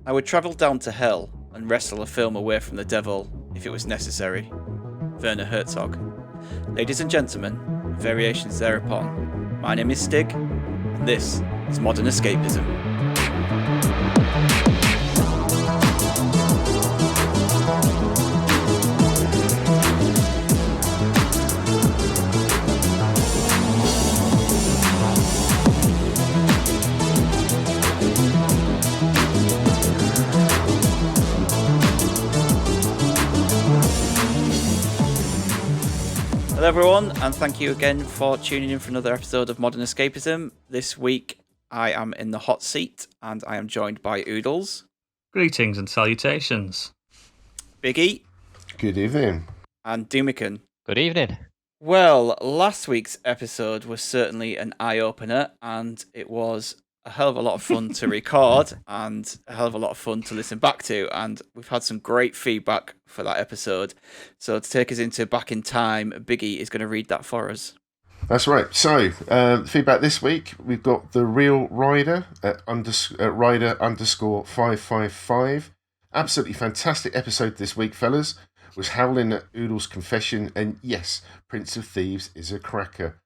I would travel down to hell and wrestle a film away from the devil if it was necessary. Werner Herzog. Ladies and gentlemen, variations thereupon. My name is Stig, and this is Modern Escapism. Hello everyone, and thank you again for tuning in for another episode of Modern Escapism. This week I am in the hot seat, and I am joined by Oodles. Greetings and salutations. Biggie. Good evening. And Doomican. Good evening. Well, last week's episode was certainly an eye-opener, and it was a hell of a lot of fun to record and a hell of a lot of fun to listen back to, and we've had some great feedback for that episode. So to take us into back in time, Biggie is going to read that for us. That's right. So, feedback this week, we've got the Real Rider at Rider_555. Absolutely fantastic episode this week, fellas. Was howling at Oodles' confession, and yes, Prince of Thieves is a cracker.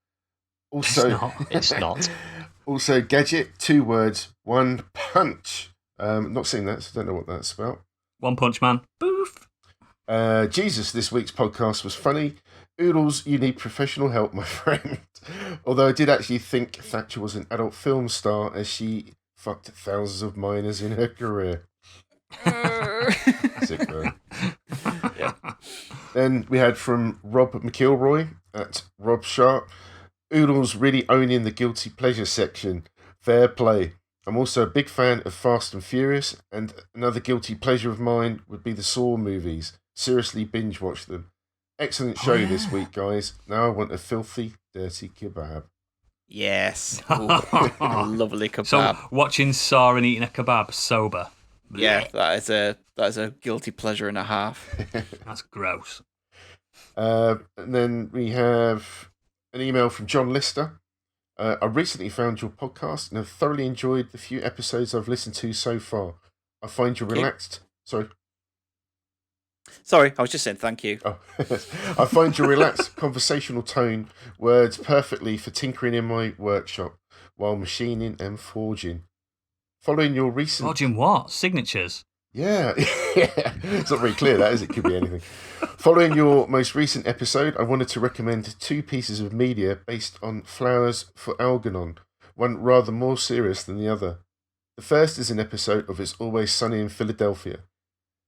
Also, It's not. Also, Gadget, 2 words, 1 punch. Not seeing that, so I don't know what that's about. One Punch Man. Boof. Jesus, this week's podcast was funny. Oodles, you need professional help, my friend. Although I did actually think Thatcher was an adult film star, as she fucked thousands of minors in her career. Sick man. Yeah. Then we had from Rob McIlroy at Rob Sharp. Oodles really owning the guilty pleasure section. Fair play. I'm also a big fan of Fast and Furious, and another guilty pleasure of mine would be the Saw movies. Seriously binge watch them. Excellent show this week, guys. Now I want a filthy, dirty kebab. Yes. Ooh, lovely kebab. So, watching Saw and eating a kebab sober. Yeah, that is a guilty pleasure and a half. That's gross. And then we have an email from John Lister. I recently found your podcast and have thoroughly enjoyed the few episodes I've listened to so far. I find your relaxed... Sorry, I was just saying thank you. Oh. I find your relaxed conversational tone words perfectly for tinkering in my workshop while machining and forging. Following your recent... Forging what? Signatures? Yeah. It's not very clear, that is. It could be anything. Following your most recent episode, I wanted to recommend 2 pieces of media based on Flowers for Algernon, one rather more serious than the other. The first is an episode of It's Always Sunny in Philadelphia.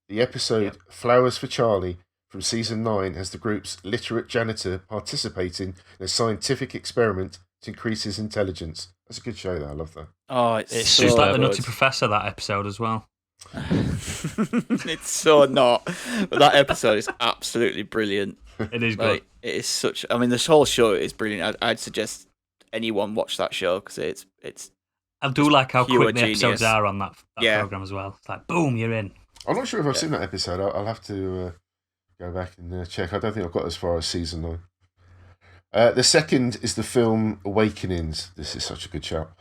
The episode Flowers for Charlie from season 9 has the group's literate janitor participating in a scientific experiment to increase his intelligence. That's a good show, though. I love that. Oh, it's so Just like the good. Nutty Professor, that episode as well. It's so not, but that episode is absolutely brilliant. It is good. Like, it is such. I mean, this whole show is brilliant. I'd suggest anyone watch that show because it's. I do like how pure quick the episodes genius. are on that program as well. It's like, boom, you're in. I'm not sure if I've seen that episode. I'll have to go back and check. I don't think I've got as far as season 9. The second is the film Awakenings. This is such a good shout.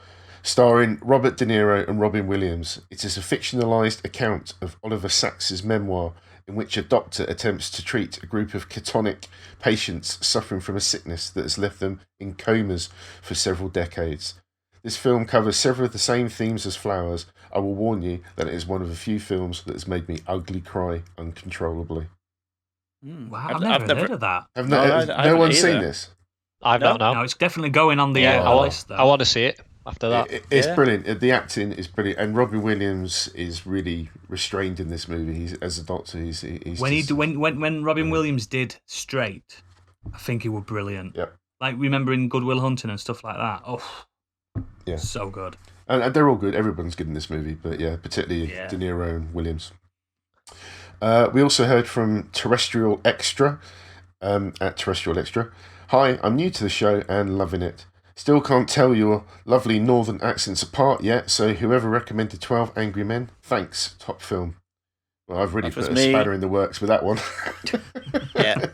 Starring Robert De Niro and Robin Williams. It is a fictionalised account of Oliver Sacks's memoir in which a doctor attempts to treat a group of catonic patients suffering from a sickness that has left them in comas for several decades. This film covers several of the same themes as Flowers. I will warn you that it is one of the few films that has made me ugly cry uncontrollably. Wow, I've never heard of that. No one's seen this? I've not now. No, it's definitely going on the list, though. I want to see it after that. It's brilliant. The acting is brilliant, and Robin Williams is really restrained in this movie. He's as a doctor. He's when Robin Williams did Straight, I think he was brilliant. Yeah. Like remembering Good Will Hunting and stuff like that. Oh, yeah, so good. And they're all good. Everyone's good in this movie, but yeah, particularly De Niro and Williams. We also heard from Terrestrial Extra at Terrestrial Extra. Hi, I'm new to the show and loving it. Still can't tell your lovely northern accents apart yet, so whoever recommended 12 Angry Men, thanks, top film. Well, I've really put a spanner in the works with that one. Yeah.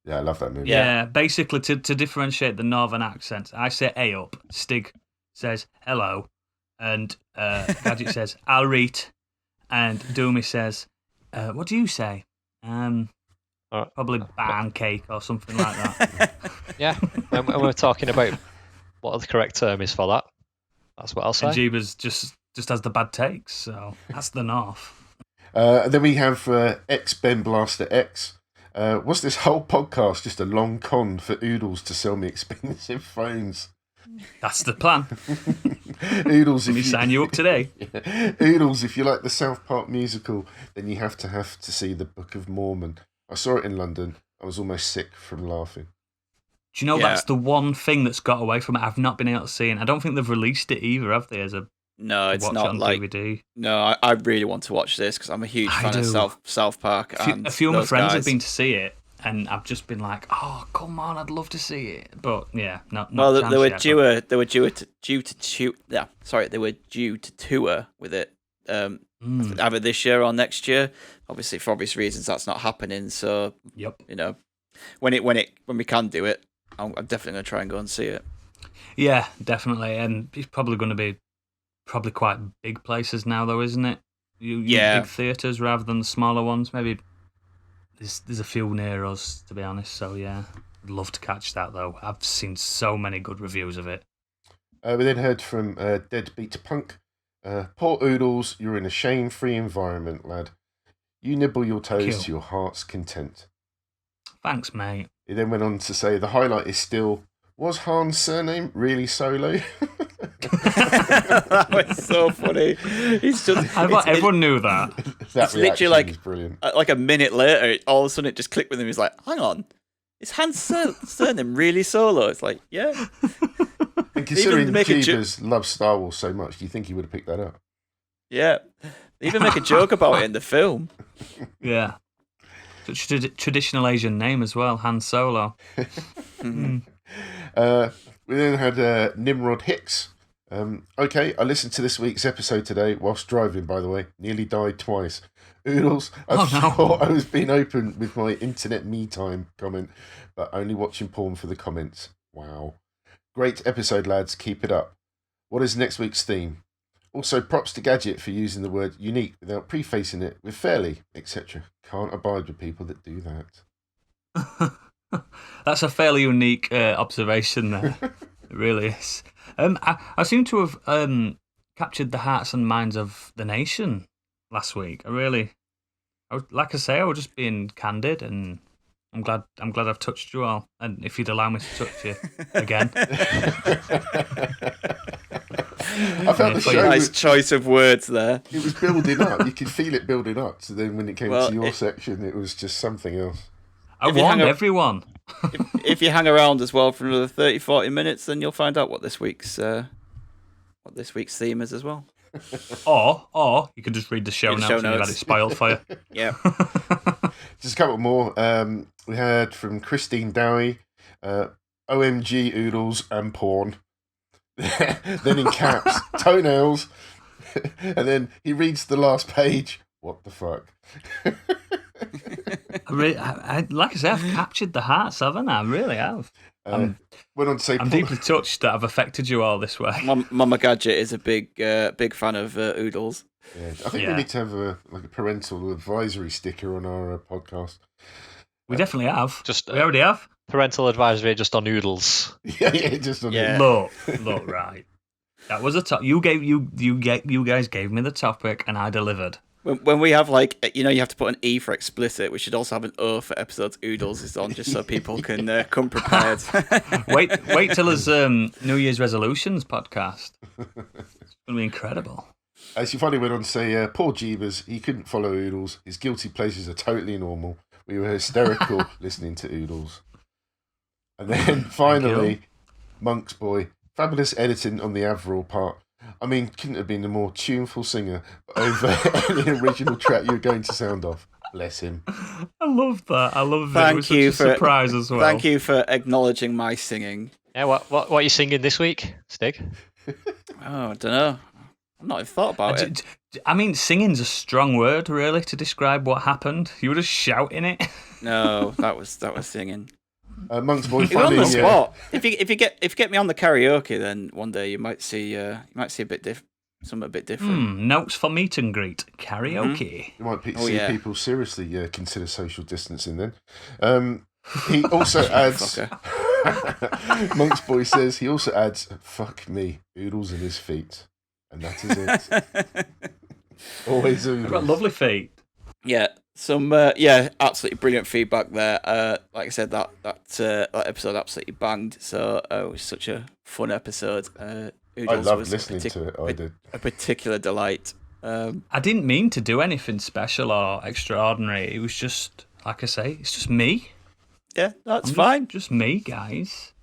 Yeah, I love that movie. Yeah, basically to differentiate the northern accents, I say A up, Stig says hello, And Gadget says, "I'll read," and Doomy says, "What do you say?" Probably pancake or something like that. Yeah, and we're talking about what the correct term is for that. That's what I'll say. And Jeebus just has the bad takes, so that's the North. Then we have X Ben Blaster X. Was this whole podcast just a long con for Oodles to sell me expensive phones? That's the plan. Oodles, Let me sign you up today. Yeah. Oodles, if you like the South Park musical, then you have to see the Book of Mormon. I saw it in London. I was almost sick from laughing. Do you know that's the one thing that's got away from it? I've not been able to see it. I don't think they've released it either, have they? No, it's watch not it on like DVD. No, I really want to watch this because I'm a huge fan of South Park. A few of my friends have been to see it, and I've just been like, "Oh, come on, I'd love to see it." But yeah, not. Well, they were due to tour with it either this year or next year. Obviously, for obvious reasons, that's not happening. So, yep. When we can do it, I'm definitely going to try and go and see it. Yeah, definitely, and it's probably going to be quite big places now, though, isn't it? Big theatres rather than the smaller ones. Maybe there's a few near us, to be honest. So yeah, I'd love to catch that though. I've seen so many good reviews of it. We then heard from Deadbeat Punk. Poor Oodles, you're in a shame-free environment, lad. You nibble your toes to your heart's content. Thanks, mate. He then went on to say the highlight is still, was Han's surname really Solo? That was so funny. Everyone knew that. It's literally brilliant. Like a minute later, all of a sudden it just clicked with him. He's like, "Hang on, is Han's surname really Solo?" It's like, yeah. And considering Jeebus loves Star Wars so much, do you think he would have picked that up? Yeah. They even make a joke about it in the film. Yeah. Such a traditional Asian name as well, Han Solo. We then had Nimrod Hicks. Okay, I listened to this week's episode today whilst driving, by the way. Nearly died twice. Oodles, I thought I was being open with my internet me time comment, but only watching porn for the comments. Wow. Great episode, lads. Keep it up. What is next week's theme? Also, props to Gadget for using the word unique without prefacing it with fairly, etc. Can't abide with people that do that. That's a fairly unique observation there. It really is. I seem to have captured the hearts and minds of the nation last week. Like I say, I was just being candid, and I'm glad I've touched you all. And if you'd allow me to touch you again. I felt the show nice choice of words there. It was building up. You could feel it building up. So then when it came to your section, it was just something else. I warned everyone. if you hang around as well for another 30-40 minutes, then you'll find out what this week's theme is as well. Or you can just read the show notes and you've had it spoiled for you. Yeah. Just a couple more. We heard from Christine Dowie, OMG Oodles and porn. Then in caps, toenails. And then he reads the last page. What the fuck? Like I say, I've captured the hearts, haven't I? I really have. Went on to say, I'm deeply touched that I've affected you all this way. Mama Gadget is a big fan of Oodles. Yeah, I think we need to have a parental advisory sticker on our podcast. We definitely have. We already have. Parental advisory just on Oodles. Yeah, just on Oodles. Look, right. That was a top. You guys gave me the topic, and I delivered. When we have you have to put an E for explicit. We should also have an O for episodes Oodles is on, just so people can come prepared. wait till there's New Year's resolutions podcast. It's gonna be incredible. As you finally went on to say, poor Jeebus, he couldn't follow Oodles. His guilty pleasures are totally normal. We were hysterical listening to Oodles. And then finally, Monk's Boy, fabulous editing on the Avril part. I mean, couldn't have been a more tuneful singer over any original track you're going to sound off. Bless him. I love that. I love that. It was such a surprise as well. Thank you for acknowledging my singing. Yeah, what are you singing this week, Stig? I don't know. I've not even thought about it. I mean, singing's a strong word, really, to describe what happened. You were just shouting it. No, that was singing. Monk's Boy, you're on the spot. If you get me on the karaoke, then one day you might see a bit different. something a bit different. Notes for meet and greet karaoke. You might Oh, see yeah. people seriously consider social distancing then. He also adds... Monk's Boy says he also adds, fuck me, Oodles in his feet. And that is it. Always I've got Oodles. lovely feet. Yeah, some absolutely brilliant feedback there. Like I said, that episode absolutely banged. So it was such a fun episode. I Oodles loved was listening to it. I did. a particular delight. I didn't mean to do anything special or extraordinary. It was just, like I say, it's just me. Yeah, that's I'm fine. Just me, guys.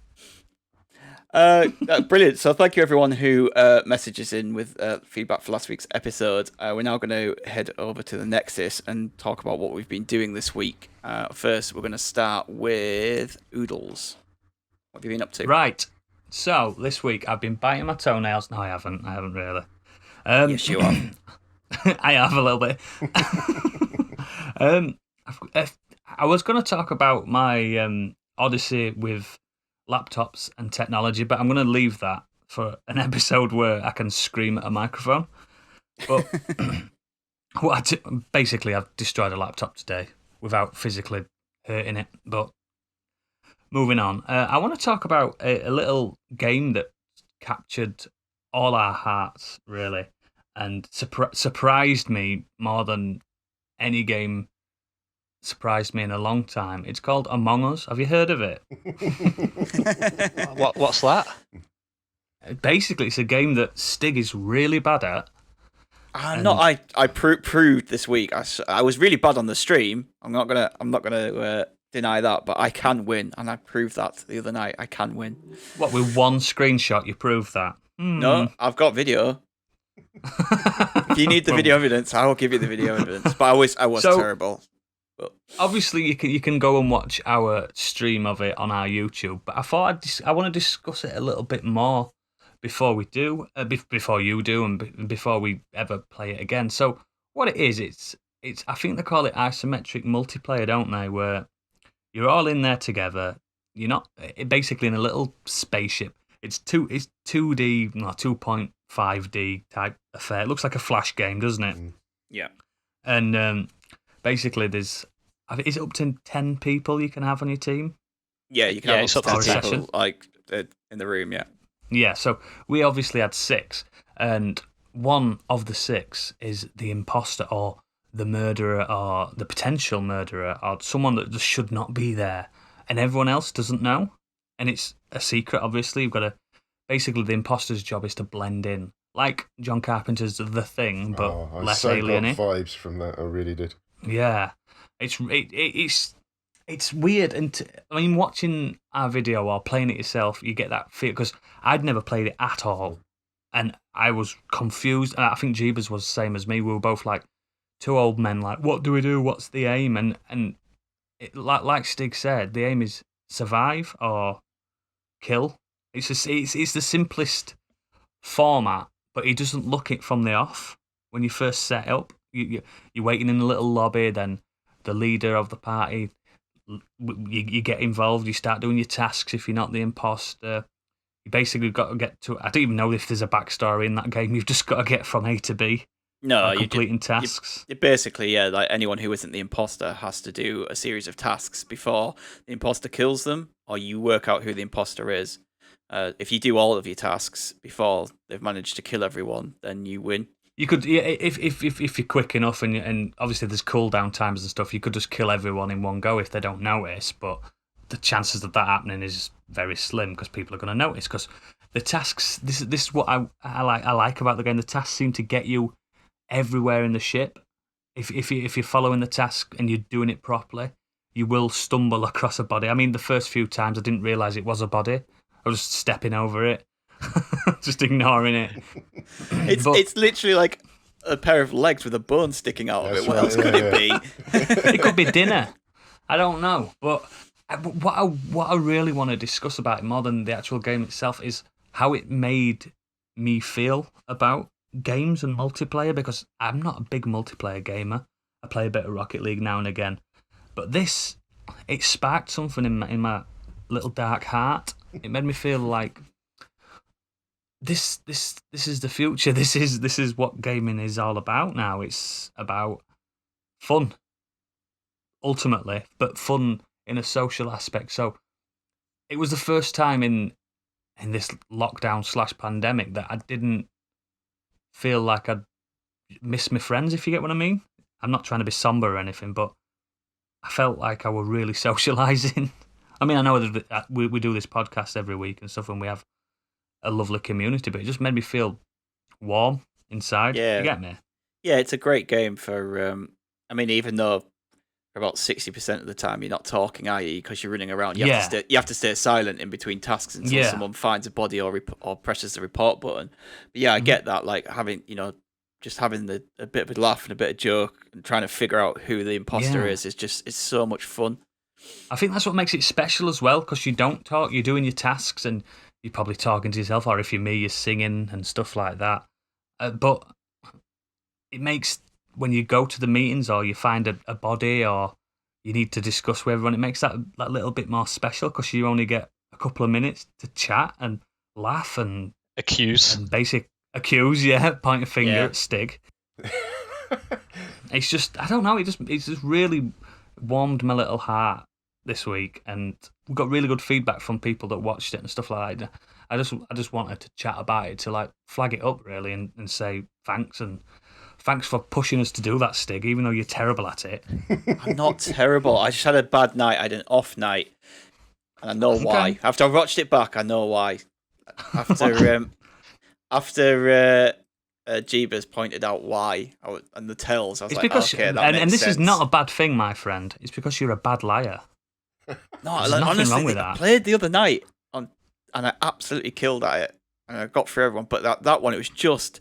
Brilliant. So thank you everyone who messages in with feedback for last week's episode. We're now going to head over to the Nexus and talk about what we've been doing this week. First, we're going to start with Oodles. What have you been up to? Right. So this week I've been biting my toenails. No, I haven't. I haven't really. Yes, you are. I have a little bit. I was going to talk about my odyssey with laptops and technology, but I'm going to leave that for an episode where I can scream at a microphone. But basically, I've destroyed a laptop today without physically hurting it. But moving on, I want to talk about a little game that captured all our hearts, really, and surprised me more than any game surprised me in a long time. It's called Among Us. Have you heard of it? What's that? Basically, it's a game that Stig is really bad at. I proved this week. I was really bad on the stream. I'm not gonna deny that, but I can win, and I proved that the other night. I can win. What, with one screenshot you proved that? No, I've got video. If you need the video evidence, I will give you the video evidence. But I was terrible. But obviously, you can go and watch our stream of it on our YouTube. But I thought I want to discuss it a little bit more before we do, before you do, and before we ever play it again. So what it is, it's I think they call it isometric multiplayer, don't they? Where you're all in there together. You're not basically in a little spaceship. It's 2D, no 2.5D type affair. It looks like a Flash game, doesn't it? yeah. And basically, is it up to 10 people you can have on your team? Yeah, you can Yeah, have it's up up to to 10 10. people like in the room. Yeah. Yeah, so we obviously had 6, and one of the 6 is the imposter or the murderer or the potential murderer or someone that just should not be there, and everyone else doesn't know. And it's a secret, obviously. You've got to. Basically, the imposter's job is to blend in. Like John Carpenter's The Thing, but I less so alien-y. got vibes from that. I really did. Yeah, it's weird, and I mean, watching our video or playing it yourself, you get that feel because I'd never played it at all, and I was confused. And I think Jeebus was the same as me. We were both like two old men, like, what do we do? What's the aim? And like Stig said, the aim is survive or kill. It's the simplest format, but he doesn't look it from the off when you first set up. You're waiting in a little lobby, then the leader of the party, you get involved, you start doing your tasks if you're not the imposter. You basically got to get to... I don't even know if there's a backstory in that game. You've just got to get from A to B No, by completing tasks. You basically, like anyone who isn't the imposter has to do a series of tasks before the imposter kills them, or you work out who the imposter is. If you do all of your tasks before they've managed to kill everyone, then you win. You could, yeah, if you're quick enough, and obviously there's cooldown times and stuff, you could just kill everyone in one go if they don't notice. But the chances of that happening is very slim because people are going to notice. Because the tasks, this is what I like about the game. The tasks seem to get you everywhere in the ship. If you're following the task and you're doing it properly, you will stumble across a body. I mean, the first few times I didn't realise it was a body. I was just stepping over it, just ignoring it. It's literally like a pair of legs with a bone sticking out of That's it. What right, else could it be? It could be dinner. I don't know. But what I really want to discuss about it more than the actual game itself is how it made me feel about games and multiplayer, because I'm not a big multiplayer gamer. I play a bit of Rocket League now and again. But this, it sparked something in my little dark heart. It made me feel like this is the future. This is what gaming is all about now. It's about fun, ultimately, but fun in a social aspect. So it was the first time in this lockdown / pandemic that I didn't feel like I'd missed my friends, if you get what I mean. I'm not trying to be somber or anything, but I felt like I were really socialising. I mean, I know that we do this podcast every week and stuff, and we have a lovely community, but it just made me feel warm inside. Yeah. You get me? Yeah, it's a great game for. I mean, even though for about 60% of the time you're not talking, are you? Because you're running around. You have to stay silent in between tasks until someone finds a body or presses the report button. But yeah, I get that. Like having just having a bit of a laugh and a bit of joke and trying to figure out who the imposter is it's so much fun. I think that's what makes it special as well, because you don't talk, you're doing your tasks and you're probably talking to yourself, or if you're me, you're singing and stuff like that. But it makes, when you go to the meetings or you find a body or you need to discuss with everyone, it makes that little bit more special, because you only get a couple of minutes to chat and laugh and accuse. And basic accuse, point a finger at Stig. It's just, I don't know, it's just really warmed my little heart this week, and we got really good feedback from people that watched it and stuff like that. I just wanted to chat about it, to like flag it up really and say thanks, and thanks for pushing us to do that, Stig, even though you're terrible at it. I'm not terrible. I just had a bad night. I had an off night, and I know why. After I watched it back, I know why. After Jeebus pointed out why and the tells, I was because, okay, that makes and this sense. is not a bad thing, my friend. It's because you're a bad liar. No, There's nothing honestly, wrong with I that. played the other night and I absolutely killed at it, and I got through everyone. But that one, it was just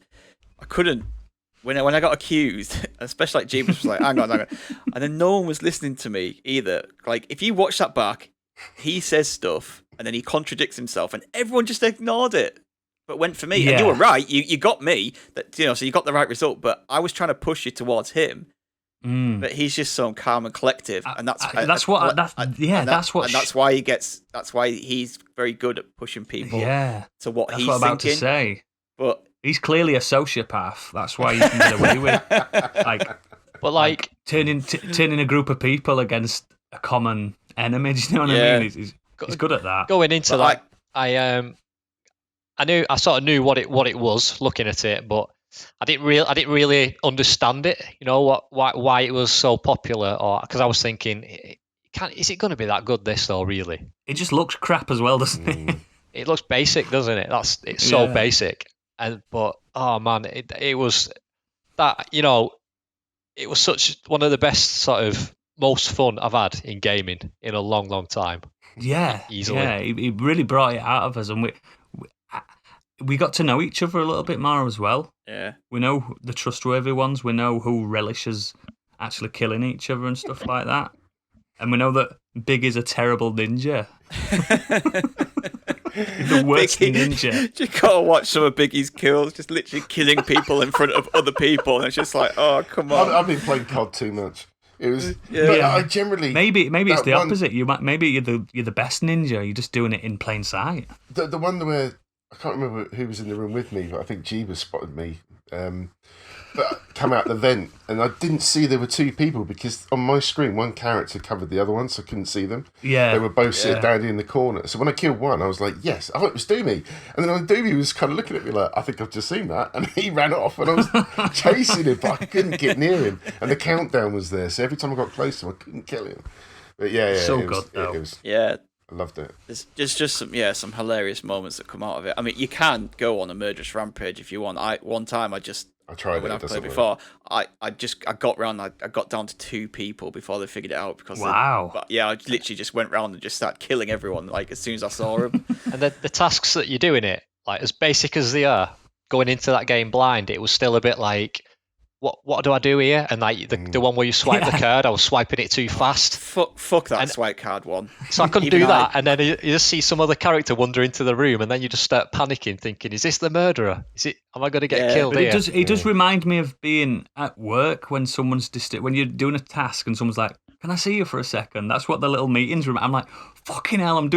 I couldn't. When I got accused, especially like Jeebus was like, hang on, and then no one was listening to me either. Like if you watch that back, he says stuff and then he contradicts himself, and everyone just ignored it. But went for me, and you were right. You got me. So you got the right result. But I was trying to push you towards him. But he's just so calm and collective, and that's why he's very good at pushing people to what he's thinking. What I'm about to say. But he's clearly a sociopath. That's why he can get away with turning a group of people against a common enemy. Do you know what I mean? He's good at that. Going into that, I sort of knew what it was looking at it, but I didn't really understand it. You know why it was so popular, or because I was thinking, is it going to be that good? This though, really? It just looks crap as well, doesn't it? It looks basic, doesn't it? It's so basic, but oh man, it was that, it was such one of the best sort of most fun I've had in gaming in a long, long time. Yeah, easily. Yeah, he really brought it out of us, and we got to know each other a little bit more as well. Yeah. We know the trustworthy ones. We know who relishes actually killing each other and stuff like that. And we know that Big is a terrible ninja. The worst ninja. You gotta watch some of Biggie's kills, just literally killing people in front of other people, and it's just like, oh, come on. I've been playing COD too much. It was, but I generally maybe it's the opposite. Maybe you're the best ninja. You're just doing it in plain sight. The one where I can't remember who was in the room with me, but I think Jeebus spotted me. But come out the vent, and I didn't see there were two people, because on my screen one character covered the other one, so I couldn't see them. Yeah, they were both sitting down in the corner. So when I killed one, I was like, "Yes, oh, it was Doomy." And then Doomy was kind of looking at me like, "I think I've just seen that," and he ran off, and I was chasing him, but I couldn't get near him, and the countdown was there. So every time I got close to him, I couldn't kill him. But I loved it. There's just some hilarious moments that come out of it. I mean, you can go on a murderous rampage if you want. One time I tried when I played before. I got round. I got down to 2 people before they figured it out. Because I literally just went round and just started killing everyone. Like as soon as I saw them. And the tasks that you do in it, like as basic as they are, going into that game blind, it was still a bit like, what do I do here? And like the one where you swipe the card, I was swiping it too fast. Fuck that swipe card one. So I couldn't do that, and then you just see some other character wander into the room, and then you just start panicking, thinking, "Is this the murderer? Am I going to get Yeah, killed But here? it does remind me of being at work when someone's when you're doing a task and someone's like, "Can I see you for a second?" That's what the little meetings remind. I'm like, "Fucking hell, I'm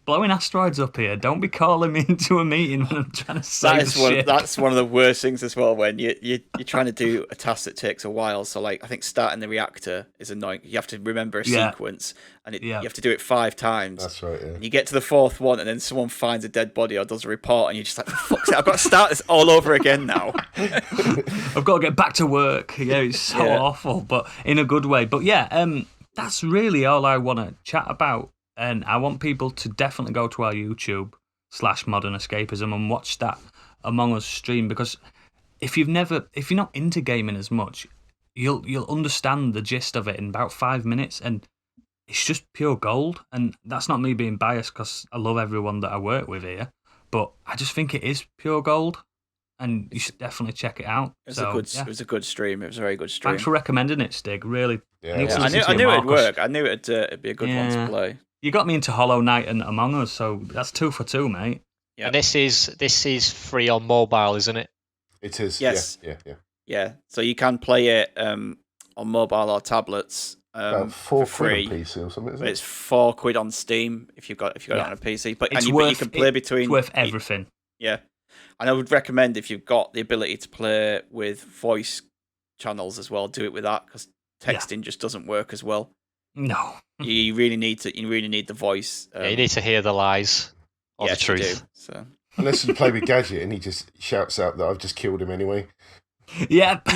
blowing asteroids up here. Don't be calling me into a meeting when I'm trying to save shit." That's one of the worst things as well, when you're trying to do a task that takes a while. So like, I think starting the reactor is annoying. You have to remember a sequence, and you have to do it 5 times. That's right. Yeah. And you get to the 4th one, and then someone finds a dead body or does a report, and you're just like, for fuck's sake, I've got to start this all over again now. I've got to get back to work. Yeah, it's so awful, but in a good way. But yeah, that's really all I want to chat about. And I want people to definitely go to our YouTube /Modern Escapism and watch that Among Us stream, because if you're not into gaming as much, you'll understand the gist of it in about 5 minutes, and it's just pure gold. And that's not me being biased, because I love everyone that I work with here, but I just think it is pure gold. And you should definitely check it out. It was a good stream. It was a very good stream. Thanks for recommending it, Stig. Really. Yeah, I knew it'd work. I knew it'd be a good one to play. You got me into Hollow Knight and Among Us, so that's 2 for 2, mate. Yep. And this is free on mobile, isn't it? It is. Yes. Yeah. So you can play it on mobile or tablets. About £4 for free. on PC or something, isn't But it? it's £4 on Steam if you got it on a PC. But It's you can play between. It's worth everything. Yeah. And I would recommend, if you've got the ability to play with voice channels as well, do it with that, because texting just doesn't work as well. No. You really need the voice. You need to hear the lies or the truth. You do, so. Unless you play with Gadget and he just shouts out that I've just killed him anyway. Yep.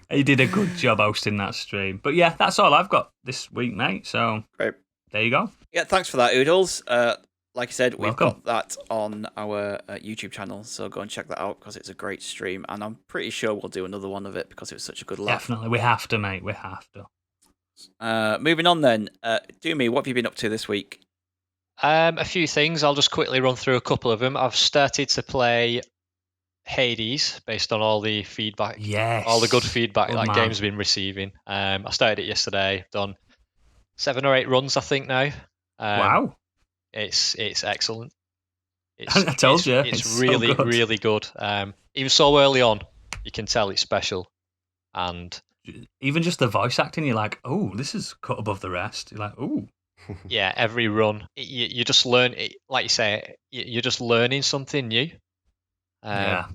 He did a good job hosting that stream. But yeah, that's all I've got this week, mate. So Great. There you go. Yeah, thanks for that, Oodles. Like I said, we've Welcome. got that on our YouTube channel, so go and check that out, because it's a great stream, and I'm pretty sure we'll do another one of it because it was such a good laugh. Definitely. We have to, mate. We have to. Moving on then, Doomy, what have you been up to this week? A few things. I'll just quickly run through a couple of them. I've started to play Hades based on all the feedback. Yes. All the good feedback Good that man. game's been receiving. I started it yesterday. Done 7 or 8 runs, I think now. Wow. It's excellent. I told you. It's It's so really, good. really good. Even so early on, you can tell it's special. And Even just the voice acting, you're like, oh, this is cut above the rest. You're like, oh. yeah, every run, you just learn, like you say, you're just learning something new. Yeah.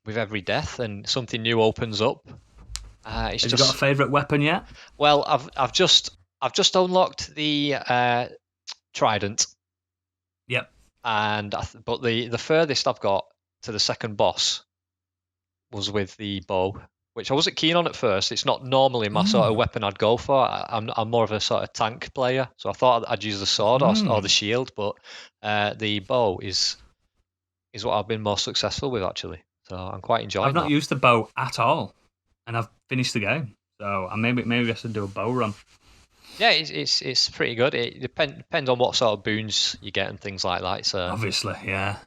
With every death, and something new opens up. It's Have just you got a favourite weapon yet? well, I've just unlocked the trident. Yep. And but the furthest I've got to the second boss was with the bow, which I wasn't keen on at first. It's not normally my sort of weapon I'd go for. I'm more of a sort of tank player, so I thought I'd use the sword or the shield, but the bow is what I've been most successful with, actually. So I'm quite enjoying I've not that. used the bow at all, and I've finished the game. So maybe I should do a bow run. Yeah, it's pretty good. It depends on what sort of boons you get and things like that. So Obviously, yeah.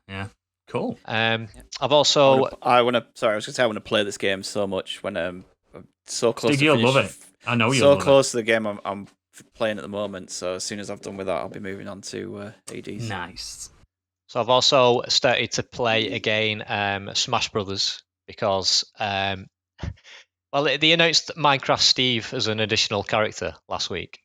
Cool. I've also I want to play this game so much when I'm so close. Stig, to you'll finish, love it. I know you'll so love close to the game I'm playing at the moment. So as soon as I've done with that, I'll be moving on to Hades. Nice. So I've also started to play again Smash Brothers, because well, they announced Minecraft Steve as an additional character last week,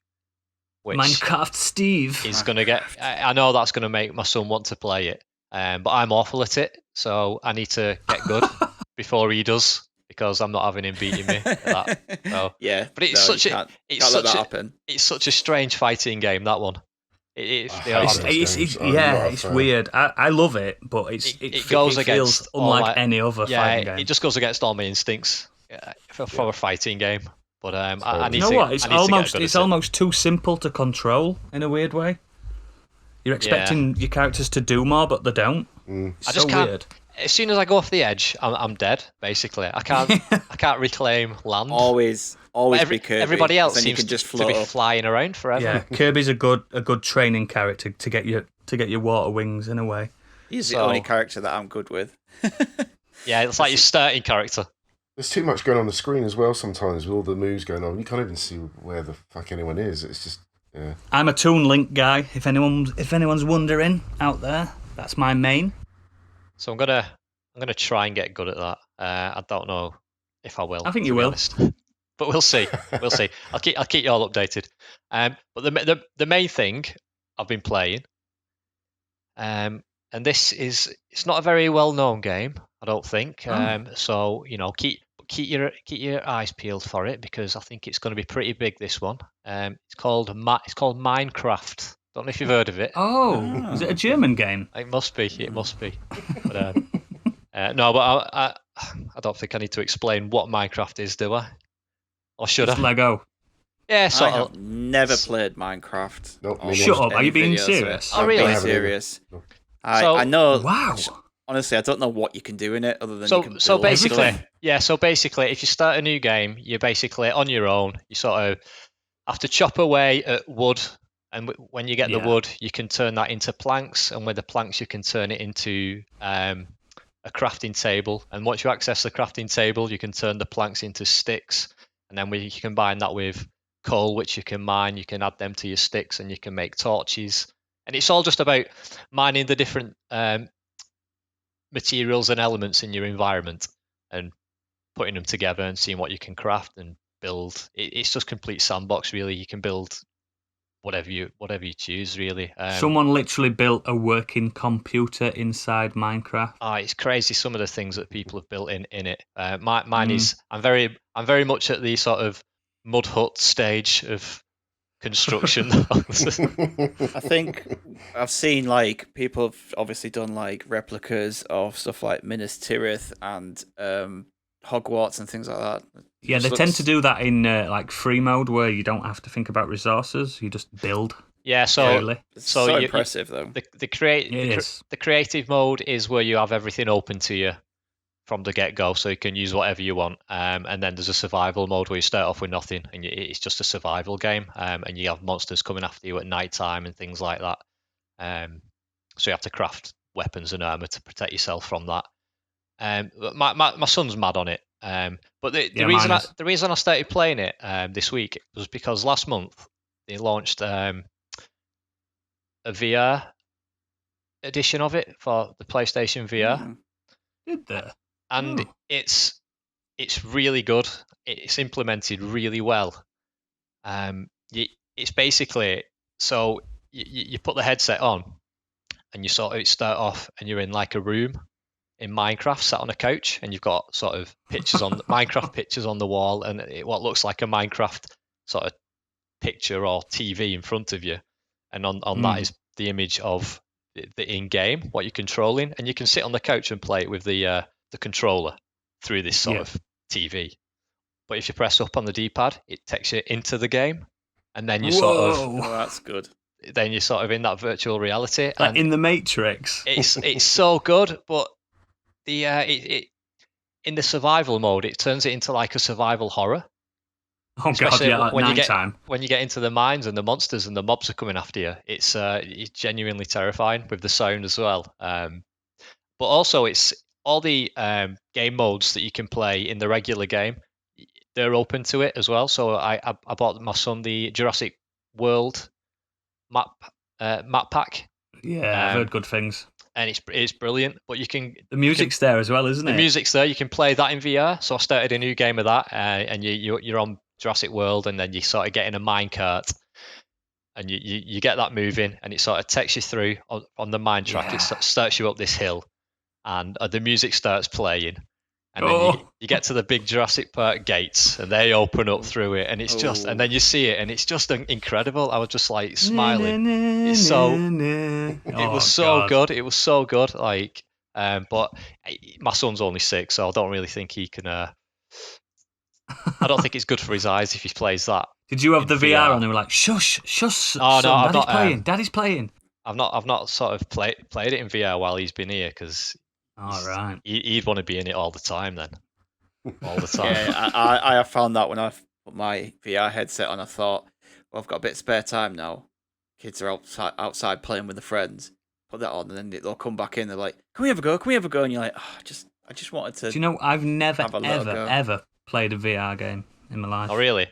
which Minecraft Steve. is going to get. I know that's going to make my son want to play it, but I'm awful at it, so I need to get good before he does, because I'm not having him beating me at that. So, Yeah, but it's no, such you a can't it's let such that a happen. it's such a strange fighting game, that one. They I are- hate those games. I'm not a It's fan. weird. I love it, but it goes feels against all unlike my- any other fighting game. it just goes against all my instincts for a fighting game. But I need You know to. what? It's I need to get almost good at it's it. almost too simple to control in a weird way. You're expecting your characters to do more, but they don't. It's I just so can't. weird. As soon as I go off the edge, I'm dead. Basically, I can't reclaim land. Always But be Kirby. everybody else then you seems can just to float be up. flying around forever. Yeah, Kirby's a good training character to get your water wings in a way. He's the So- only character that I'm good with. Yeah, it's like your starting character. There's too much going on the screen as well sometimes, with all the moves going on. You can't even see where the fuck anyone is. It's just, yeah. I'm a Toon Link guy. If anyone's wondering out there, that's my main. So I'm gonna try and get good at that. I don't know if I will. I think to you be will. honest. But we'll see. We'll see. I'll keep you all updated. But the main thing I've been playing, and it's not a very well known game, I don't think. So keep your eyes peeled for it, because I think it's going to be pretty big. This one. It's called Minecraft. Don't know if you've heard of it. Oh, is it a German game? It must be. It must be. But, no, but I don't think I need to explain what Minecraft is, do I? Or should It's I? Lego. Yeah, I have never played Minecraft. Nope, or Shut watched up! Are you any being videos of it. serious? Oh, I'm really? being I haven't either. serious. No. I know. Wow. Honestly, I don't know what you can do in it other than you can So build basically, everything. So basically, if you start a new game, you're basically on your own. You sort of have to chop away at wood, and when you get the Yeah. wood, you can turn that into planks, and with the planks, you can turn it into a crafting table. And once you access the crafting table, you can turn the planks into sticks, and then you combine that with coal, which you can mine. You can add them to your sticks, and you can make torches. And it's all just about mining the different materials and elements in your environment and putting them together and seeing what you can craft and build. It's just complete sandbox, really. You can build whatever you choose, really. Someone literally built a working computer inside Minecraft. It's crazy some of the things that people have built in it. Mine is I'm very much at the sort of mud hut stage of construction. I think I've seen like people have obviously done like replicas of stuff like Minas Tirith and Hogwarts and things like that. Yeah, they tend to do that in like free mode, where you don't have to think about resources. You just build. Yeah, so Really. It's so you- impressive though. the is. creative mode is where you have everything open to you from the get-go, so you can use whatever you want. And then there's a survival mode where you start off with nothing, and it's just a survival game. And you have monsters coming after you at night time and things like that. So you have to craft weapons and armor to protect yourself from that. My son's mad on it. But the reason I started playing it this week was because last month they launched a VR edition of it for the PlayStation VR. Mm. Did they? And it's really good. It's implemented really well. It's basically, so you put the headset on, and you sort of start off, and you're in like a room in Minecraft, sat on a couch, and you've got sort of pictures on Minecraft pictures on the wall, and what looks like a Minecraft sort of picture or TV in front of you, and on that is the image of the in-game, what you're controlling, and you can sit on the couch and play it with the controller through this sort of TV. But if you press up on the D-pad, it takes you into the game, and then you Oh, that's good. then you're sort of in that virtual reality. Like And in the Matrix. it's so good, but the in the survival mode, it turns it into like a survival horror. Oh god, Especially yeah, like when you night get- time. When you get into the mines and the monsters and the mobs are coming after you, it's genuinely terrifying with the sound as well. But also, it's all the game modes that you can play in the regular game. They're open to it as well. So I bought my son the Jurassic World map pack, Yeah, I've heard good things. and it's brilliant. But you can The music's there as well, isn't the it? music's there. You can play that in VR. So I started a new game of that, and you're on Jurassic World, and then you sort of get in a minecart, and you get that moving, and it sort of takes you through on the mine track. Yeah. It starts you up this hill, and the music starts playing, and then Oh. you get to the big Jurassic Park gates, and they open up through it, and it's just, and then you see it, and it's just incredible. I was just like smiling. It's so- It was so good. It was so good. Like, but my son's only 6, so I don't really think he can. I don't think it's good for his eyes if he plays that. Did you have in the VR VR. on? They were like, shush, shush, Oh, no, son, I've Daddy's not, playing, Daddy's playing. I've not sort of played it in VR while he's been here, because All right. he'd want to be in it all the time then. All the time. Yeah, I have found that when I put my VR headset on, I thought, well, I've got a bit of spare time now. Kids are outside playing with their friends. Put that on, and then they'll come back in. They're like, "Can we have a go? Can we have a go?" And you're like, oh, I just wanted to. Do you know, I've never, Have a little go. ever played a VR game in my life. Oh, really?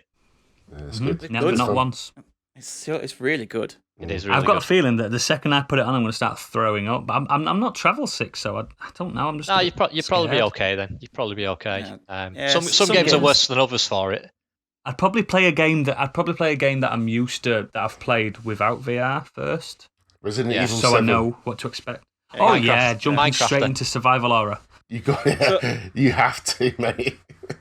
Yeah, it's Mhm. good. Never, Good. not Fun. once. It's really good. It is really I've got good. a feeling that the second I put it on, I'm going to start throwing up. But I'm not travel sick, so I don't know. I'm just. No, you'd probably be scared. okay then. You'd probably be okay. Yeah, Some games are worse than others for it. I'd probably play a game that I'm used to, that I've played without VR first, Resident Yeah, Evil so 7. I know what to expect. Yeah, Oh Minecraft. yeah, jumping Minecraft straight then. into survival horror. You got you have to, mate.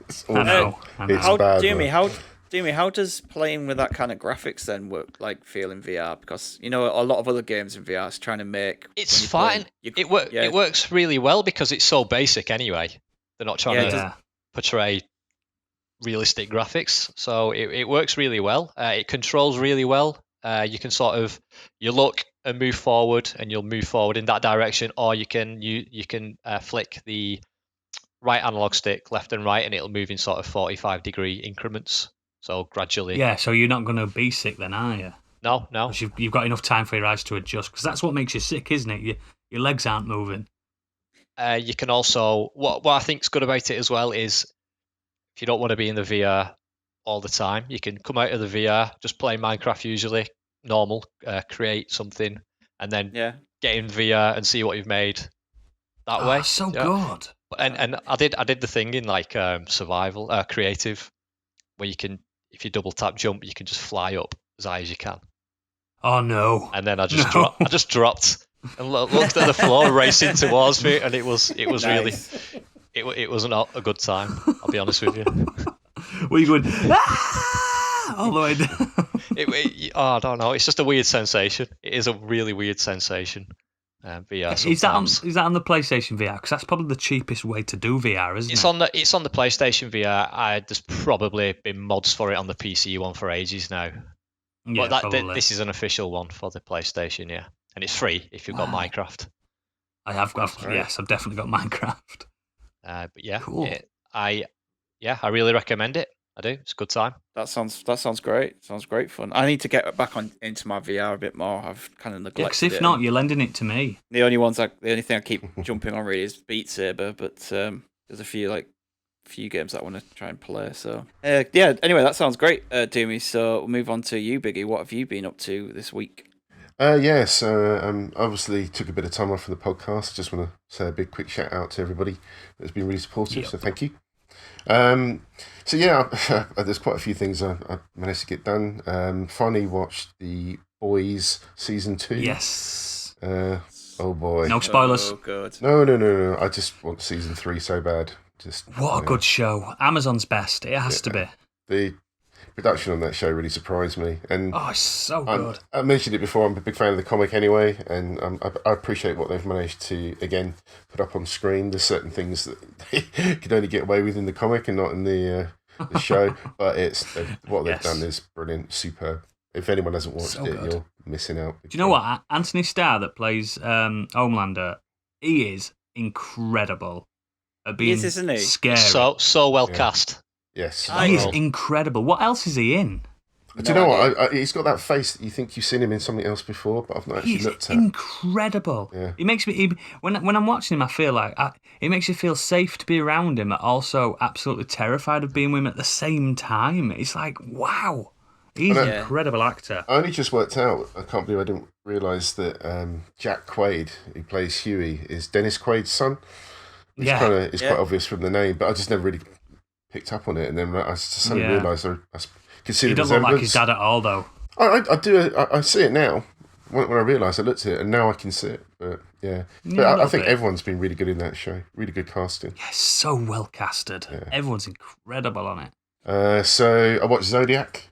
It's I awful. know. It's How, bad, Jamie? man. How does playing with that kind of graphics then work? Like feel in VR? Because a lot of other games in VR is trying to make. It's when fine. you're It playing, it works really well because it's so basic anyway. They're not trying Yeah, to portray realistic graphics, so it works really well. It controls really well. You can you look and move forward, and you'll move forward in that direction, or you can flick the right analog stick left and right, and it'll move in sort of 45-degree increments. So gradually. Yeah, so you're not going to be sick then, are you? No. 'Cause you've got enough time for your eyes to adjust, because that's what makes you sick, isn't it? Your legs aren't moving. You can also what I think's good about it as well is if you don't want to be in the VR all the time, you can come out of the VR, just play Minecraft usually, normal, create something, and then get in VR and see what you've made that way. So Yeah. good. And I did the thing in like survival, creative, where you can, if you double tap jump, you can just fly up as high as you can. Oh no! And then I just dropped and looked at the floor racing towards me, and it was Nice. really it was not a good time. I'll be honest with you. Were you going all the way down? I don't know. It's just a weird sensation. It is a really weird sensation. VR. Is that on the PlayStation VR? Because that's probably the cheapest way to do VR, isn't it? It's on the PlayStation VR. There's probably been mods for it on the PC one for ages now. Yeah, But probably. this is an official one for the PlayStation, yeah, and it's free if you've got Minecraft. I have got. Right. Yes, I've definitely got Minecraft. But yeah, Cool. I really recommend it. I do. It's a good time. That sounds great. Sounds great fun. I need to get back into my VR a bit more. I've kind of Yeah, neglected 'cause it. if not, you're lending it to me. The only thing I keep jumping on really is Beat Saber, but there's a few games that I want to try and play. So anyway, that sounds great, Doomy. So we'll move on to you, Biggie. What have you been up to this week? Obviously took a bit of time off from the podcast. Just want to say a big quick shout out to everybody that's been really supportive. Yep. So thank you. There's quite a few things I managed to get done. Finally watched The Boys season 2. Yes. Oh boy. No spoilers. Oh, good. No. I just want season 3 so bad. What a good show. Amazon's best. It has to be. The production on that show really surprised me, and Oh, it's so good. I mentioned it before. I'm a big fan of the comic anyway, and I appreciate what they've managed to again put up on screen. There's certain things that they could only get away with in the comic and not in the show, but what they've Yes. done is brilliant, superb. If anyone hasn't watched So it, good. you're missing out. Do you know what? Anthony Starr, that plays Homelander, he is incredible at being is, isn't he? scary. So well Yeah. cast. Yes. He is Well. incredible. What else is he in? Do you know what? He's got that face that you think you've seen him in something else before, but I've not actually He's looked at. incredible. Yeah. He makes me when I'm watching him, I feel like it makes you feel safe to be around him, but also absolutely terrified of being with him at the same time. It's like, wow, he's an Yeah. incredible actor. I only just worked out, I can't believe I didn't realise that Jack Quaid, who plays Huey, is Dennis Quaid's son. Which Yeah. kind of is Yeah. quite obvious from the name, but I just never really picked up on it. And then I suddenly Yeah. realised I could see He the doesn't look like his resemblance. dad at all, though. I do. I see it now. When I realised, I looked at it, and now I can see it. But yeah, Yeah, but a I little think bit. everyone's been really good in that show. Really good casting. Yeah, so well casted. Yeah. Everyone's incredible on it. So I watched Zodiac,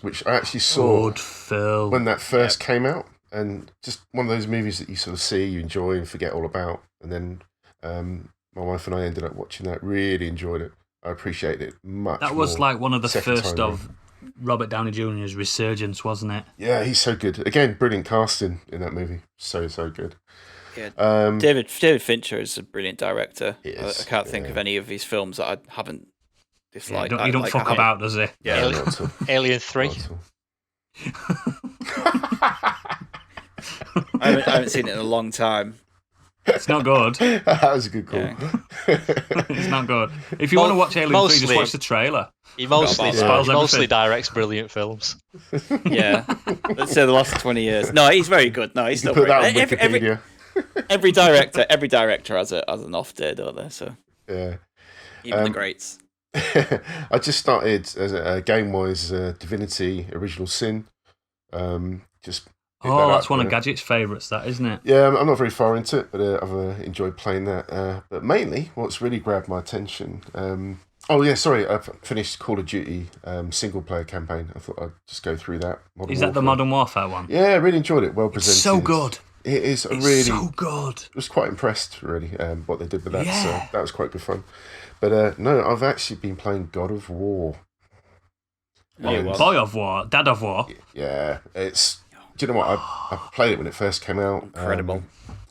which I actually saw Good film. when that first came out, and just one of those movies that you sort of see, you enjoy, and forget all about. And then my wife and I ended up watching that. Really enjoyed it. I appreciated it much. That was more like one of the second first time of Robert Downey Jr.'s resurgence, wasn't it? Yeah, he's so good. Again, brilliant casting in that movie. So good. Yeah. David Fincher is a brilliant director. He I is, can't think yeah. of any of his films that I haven't Yeah, disliked. he don't fuck about, does he? Yeah. No, not at all. Alien 3. Not at all. I haven't seen it in a long time. It's not good. That was a good call. Yeah. It's not good. If you want to watch Alien 3, just watch the trailer. He mostly Spoils everything. directs brilliant films. Yeah. Let's say the last 20 years. No, he's very good. No, he's still Put very that on good. Wikipedia. Every director has an off day, don't they? So Yeah. even the greats. I just started game-wise Divinity: Original Sin. Just That's one of Gadget's favourites, that, isn't it? Yeah, I'm not very far into it, but I've enjoyed playing that. But mainly, what's really grabbed my attention. I've finished Call of Duty single-player campaign. I thought I'd just go through that. Is that the Modern Warfare one? Yeah, I really enjoyed it. Well presented. It's so good. It is It's so good. I was quite impressed, really, what they did with that. Yeah. So that was quite good fun. But no, I've actually been playing God of War. Boy of War, Dad of War. Yeah, it's. Do you know what? I played it when it first came out. Incredible.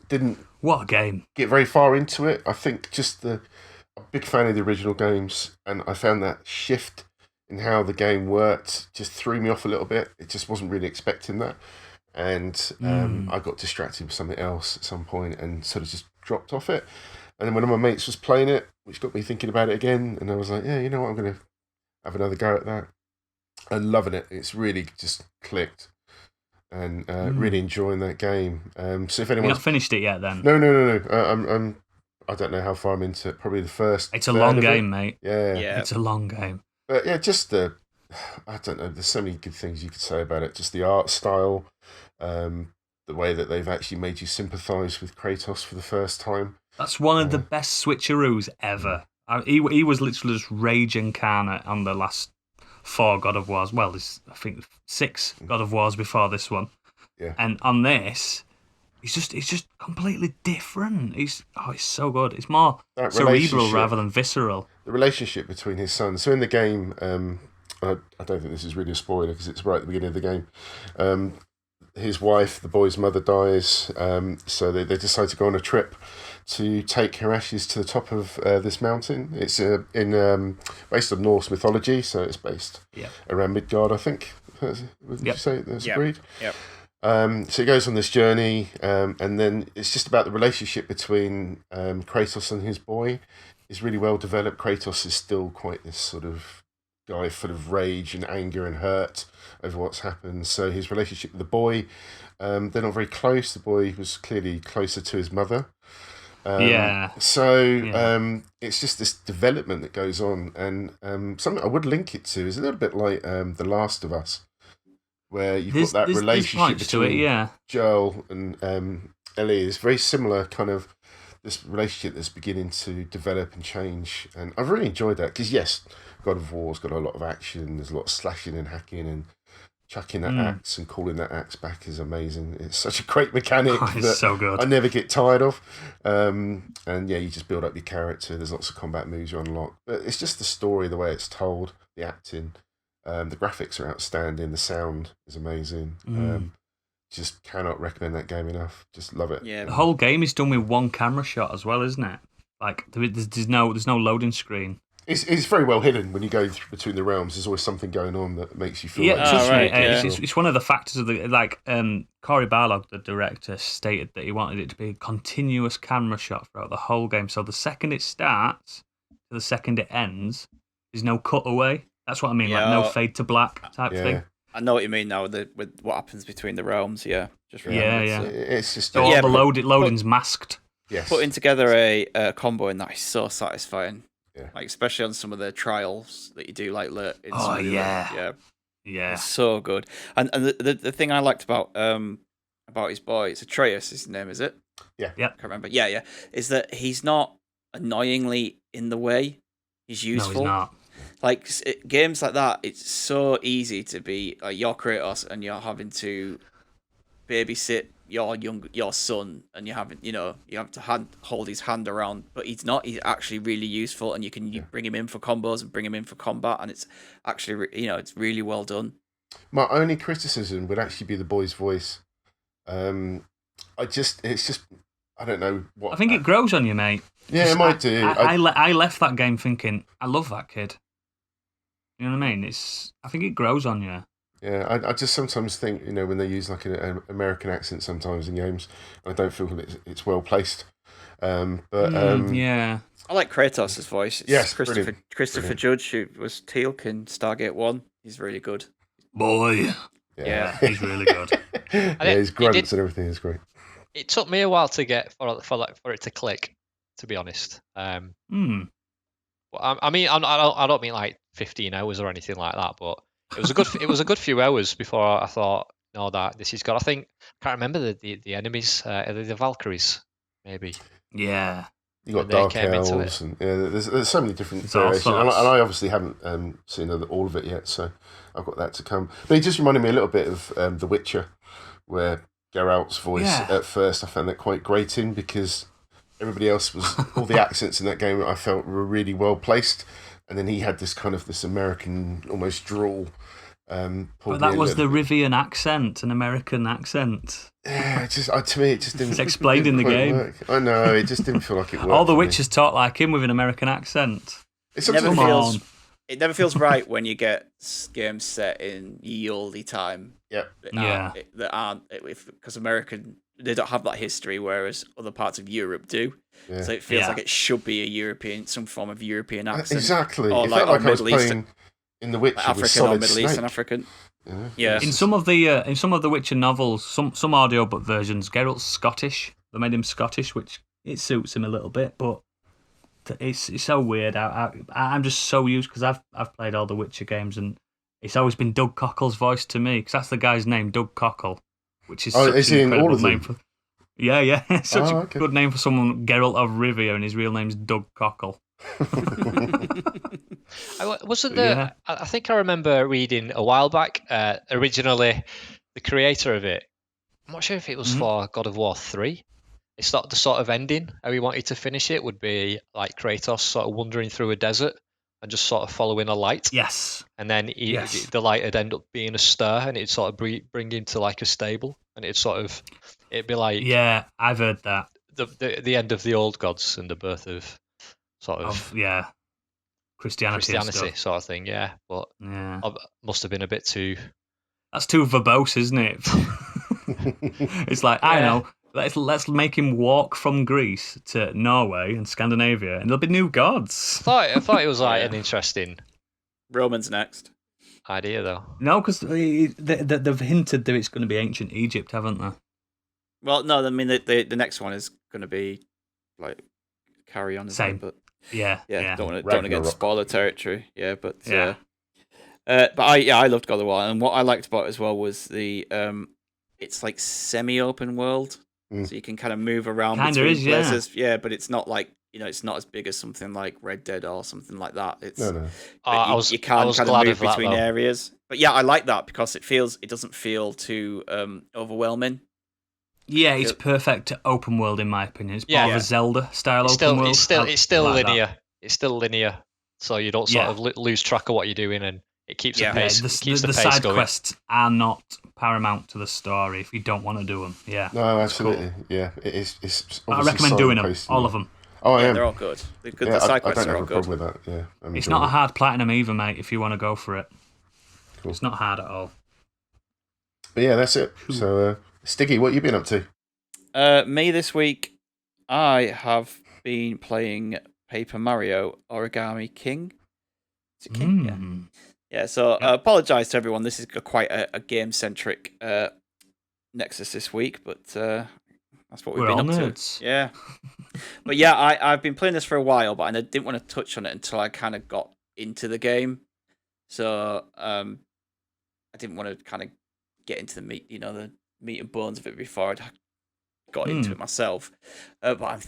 Didn't. What a game. Get very far into it. I think I'm a big fan of the original games, and I found that shift in how the game worked just threw me off a little bit. It just wasn't really expecting that. And I got distracted with something else at some point and sort of just dropped off it. And then one of my mates was playing it, which got me thinking about it again. And I was like, yeah, you know what? I'm going to have another go at that. And loving it. It's really just clicked. And really enjoying that game. So if anyone's... You've not finished it yet, then? No. I don't know how far I'm into it. Probably the first... It's a long game, mate. Yeah. It's a long game. But yeah, just I don't know. There's so many good things you could say about it. Just the art style, the way that they've actually made you sympathise with Kratos for the first time. That's one of the best switcheroos ever. He was literally just rage incarnate on the last 4 God of Wars. Well, there's, I think, 6 God of Wars before this one. Yeah. And on this, he's just completely different. It's so good. It's more cerebral rather than visceral. The relationship between his sons. So in the game, I don't think this is really a spoiler because it's right at the beginning of the game. His wife, the boy's mother, dies. So they decide to go on a trip to take her ashes to the top of this mountain. It's based on Norse mythology, so it's based around Midgard, I think. Would you say that's agreed? Yep. So he goes on this journey, and then it's just about the relationship between Kratos and his boy. Is really well developed. Kratos is still quite this sort of guy full of rage and anger and hurt over what's happened. So his relationship with the boy, they're not very close. The boy was clearly closer to his mother. So it's just this development that goes on, and something I would link it to is a little bit like The Last of Us, where you've got that relationship between Joel and Ellie. It's very similar kind of this relationship that's beginning to develop and change, and I've really enjoyed that because yes, God of War's got a lot of action. There's a lot of slashing and hacking and chucking that axe and calling that axe back is amazing. It's such a great mechanic that so good. I never get tired of. And yeah, you just build up your character. There's lots of combat moves you unlock, but it's just the story, the way it's told, the acting, the graphics are outstanding. The sound is amazing. Just cannot recommend that game enough. Just love it. Yeah, the whole game is done with one camera shot as well, isn't it? Like there's no loading screen. It's very well hidden when you go between the realms. There's always something going on that makes you feel. It's one of the factors of the Cory Barlog, the director, stated that he wanted it to be a continuous camera shot throughout the whole game. So the second it starts to the second it ends, there's no cutaway. That's what I mean, like no fade to black type thing. I know what you mean now with what happens between the realms. Yeah, just It's just so all the loading's masked. Yes, putting together a combo in that is so satisfying. Yeah. Like especially on some of the trials that you do, like yeah, it's so good. And the thing I liked about his boy, it's Atreus, his name, is it? Yeah, I can't remember. Yeah, is that he's not annoyingly in the way. He's useful. No, he's not. Like games like that, it's so easy to be like you're Kratos and you're having to babysit your son, and you have to hold his hand around, but he's not. He's actually really useful, and you bring him in for combos and bring him in for combat, and it's actually it's really well done. My only criticism would actually be the boy's voice. It's just I don't know what. I think it grows on you, mate. Yeah, it might do. I left that game thinking I love that kid. You know what I mean? I think it grows on you. Yeah, I just sometimes think, when they use like an American accent sometimes in games, I don't feel that it's well placed. Yeah. I like Kratos' voice. It's Yes, Christopher brilliant. Judge, who was Teal'c in Stargate 1. He's really good. Boy. Yeah. He's really good. His grunts and everything is great. It took me a while to get for it to click, to be honest. I mean, I don't mean like 15 hours or anything like that, but it was a good few hours before I thought, no, that this is good. I can't remember the enemies, the Valkyries, maybe. Yeah. You got And they Dark came into Elves, and there's so many different It's all variations, and sorts. I obviously haven't seen all of it yet, so I've got that to come. But it just reminded me a little bit of The Witcher, where Geralt's voice at first I found that quite grating because everybody else was all the accents in that game I felt were really well placed, and then he had this American almost drawl. But that was the Rivian accent, an American accent. Yeah, to me it just didn't. It's explained in the quite game. work. I know, it just didn't feel like it worked. All the for me. witches talk like him with an American accent. It never feels right when you get games set in ye olde time. Yeah. That aren't because they don't have that history, whereas other parts of Europe do. Yeah. So it feels like it should be some form of European accent. Exactly. Or it felt like I was Middle playing Eastern, in The Witcher like with African or Solid Middle Snake. Eastern African. Yeah. Yeah. In some of the Witcher novels, some audiobook versions, Geralt's Scottish. They made him Scottish, which it suits him a little bit, but it's so weird. I'm just so used because I've played all the Witcher games, and it's always been Doug Cockle's voice to me because that's the guy's name, Doug Cockle, which is such is an he in all incredible of them? name for. Yeah, it's such okay. a good name for someone, Geralt of Rivia, and his real name's Doug Cockle. I think I remember reading a while back. Originally, the creator of it, I'm not sure if it was for God of War 3. It's not the sort of ending how he wanted to finish it would be like Kratos sort of wandering through a desert and just sort of following a light. Yes. And then the light would end up being a star, and it'd sort of bring him to like a stable, and it'd be like I've heard that the end of the old gods and the birth of sort of Christianity sort of thing. Yeah, but must have been a bit too. That's too verbose, isn't it? It's like I know. Let's make him walk from Greece to Norway and Scandinavia, and there'll be new gods. I thought it was like an interesting Romans next idea, though. No, because they've hinted that it's going to be ancient Egypt, haven't they? Well, no, I mean the next one is going to be like carry on. Same, but yeah. Don't want to get spoiler territory. Yeah, but I loved God of War, and what I liked about it as well was the it's like semi-open world, so you can kind of move around between places. Yeah, but it's not like it's not as big as something like Red Dead or something like that. It's No. you can kind of move between areas. But yeah, I like that because it doesn't feel too overwhelming. Yeah, it's perfect open world in my opinion. It's more of a Zelda style open world. It's still linear. It's still linear, so you don't sort of lose track of what you're doing, and it keeps the pace. Keeps the pace side going. quests are not paramount to the story if you don't want to do them. Yeah. No, absolutely. Cool. Yeah, it's. I recommend doing them, all of them. Oh, I am. They're all good. The side quests are all good. I don't have a problem with that. Yeah, it's not a hard platinum either, mate. If you want to go for it, cool. It's not hard at all. But yeah, that's it. So, Stiggy, what you been up to? Me this week, I have been playing Paper Mario Origami King. Is it King? Yeah. So I apologise to everyone. This is quite a game centric Nexus this week, but that's what we've been up nerds. to. Yeah. But yeah, I've been playing this for a while, but I didn't want to touch on it until I kind of got into the game. So I didn't want to kind of get into the meat, the meat and bones of it before I'd got into it myself. But I'm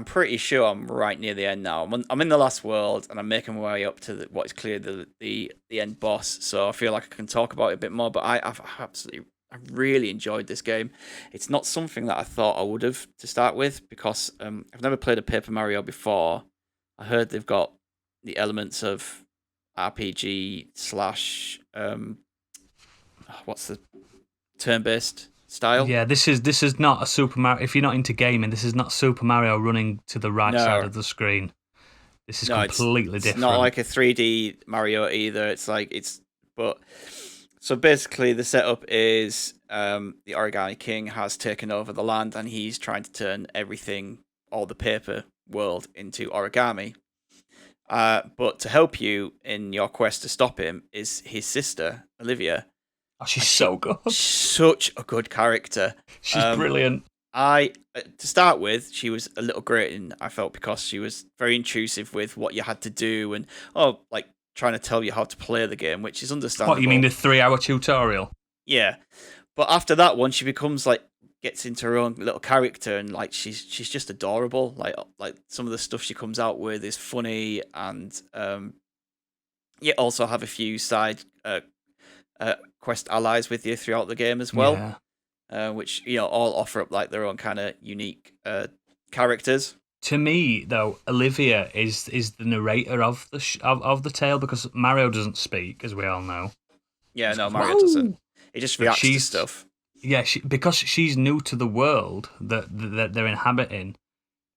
pretty sure I'm right near the end now. I'm in the last world, and I'm making my way up to what is clearly the end boss. So I feel like I can talk about it a bit more. But I really enjoyed this game. It's not something that I thought I would have to start with because I've never played a Paper Mario before. I heard they've got the elements of RPG / what's the turn-based style? Yeah, this is not a Super Mario. If you're not into gaming, this is not Super Mario running to the right side of the screen. This is completely different. It's not like a 3D Mario either. So basically, the setup is the Origami King has taken over the land, and he's trying to turn everything all the paper world into origami. But to help you in your quest to stop him is his sister, Olivia. Oh, she's so good. Such a good character. She's brilliant. To start with, she was a little grating, I felt, because she was very intrusive with what you had to do and like trying to tell you how to play the game, which is understandable. What, you mean the 3-hour tutorial? Yeah. But after that one, she becomes like, gets into her own little character, and like she's just adorable. Like some of the stuff she comes out with is funny, and you also have a few side quest allies with you throughout the game as well. Yeah. Which all offer up like their own kind of unique characters. To me, though, Olivia is the narrator of the tale, because Mario doesn't speak, as we all know. Yeah, no, Mario doesn't. He just reacts to stuff. Yeah, because she's new to the world that they're inhabiting.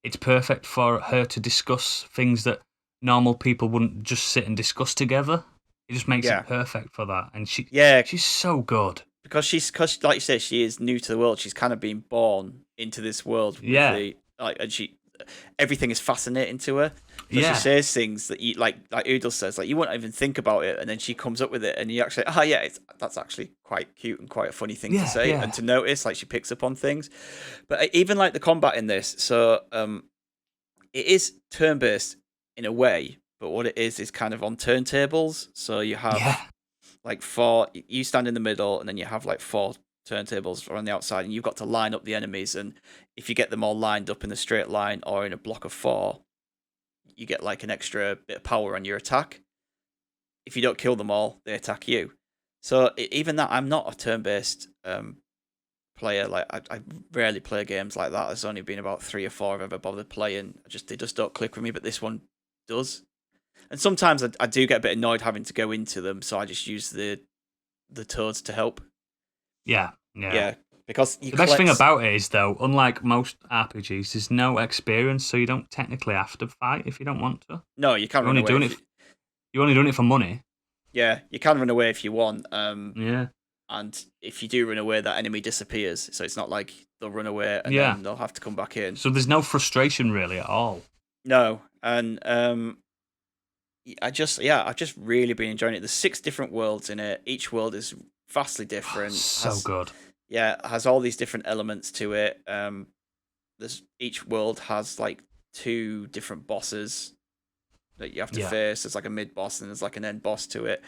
It's perfect for her to discuss things that normal people wouldn't just sit and discuss together. It just makes it perfect for that, and she's so good. Because like you said, she is new to the world. She's kind of been born into this world. And everything is fascinating to her. So she says things that you like Oodles says, like you won't even think about it, and then she comes up with it, and you actually, that's actually quite cute and quite a funny thing to say and to notice. Like she picks up on things, but even like the combat in this, so it is turn-based in a way, but what it is kind of on turntables. So you have like 4, you stand in the middle, and then you have like 4 turntables on the outside, and you've got to line up the enemies, and if you get them all lined up in a straight line or in a block of 4, you get like an extra bit of power on your attack. If you don't kill them all, they attack you. So even that, I'm not a turn-based player. Like I rarely play games like that. There's only been about 3 or 4 I've ever bothered playing. They just don't click with me, but this one does. And sometimes I do get a bit annoyed having to go into them, so I just use the toads to help. Yeah. Because the best thing about it is, though, unlike most RPGs, there's no experience, so you don't technically have to fight if you don't want to. No, you can't run away. You're only doing it for money. Yeah, you can run away if you want. And if you do run away, that enemy disappears. So it's not like they'll run away and then they'll have to come back in. So there's no frustration really at all. No, and I've just really been enjoying it. There's 6 different worlds in it. Each world is vastly different. Good. Yeah, it has all these different elements to it. Each world has like 2 different bosses that you have to face. There's like a mid boss and there's like an end boss to it.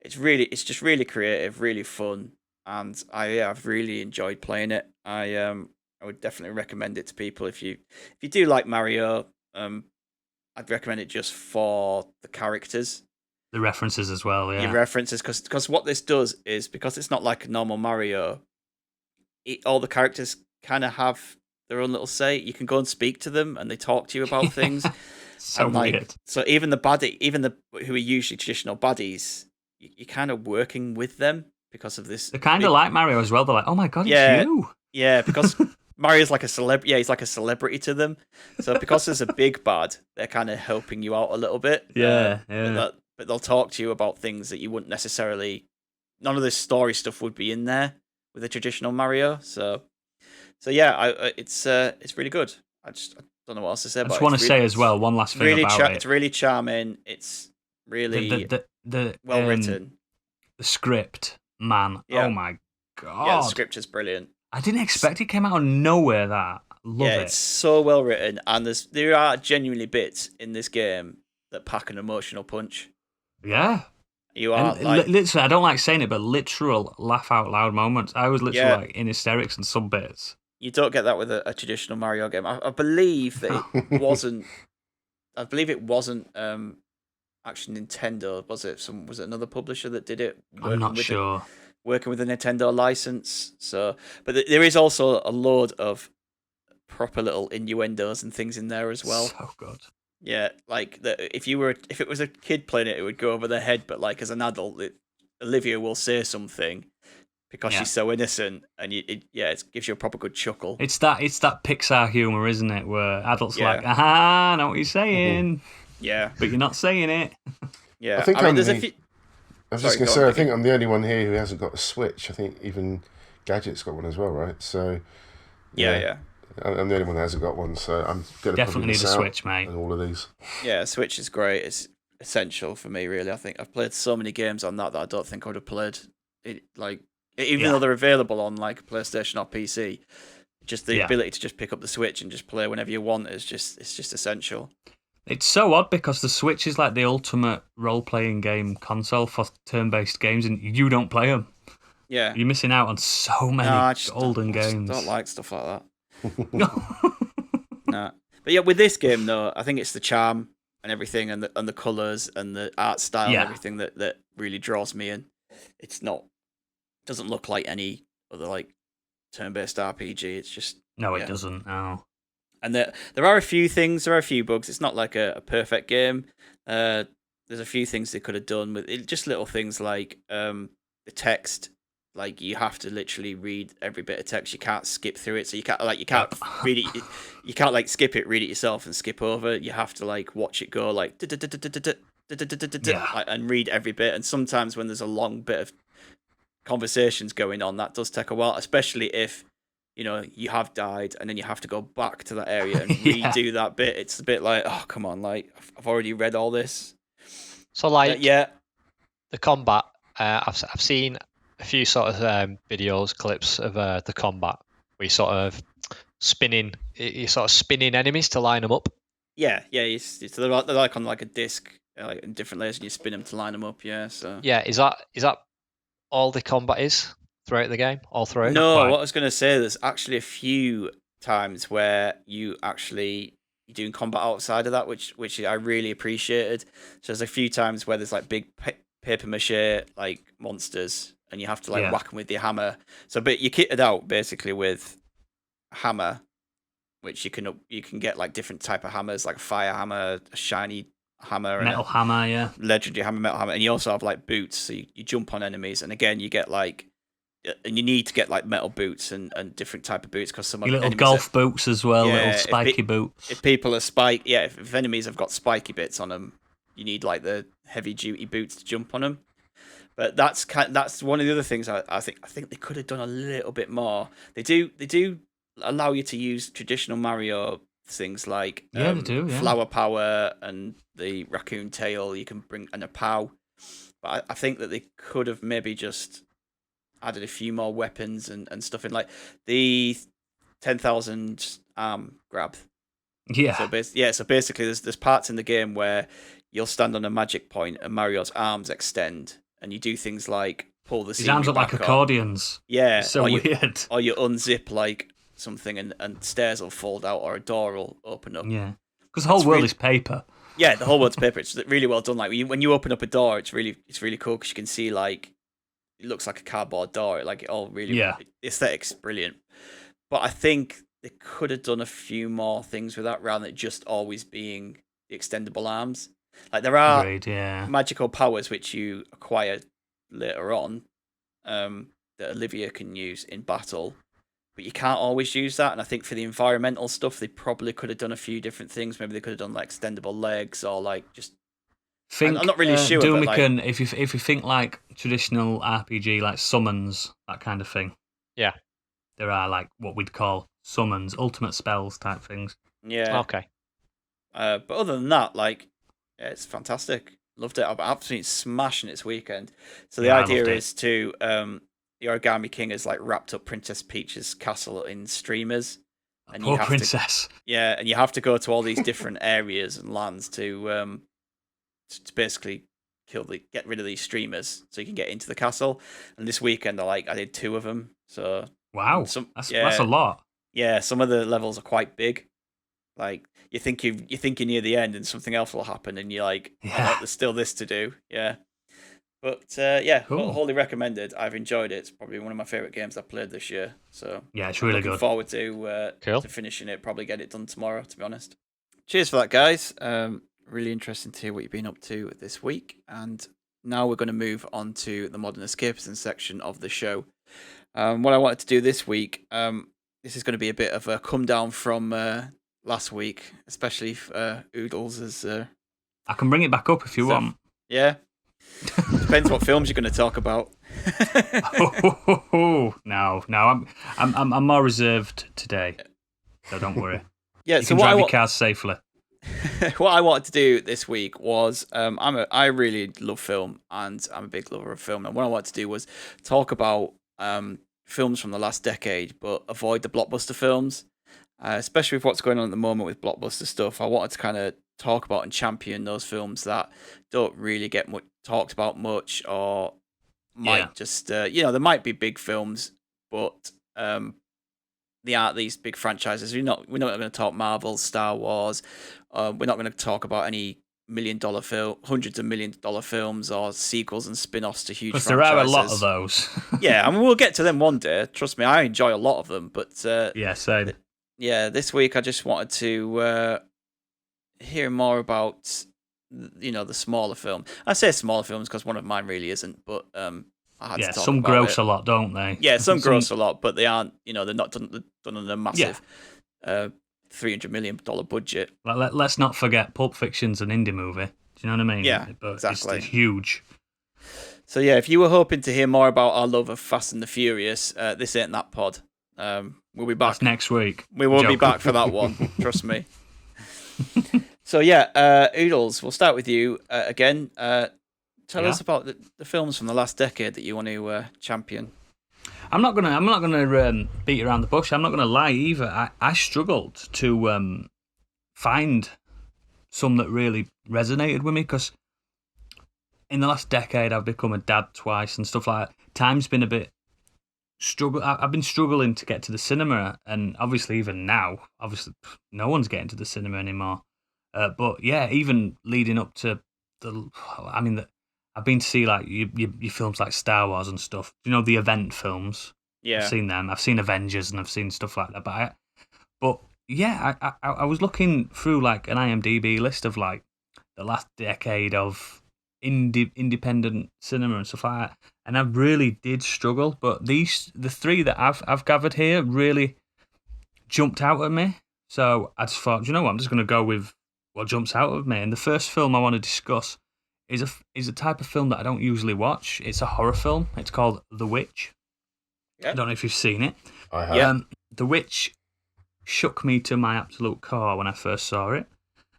It's just really creative, really fun, and I've really enjoyed playing it. I would definitely recommend it to people if you do like Mario. I'd recommend it just for the characters. The references as well, yeah. The references, because what this does is, because it's not like a normal Mario, all the characters kind of have their own little say. You can go and speak to them, and they talk to you about things. So weird. So even the who are usually traditional baddies, you're kind of working with them because of this. They're kind of like Mario as well. They're like, oh my god, it's you. Yeah, because Mario's like a celebrity. Yeah, he's like a celebrity to them. So because there's a big bad, they're kind of helping you out a little bit. Yeah. But they'll talk to you about things that you wouldn't necessarily. None of this story stuff would be in there with a traditional Mario. So yeah, it's really good. I don't know what else to say. I just want to say as well, one last thing about it. It's really charming. It's really well written. The script, man. Yeah. Oh my god. Yeah, the script is brilliant. I didn't expect it came out of nowhere. That love it. It's so well written, and there are genuinely bits in this game that pack an emotional punch. Yeah. You are literally, I don't like saying it, but literal laugh out loud moments. I was literally like in hysterics in some bits. You don't get that with a traditional Mario game. I believe that it wasn't. I believe it wasn't actually Nintendo. Was it? Was it another publisher that did it? I'm not sure. Working with a Nintendo license. So, but there is also a load of proper little innuendos and things in there as well. So good. Yeah, like if it was a kid playing it, it would go over their head. But like as an adult, Olivia will say something because she's so innocent, and it gives you a proper good chuckle. It's that Pixar humor, isn't it? Where adults are like, aha, I know what you're saying. Yeah, but you're not saying it. Yeah, I was just going to say, I think I'm the only one here who hasn't got a Switch. I think even Gadget's got one as well, right? So yeah. I'm the only one that hasn't got one, so I'm going to Definitely need a Switch, mate. And all of these. Yeah, Switch is great. It's essential for me, really. I think I've played so many games on that I don't think I would have played it. Like, even though they're available on like PlayStation or PC, just the ability to just pick up the Switch and just play whenever you want it's just essential. It's so odd because the Switch is like the ultimate role-playing game console for turn-based games, and you don't play them. Yeah, you're missing out on so many golden games. I don't like stuff like that. Nah. But yeah, with this game though, I think it's the charm and everything, and the colours and the art style and everything that really draws me in. Doesn't look like any other like turn-based RPG. It's just it doesn't. No. And there are a few things, there are a few bugs. It's not like a perfect game. There's a few things they could have done with it, just little things like the text. Like you have to literally read every bit of text. You can't skip through it. So you can't read it. You can't like skip it, read it yourself, and skip over. You have to like watch it go like and read every bit. And sometimes when there's a long bit of conversations going on, that does take a while, especially if you have died and then you have to go back to that area and redo that bit. It's a bit like, oh, come on, like I've already read all this. So like, the combat, I've seen a few sort of videos, clips of the combat where you're sort of spinning enemies to line them up. Yeah. So they're like on like a disc, like in different layers, and you spin them to line them up. Yeah. So is that all the combat is throughout the game, all through? No, what I was going to say, there's actually a few times where you're doing combat outside of that, which I really appreciated. So there's a few times where there's like big paper mache like monsters, and you have to like whack them with your hammer. So, but you're kitted out basically with a hammer, which you can get like different type of hammers, like a fire hammer, a shiny hammer, metal hammer, legendary hammer, metal hammer, and you also have like boots. So you jump on enemies, and again you get like. And you need to get like metal boots and different type of boots because some your little golf boots as well, little spiky boots. If people are if enemies have got spiky bits on them, you need like the heavy duty boots to jump on them. But that's one of the other things I think they could have done a little bit more. They do allow you to use traditional Mario things like flower power and the raccoon tail. You can bring and a POW, but I think that they could have maybe just added a few more weapons and stuff in, like the 10,000 arm grab. Yeah. So basically, there's parts in the game where you'll stand on a magic point and Mario's arms extend, and you do things like pull the. His arms are like accordions. Yeah. So weird. Or you unzip like something and stairs will fold out or a door will open up. Yeah. Because the whole world is paper. Yeah, the whole world's paper. It's really well done. Like when you open up a door, it's really cool because you can see like. It looks like a cardboard door. Like it all really, the aesthetic's brilliant. But I think they could have done a few more things with that, rather than it just always being the extendable arms. Like there are magical powers which you acquire later on that Olivia can use in battle, but you can't always use that. And I think for the environmental stuff, they probably could have done a few different things. Maybe they could have done like extendable legs or like just. I'm not really sure. Doom can, if you think like traditional RPG, like summons, that kind of thing. Yeah. There are like what we'd call summons, ultimate spells type things. Yeah. Okay. But other than that, like, it's fantastic. Loved it. I'm absolutely smashing its weekend. So the idea is to the Origami King has like wrapped up Princess Peach's castle in streamers. And poor princess. And you have to go to all these different areas and lands to basically get rid of these streamers so you can get into the castle. And this weekend I did 2 of them. So wow, that's a lot. Yeah, some of the levels are quite big. Like you think you're near the end and something else will happen and you're like, oh, there's still this to do. Yeah. But cool. Wholly recommended. I've enjoyed it. It's probably one of my favorite games I've played this year. So yeah, it's really good. Looking forward to finishing it. Probably get it done tomorrow, to be honest. Cheers for that, guys. Really interesting to hear what you've been up to this week. And now we're going to move on to the Modern Escapism section of the show. What I wanted to do this week, this is going to be a bit of a come down from last week, especially Oodles. I can bring it back up if you want. Yeah. Depends what films you're going to talk about. No, I'm more reserved today. so don't worry. Yeah, You so can what drive your cars safely. what I wanted to do this week was I really love film, and I'm a big lover of film, and what I wanted to do was talk about films from the last decade, but avoid the blockbuster films, especially with what's going on at the moment with blockbuster stuff. I wanted to kind of talk about and champion those films that don't really get talked about much, or might just there might be big films, but they aren't these big franchises. We're not going to talk Marvel, Star Wars. We're not going to talk about any $1 million hundreds of $1 million films or sequels and spin-offs to huge franchises. Because there are a lot of those. Yeah, I mean, we'll get to them one day. Trust me, I enjoy a lot of them. But yeah, same. This week I just wanted to hear more about the smaller film. I say smaller films because one of mine really isn't, but I had to talk some about gross it. a lot, don't they? Yeah, some gross a lot, but they aren't. They're not done on a massive $300 million budget. Let's not forget Pulp Fiction's an indie movie. Do you know what I mean? Yeah, but exactly. It's huge. So yeah, if you were hoping to hear more about our love of Fast and the Furious, this ain't that pod. We'll be back That's next week. We will be back for that one. Trust me. So yeah, Oodles, we'll start with you again. Tell us about the films from the last decade that you want to champion. I'm not gonna beat around the bush. I'm not gonna lie either. I struggled to find some that really resonated with me, because in the last decade I've become a dad twice and stuff like that. Time's been a bit struggle. I've been struggling to get to the cinema, and obviously even now, no one's getting to the cinema anymore. But yeah, even leading up to I've been to see like your films like Star Wars and stuff. The event films. Yeah, I've seen them. I've seen Avengers and I've seen stuff like that. But I was looking through like an IMDb list of like the last decade of independent cinema and stuff like that, and I really did struggle. But the three that I've gathered here really jumped out at me. So I just thought, I'm just going to go with what jumps out at me. And the first film I want to discuss is a type of film that I don't usually watch. It's a horror film. It's called The Witch. Yeah. I don't know if you've seen it. I have. The Witch shook me to my absolute core when I first saw it.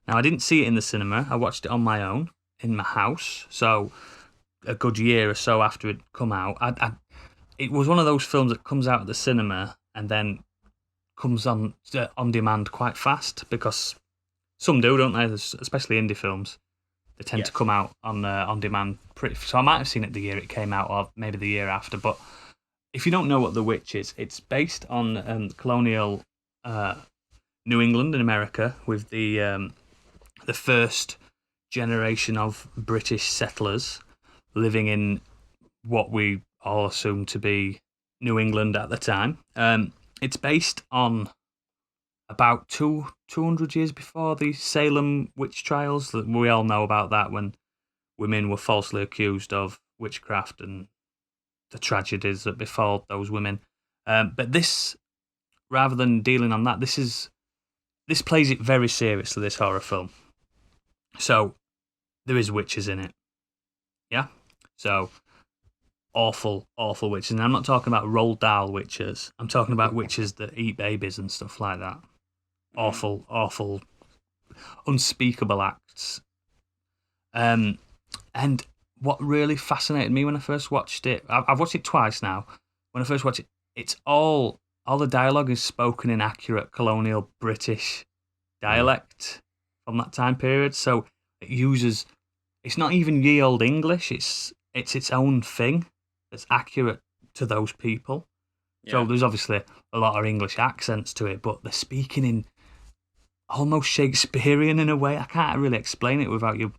Now, I didn't see it in the cinema. I watched it on my own in my house. So a good year or so after it come out, it was one of those films that comes out at the cinema and then comes on demand quite fast, because some do, don't they? Especially indie films. They tend to come out on demand pretty. So I might have seen it the year it came out, or maybe the year after. But if you don't know what The Witch is, it's based on colonial New England in America, with the first generation of British settlers living in what we all assume to be New England at the time. It's based on about 200 years before the Salem witch trials. That we all know about that, when women were falsely accused of witchcraft and the tragedies that befall those women. But this, rather than dealing on that, this plays it very seriously, this horror film. So there is witches in it. Yeah? So awful witches. And I'm not talking about Roald Dahl witches. I'm talking about witches that eat babies and stuff like that. Awful, unspeakable acts. And what really fascinated me when I first watched it, I've watched it twice now. When I first watched it, it's all the dialogue is spoken in accurate colonial British dialect from that time period. So it's not even ye old English. It's its own thing that's accurate to those people. Yeah. So there's obviously a lot of English accents to it, but they're speaking in almost Shakespearean in a way. I can't really explain it without you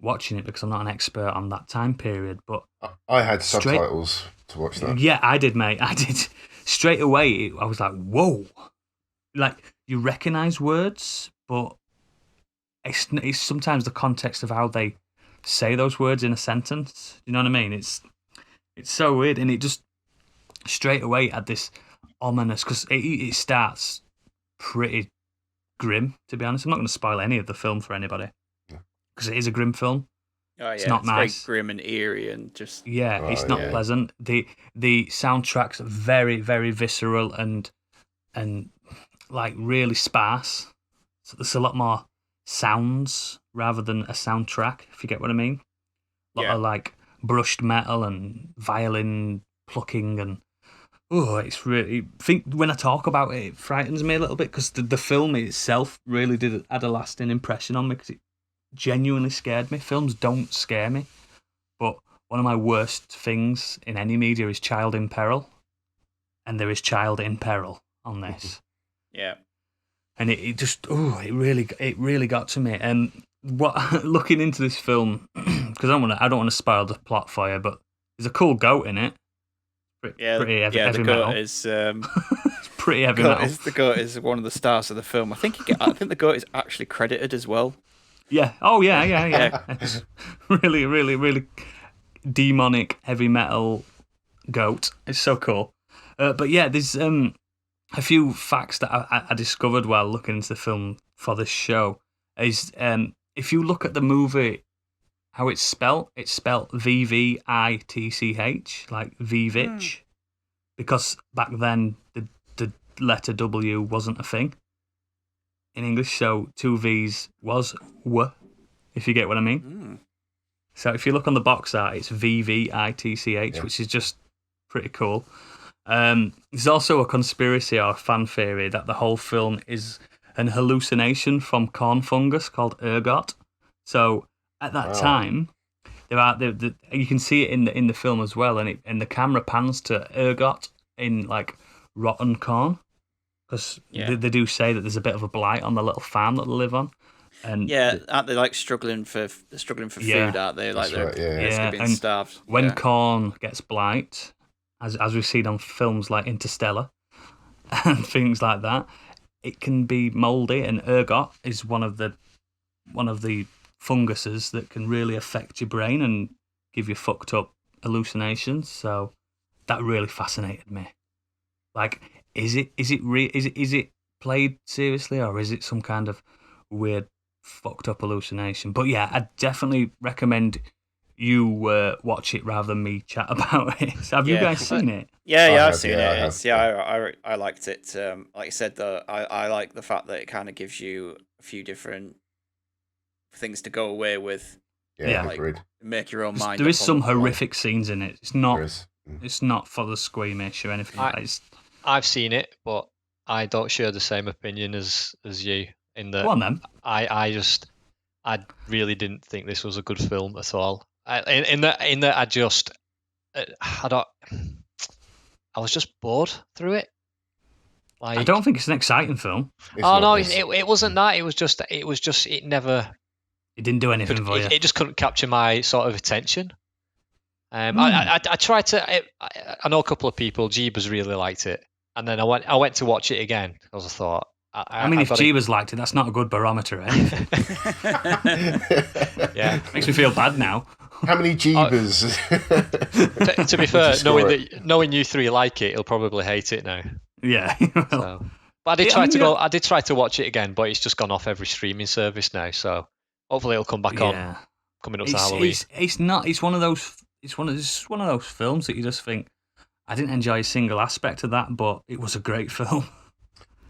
watching it, because I'm not an expert on that time period. But I had subtitles to watch that. Yeah, I did, mate. I did. Straight away, I was like, whoa. Like, you recognise words, but it's sometimes the context of how they say those words in a sentence. You know what I mean? It's so weird, and it just straight away had this ominous, because it starts pretty grim, to be honest. I'm not going to spoil any of the film for anybody, because it is a grim film. Oh yeah, it's not nice. Very grim and eerie, and just it's not pleasant. The soundtrack's very, very visceral, and like really sparse. So there's a lot more sounds rather than a soundtrack, if you get what I mean. A lot of like brushed metal and violin plucking, and it's really. I think when I talk about it, it frightens me a little bit because the film itself really had a lasting impression on me because it genuinely scared me. Films don't scare me, but one of my worst things in any media is child in peril, and there is child in peril on this. Yeah. And it just it really got to me. And looking into this film, because I don't want to spoil the plot for you, but there's a cool goat in it. Pretty heavy the metal. goat is It's pretty heavy metal. The goat is one of the stars of the film. I think the goat is actually credited as well. Yeah. Oh yeah. It's really, really, really demonic heavy metal goat. It's so cool. But yeah, there's a few facts that I discovered while looking into the film for this show. Is if you look at the movie, how it's spelt VVITCH, like Vivitch, because back then the letter W wasn't a thing in English, so two V's was W, if you get what I mean. So if you look on the box art, it's VVITCH, which is just pretty cool. There's also a conspiracy or a fan theory that the whole film is an hallucination from corn fungus called ergot. So at that time, you can see it in the film as well, and the camera pans to ergot in like rotten corn, because they do say that there's a bit of a blight on the little farm that they live on. And aren't they like struggling for food? Aren't they? Like they're being starved. When corn gets blight, as we've seen on films like Interstellar and things like that, it can be mouldy, and ergot is one of the funguses that can really affect your brain and give you fucked up hallucinations. So that really fascinated me. Like, is it played seriously, or is it some kind of weird fucked up hallucination? But yeah, I definitely recommend you watch it rather than me chat about it. So have you guys seen it? Yeah, I've seen it. I liked it. Like I said, though, I like the fact that it kind of gives you a few different things to go away with. Agreed. Make your own mind. There is some horrific scenes in it. It's not for the squeamish or anything like that. I've seen it, but I don't share the same opinion as you. In that, go on then. I really didn't think this was a good film at all. I was just bored through it. Like, I don't think it's an exciting film. It wasn't that. It was just it never. It didn't do anything for you. It just couldn't capture my sort of attention. I tried to. I know a couple of people. Jeebus really liked it, and then I went to watch it again because I thought. I mean, if Jeebus liked it, that's not a good barometer, eh? Yeah, makes me feel bad now. How many Jeebus? To be fair, knowing you three like it, he'll probably hate it now. Yeah. But I did try to watch it again, but it's just gone off every streaming service now. So hopefully it'll come back on coming up to Halloween. It's one of those films that you just think, I didn't enjoy a single aspect of that, but it was a great film.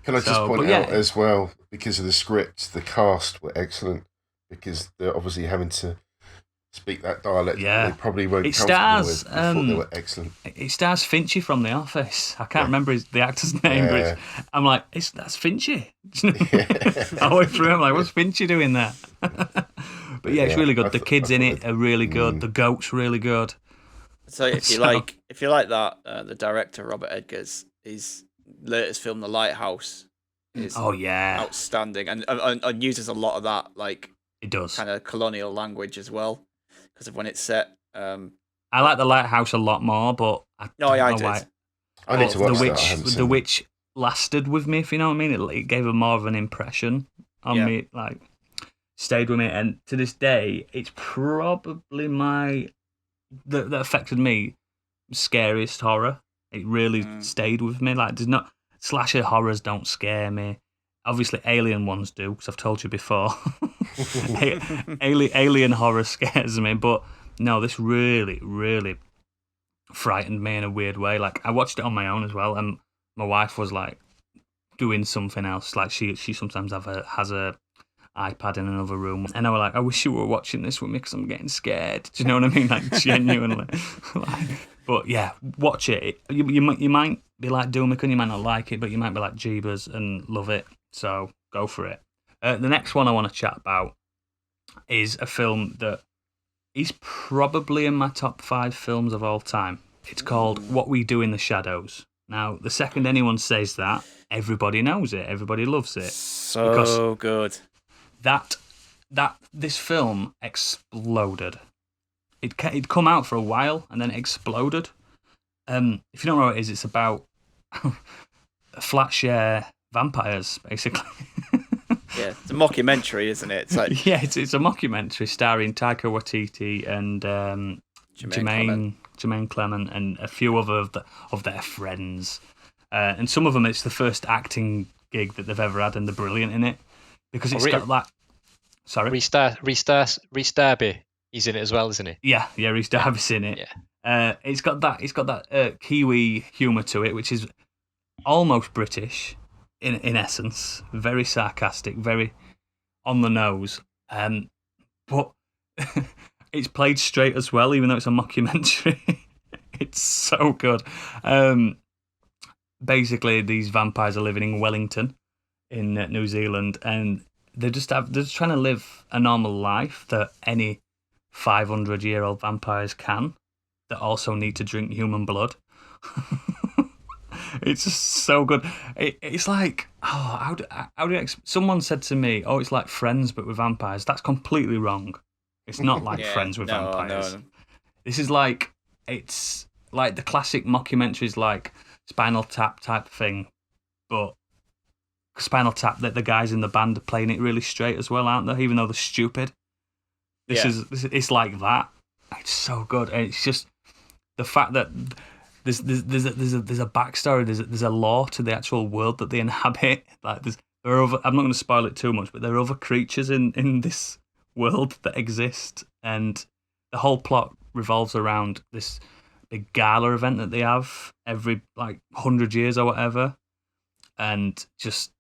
Can I just point out as well, because of the script, the cast were excellent, because they're obviously having to speak that dialect. Yeah. They probably weren't comfortable with. I thought they were excellent. It stars Finchy from The Office. I can't remember the actor's name, but I'm like, that's Finchy. All the way through, I'm like, what's Finchy doing there? But yeah, it's really good. The kids in it are really good. The goat's really good. So if you like that, the director Robert Eggers, his latest film, The Lighthouse, is outstanding, and uses a lot of that, like, it does, kind of colonial language as well, because of when it's set. I like The Lighthouse a lot more, but I did. I need to watch that. The Witch lasted with me, if you know what I mean. It gave a more of an impression on me, like, stayed with me, and to this day, it's probably that affected me scariest horror. It really stayed with me. Like, there's not slasher horrors don't scare me. Obviously, alien ones do, because I've told you before. Alien horror scares me, but no, this really, really frightened me in a weird way. Like, I watched it on my own as well, and my wife was like, doing something else. Like she sometimes has a iPad in another room, and I was like, I wish you were watching this with me because I'm getting scared. Do you know what I mean? Like genuinely. But yeah, watch it. You might be like Doomik, you might not like it, but you might be like Jeebus and love it. So go for it. The next one I want to chat about is a film that is probably in my top 5 films of all time. It's called What We Do in the Shadows. Now, the second anyone says that, everybody knows it. Everybody loves it. So good. This film exploded. It'd come out for a while and then it exploded. If you don't know what it is, it's about flat share vampires, basically. Yeah, it's a mockumentary, isn't it? It's like it's a mockumentary starring Taika Waititi and Jermaine Clement and a few other of their friends. And some of them, it's the first acting gig that they've ever had, and they're brilliant in it because it's got that. Sorry, Rhys Darby. He's in it as well, isn't he? Yeah, Rhys Darby's in it. Yeah. It's got that Kiwi humour to it, which is almost British in essence. Very sarcastic, very on the nose. But it's played straight as well, even though it's a mockumentary. It's so good. Basically, these vampires are living in Wellington, in New Zealand, and they're just trying to live a normal life that any 500-year-old vampires can, that also need to drink human blood. It's just so good. It's like, someone said to me, it's like Friends but with vampires. That's completely wrong. It's not like Friends with vampires. No. This is like, it's like the classic mockumentaries like Spinal Tap type thing, but Spinal Tap, that the guys in the band are playing it really straight as well, aren't they? Even though they're stupid. It's like that. It's so good. And it's just the fact that there's a backstory. There's a lore to the actual world that they inhabit. Like I'm not going to spoil it too much, but there are other creatures in this world that exist, and the whole plot revolves around this big gala event that they have every 100 years or whatever, and just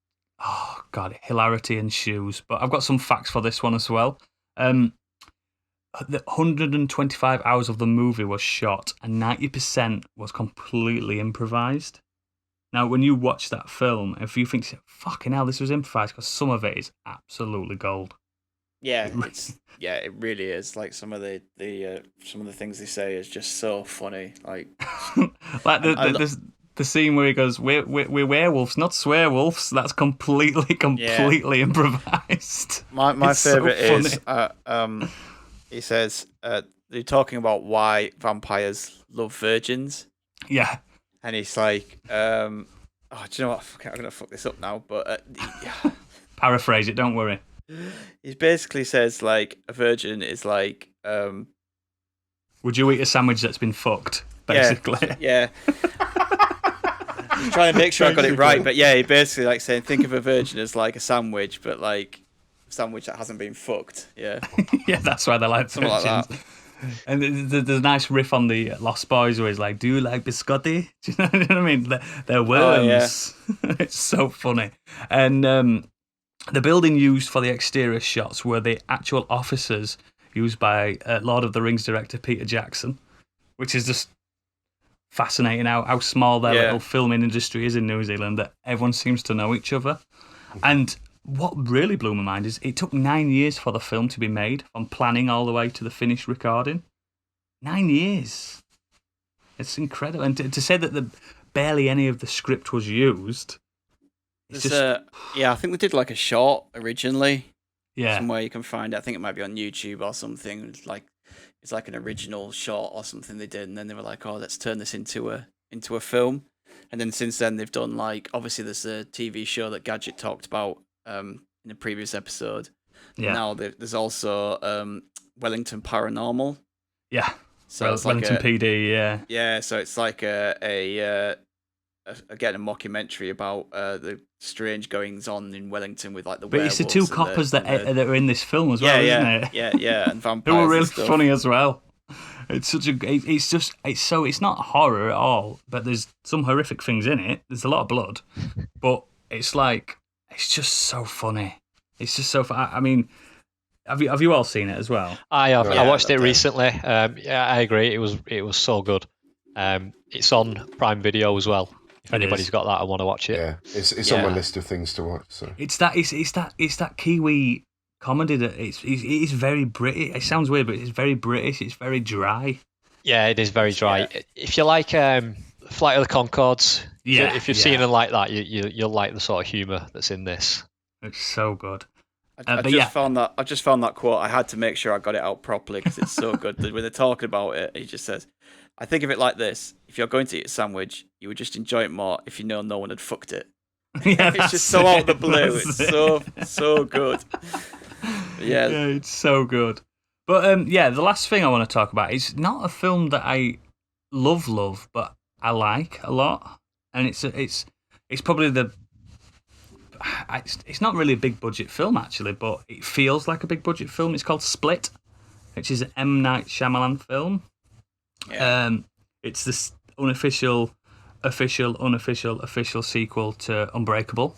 hilarity ensues. But I've got some facts for this one as well. The 125 hours of the movie was shot, and 90% was completely improvised. Now, when you watch that film, if you think, fucking hell, this was improvised, because some of it is absolutely gold. Yeah, it really is. Like some of the things they say is just so funny. Like, the scene where he goes, "We're werewolves, not swearwolves." That's completely improvised. My favorite is he says they're talking about why vampires love virgins. Yeah, and he's like, do you know what? I'm gonna fuck this up now, but paraphrase it. Don't worry. He basically says like a virgin is like. Would you eat a sandwich that's been fucked? Basically. Yeah. He's trying to make sure I got it right, but yeah, he basically saying think of a virgin as like a sandwich, but like a sandwich that hasn't been fucked. Yeah. Yeah, that's why they like something like that. And there's a nice riff on the Lost Boys where he's like, "Do you like biscotti?" Do you know what I mean? They're worms. Oh, yeah. It's so funny. And the building used for the exterior shots were the actual offices used by Lord of the Rings director Peter Jackson, which is just fascinating how small their little filming industry is in New Zealand, that everyone seems to know each other. And what really blew my mind is it took 9 years for the film to be made, from planning all the way to the finished recording. 9 years. It's incredible. And to say that barely any of the script was used. I think they did like a short originally. Yeah. Somewhere you can find it. I think it might be on YouTube or something. It's like an original short or something they did, and then they were like, let's turn this into a film. And then since then they've done obviously there's a TV show that Gadget talked about in a previous episode. Yeah. Now there's also Wellington Paranormal. Yeah. So it's Wellington PD. Yeah. Yeah. So it's like a mockumentary about the strange goings on in Wellington with the werewolves. But it's the two coppers that are in this film as well, isn't it? Yeah, and vampires. Who were really funny as well. It's it's not horror at all, but there's some horrific things in it. There's a lot of blood, but it's like it's just so funny. It's just so fun. I mean, have you all seen it as well? I have. Yeah, I watched it loved it. recently. Yeah, I agree. It was so good. It's on Prime Video as well. If It anybody's is. got that, I want to watch it. Yeah, it's on my Yeah. list of things to watch. So It's that Kiwi comedy that it is very British. It sounds weird, but it's very British. It's very dry. Yeah, it is very dry. Yeah. If you like Flight of the Conchords, Yeah, if you've yeah. seen them like that, you'll like the sort of humour that's in this. It's so good. I but just yeah. found that. I just found that quote. I had to make sure I got it out properly because it's so good. When they're talking about it, he just says, "I think of it like this: if you're going to eat a sandwich, you would just enjoy it more if you know no one had fucked it." Yeah, It's that's just so out of the it, blue. that's It's so good. Yeah. Yeah, it's so good. But yeah, the last thing I want to talk about is not a film that I love, but I like a lot, and it's probably it's not really a big budget film actually, but it feels like a big budget film. It's called Split, which is an M. Night Shyamalan film. Yeah. It's this unofficial sequel to Unbreakable,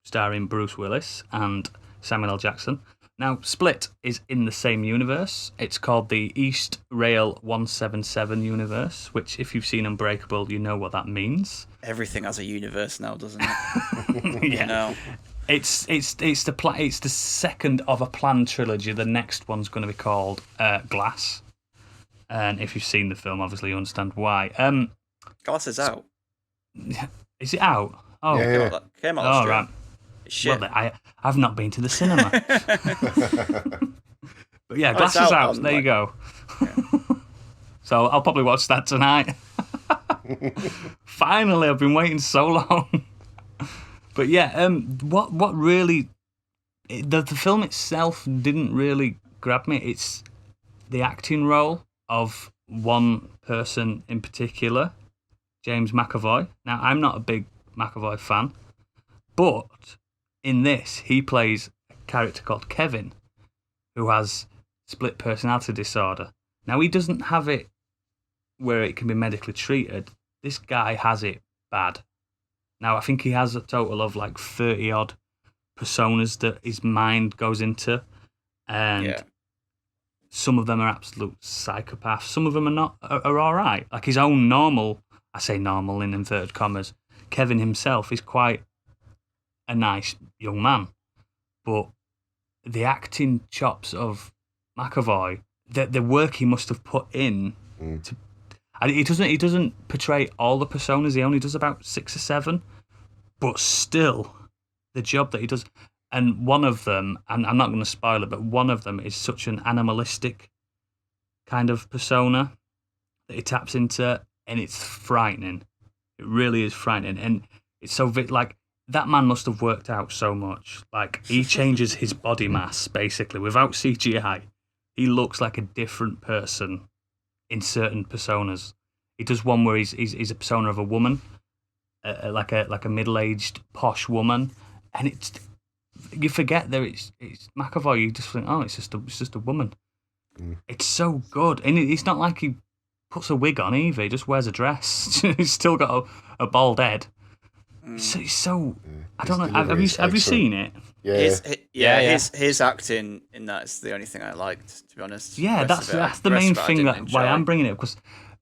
starring Bruce Willis and Samuel L. Jackson. Now, Split is in the same universe. It's called the East Rail 177 universe, which, if you've seen Unbreakable, you know what that means. Everything has a universe now, doesn't it? Yeah. No. It's the second of a planned trilogy. The next one's going to be called Glass, and if you've seen the film, obviously you understand why. Glass is out. Is it out? Oh, Yeah. Came out last year. right. It's shit. Well, I've not been to the cinema, but yeah, Oh, Glass it's is out out. on, There you like- go. So I'll probably watch that tonight. Finally, I've been waiting so long. But yeah, what really the film itself didn't really grab me. It's the acting role of one person in particular, James McAvoy. Now, I'm not a big McAvoy fan, but in this, he plays a character called Kevin, who has split personality disorder. Now, he doesn't have it where it can be medically treated. This guy has it bad. Now, I think he has a total of like 30 odd personas that his mind goes into, and Yeah. some of them are absolute psychopaths. Some of them are all right. Like his own normal, I say normal in inverted commas, Kevin himself is quite a nice young man, but the acting chops of McAvoy, the work he must have put in to. And he doesn't portray all the personas. He only does about 6 or 7, but still, the job that he does. And one of them, and I'm not going to spoil it, but one of them is such an animalistic kind of persona that he taps into, and it's frightening. It really is frightening, and it's so like that man must have worked out so much. Like he changes his body mass basically without CGI. He looks like a different person in certain personas. He does one where he's a persona of a woman, like a middle-aged posh woman, and you forget that it's McAvoy. You just think, oh, it's just a woman. It's so good, and it's not like he puts a wig on either. He just wears a dress. He's still got a bald head. It's so I don't know. Have you seen it? Yeah. His acting in that is the only thing I liked, to be honest. Yeah, The rest of it- that's the rest main of it I thing didn't why enjoy. I'm bringing it up, because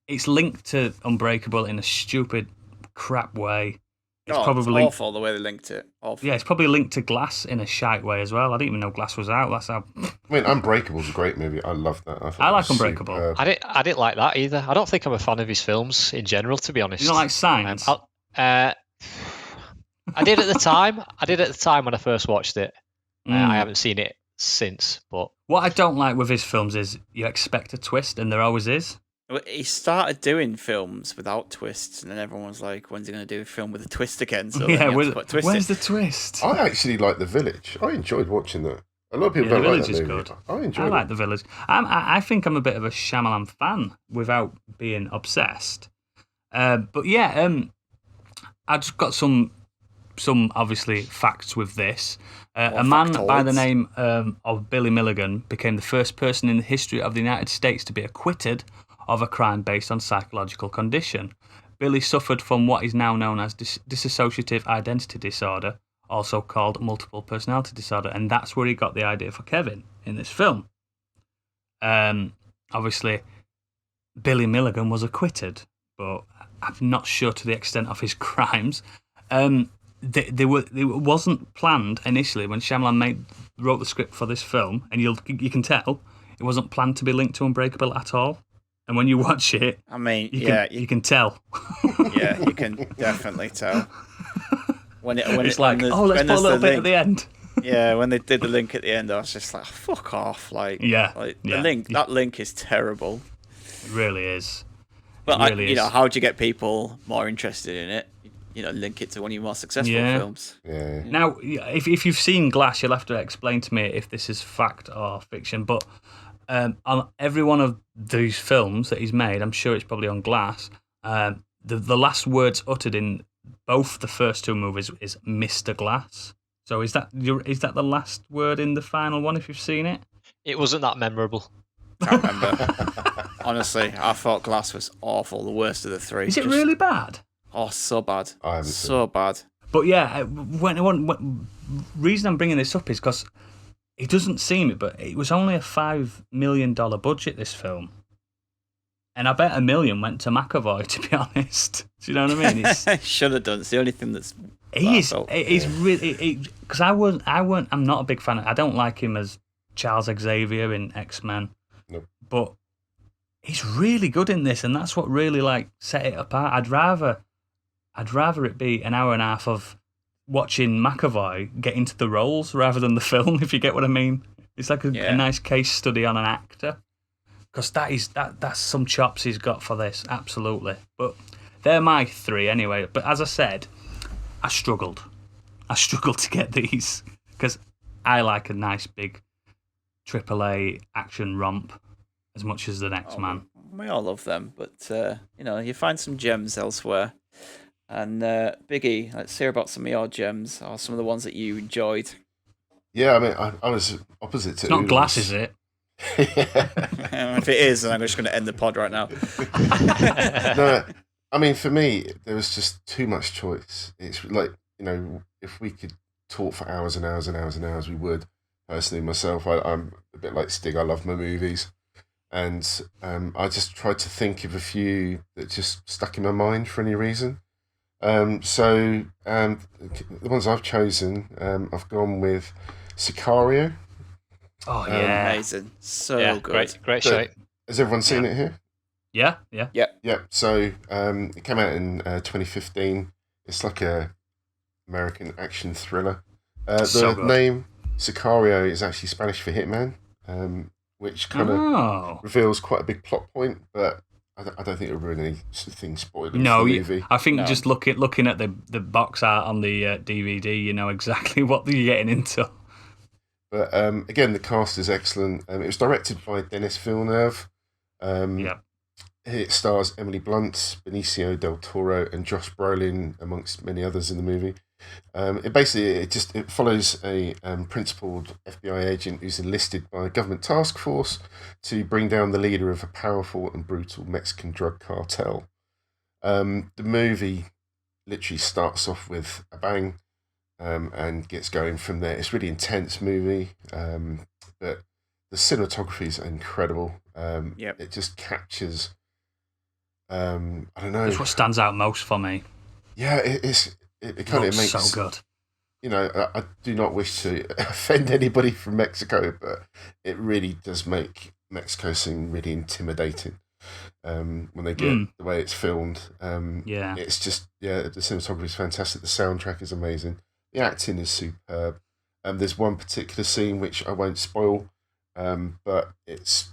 it's linked to Unbreakable in a stupid crap way. It's Oh, probably it's awful the way they linked it. Awful. yeah, it's probably linked to Glass in a shite way as well. I didn't even know Glass was out. That's how. I mean, Unbreakable's a great movie. I love that. thought I it like was Unbreakable. superb. I didn't like that either. I don't think I'm a fan of his films in general, to be honest. You don't like Signs? I did at the time. I did at the time when I first watched it. Mm. I haven't seen it since, but What I don't like with his films is you expect a twist, and there always is. Well, he started doing films without twists, and then everyone was like, "When's he going to do a film with a twist again?" So then Yeah, he had to put a twist where's in. the twist? I actually like The Village. I enjoyed watching that. A lot of people Yeah, don't The like Village that is movie. good. I I enjoyed like it. The Village. I think I'm a bit of a Shyamalan fan without being obsessed. But yeah, I just got some obviously facts with this. A man by the factoids. name of Billy Milligan became the first person in the history of the United States to be acquitted of a crime based on psychological condition. Billy suffered from what is now known as dissociative identity disorder, also called multiple personality disorder, and that's where he got the idea for Kevin in this film. Obviously, Billy Milligan was acquitted, but I'm not sure to the extent of his crimes. It wasn't planned initially when Shyamalan wrote the script for this film, and you can tell it wasn't planned to be linked to Unbreakable at all. And when you watch it, I mean, you can tell. Yeah, you can definitely tell. Let's put a little bit at the end. Yeah, when they did the link at the end, I was just like, "Fuck off!" The link. That link is terrible. It really is. But how do you get people more interested in it? Link it to one of your more successful films. Yeah. Now, if you've seen Glass, you'll have to explain to me if this is fact or fiction. But on every one of these films that he's made, I'm sure it's probably on Glass. The last words uttered in both the first two movies is Mr. Glass. So is that the last word in the final one? If you've seen it, it wasn't that memorable. Can't remember. Honestly, I thought Glass was awful. The worst of the three. Is it really bad? Oh, so bad. I haven't so bad. But yeah, reason I'm bringing this up is because it doesn't seem it, but it was only a $5 million budget, this film. And I bet $1 million went to Mcavoy, to be honest. Do you know what I mean? Should have done. It's the only thing that's. He's really, because I'm not a big fan. I don't like him as Charles Xavier in X-Men. Nope. But he's really good in this, and that's what really set it apart. I'd rather it be an hour and a half of watching Mcavoy get into the roles rather than the film, if you get what I mean. It's like a nice case study on an actor. Because that's some chops he's got for this, absolutely. But they're my three anyway. But as I said, I struggled to get these because I like a nice big AAA action romp as much as the next man. We all love them, but you find some gems elsewhere. And Biggie, let's hear about some of your gems or some of the ones that you enjoyed. Yeah, I mean, I was opposite to. It's not Glass, is it? If it is, then I'm just going to end the pod right now. No, I mean, for me, there was just too much choice. It's like, if we could talk for hours and hours and hours and hours, we would. Personally, myself, I'm a bit like Stig. I love my movies. And I just tried to think of a few that just stuck in my mind for any reason. So the ones I've chosen, I've gone with Sicario. Oh yeah, amazing, so good, great show. Has everyone seen it here? Yeah. So it came out in 2015. It's like a American action thriller. The name Sicario is actually Spanish for hitman, which kind of reveals quite a big plot point, but I don't think it'll ruin anything spoilers. No, for the movie. I think just looking at the box art on the DVD, you know exactly what you're getting into. But again, the cast is excellent. It was directed by Denis Villeneuve. It stars Emily Blunt, Benicio del Toro, and Josh Brolin, amongst many others in the movie. It follows a principled FBI agent who's enlisted by a government task force to bring down the leader of a powerful and brutal Mexican drug cartel. The movie literally starts off with a bang and gets going from there. It's a really intense movie, but the cinematography is incredible. It just captures. I don't know. It's what stands out most for me. Yeah, it makes so good. I do not wish to offend anybody from Mexico, but it really does make Mexico seem really intimidating when they get the way it's filmed. It's just the cinematography is fantastic. The soundtrack is amazing. The acting is superb. There's one particular scene which I won't spoil, but it's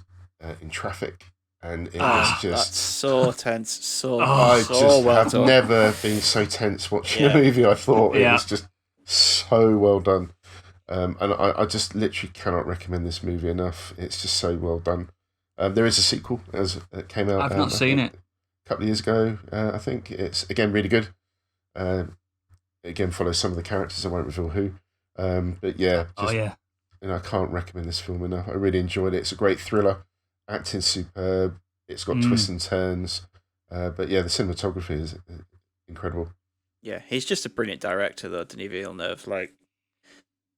in traffic. And it was just that's so tense, I just well have done. never been so tense watching a movie. I thought it was just so well done, and I just literally cannot recommend this movie enough. It's just so well done. There is a sequel as it came out. I've not seen it. A couple of years ago. I think it's again really good. Again follows some of the characters. I won't reveal who. But I can't recommend this film enough. I really enjoyed it. It's a great thriller. Acting's superb. It's got twists and turns. But the cinematography is incredible. Yeah, he's just a brilliant director, though, Denis Villeneuve. Like,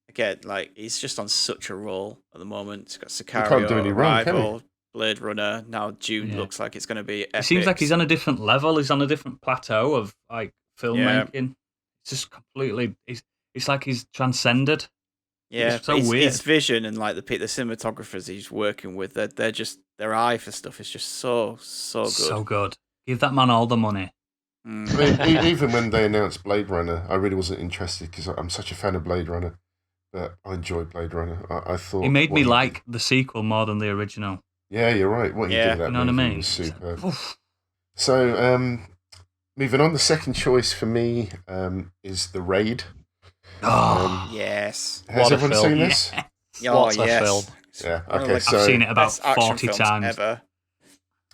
again, like he's just on such a roll at the moment. He's got can't do Sicario, any wrong, can he? Arrival, Blade Runner. Now Dune looks like it's going to be epic. It seems like he's on a different level. He's on a different plateau of like filmmaking. It's just completely. It's like he's transcended. Yeah, it's so weird. His vision and like the cinematographers he's working with, they're just their eye for stuff is just so good. So good. Give that man all the money. I mean, even when they announced Blade Runner, I really wasn't interested because I'm such a fan of Blade Runner. But I enjoyed Blade Runner. I thought he made me like the sequel more than the original. Yeah, you're right. What he did with that you know what I movie mean? was superb. So, moving on, the second choice for me is The Raid. Yes. Has everyone seen this? What a film. Yeah. Okay. I've seen it about 40 times. Ever.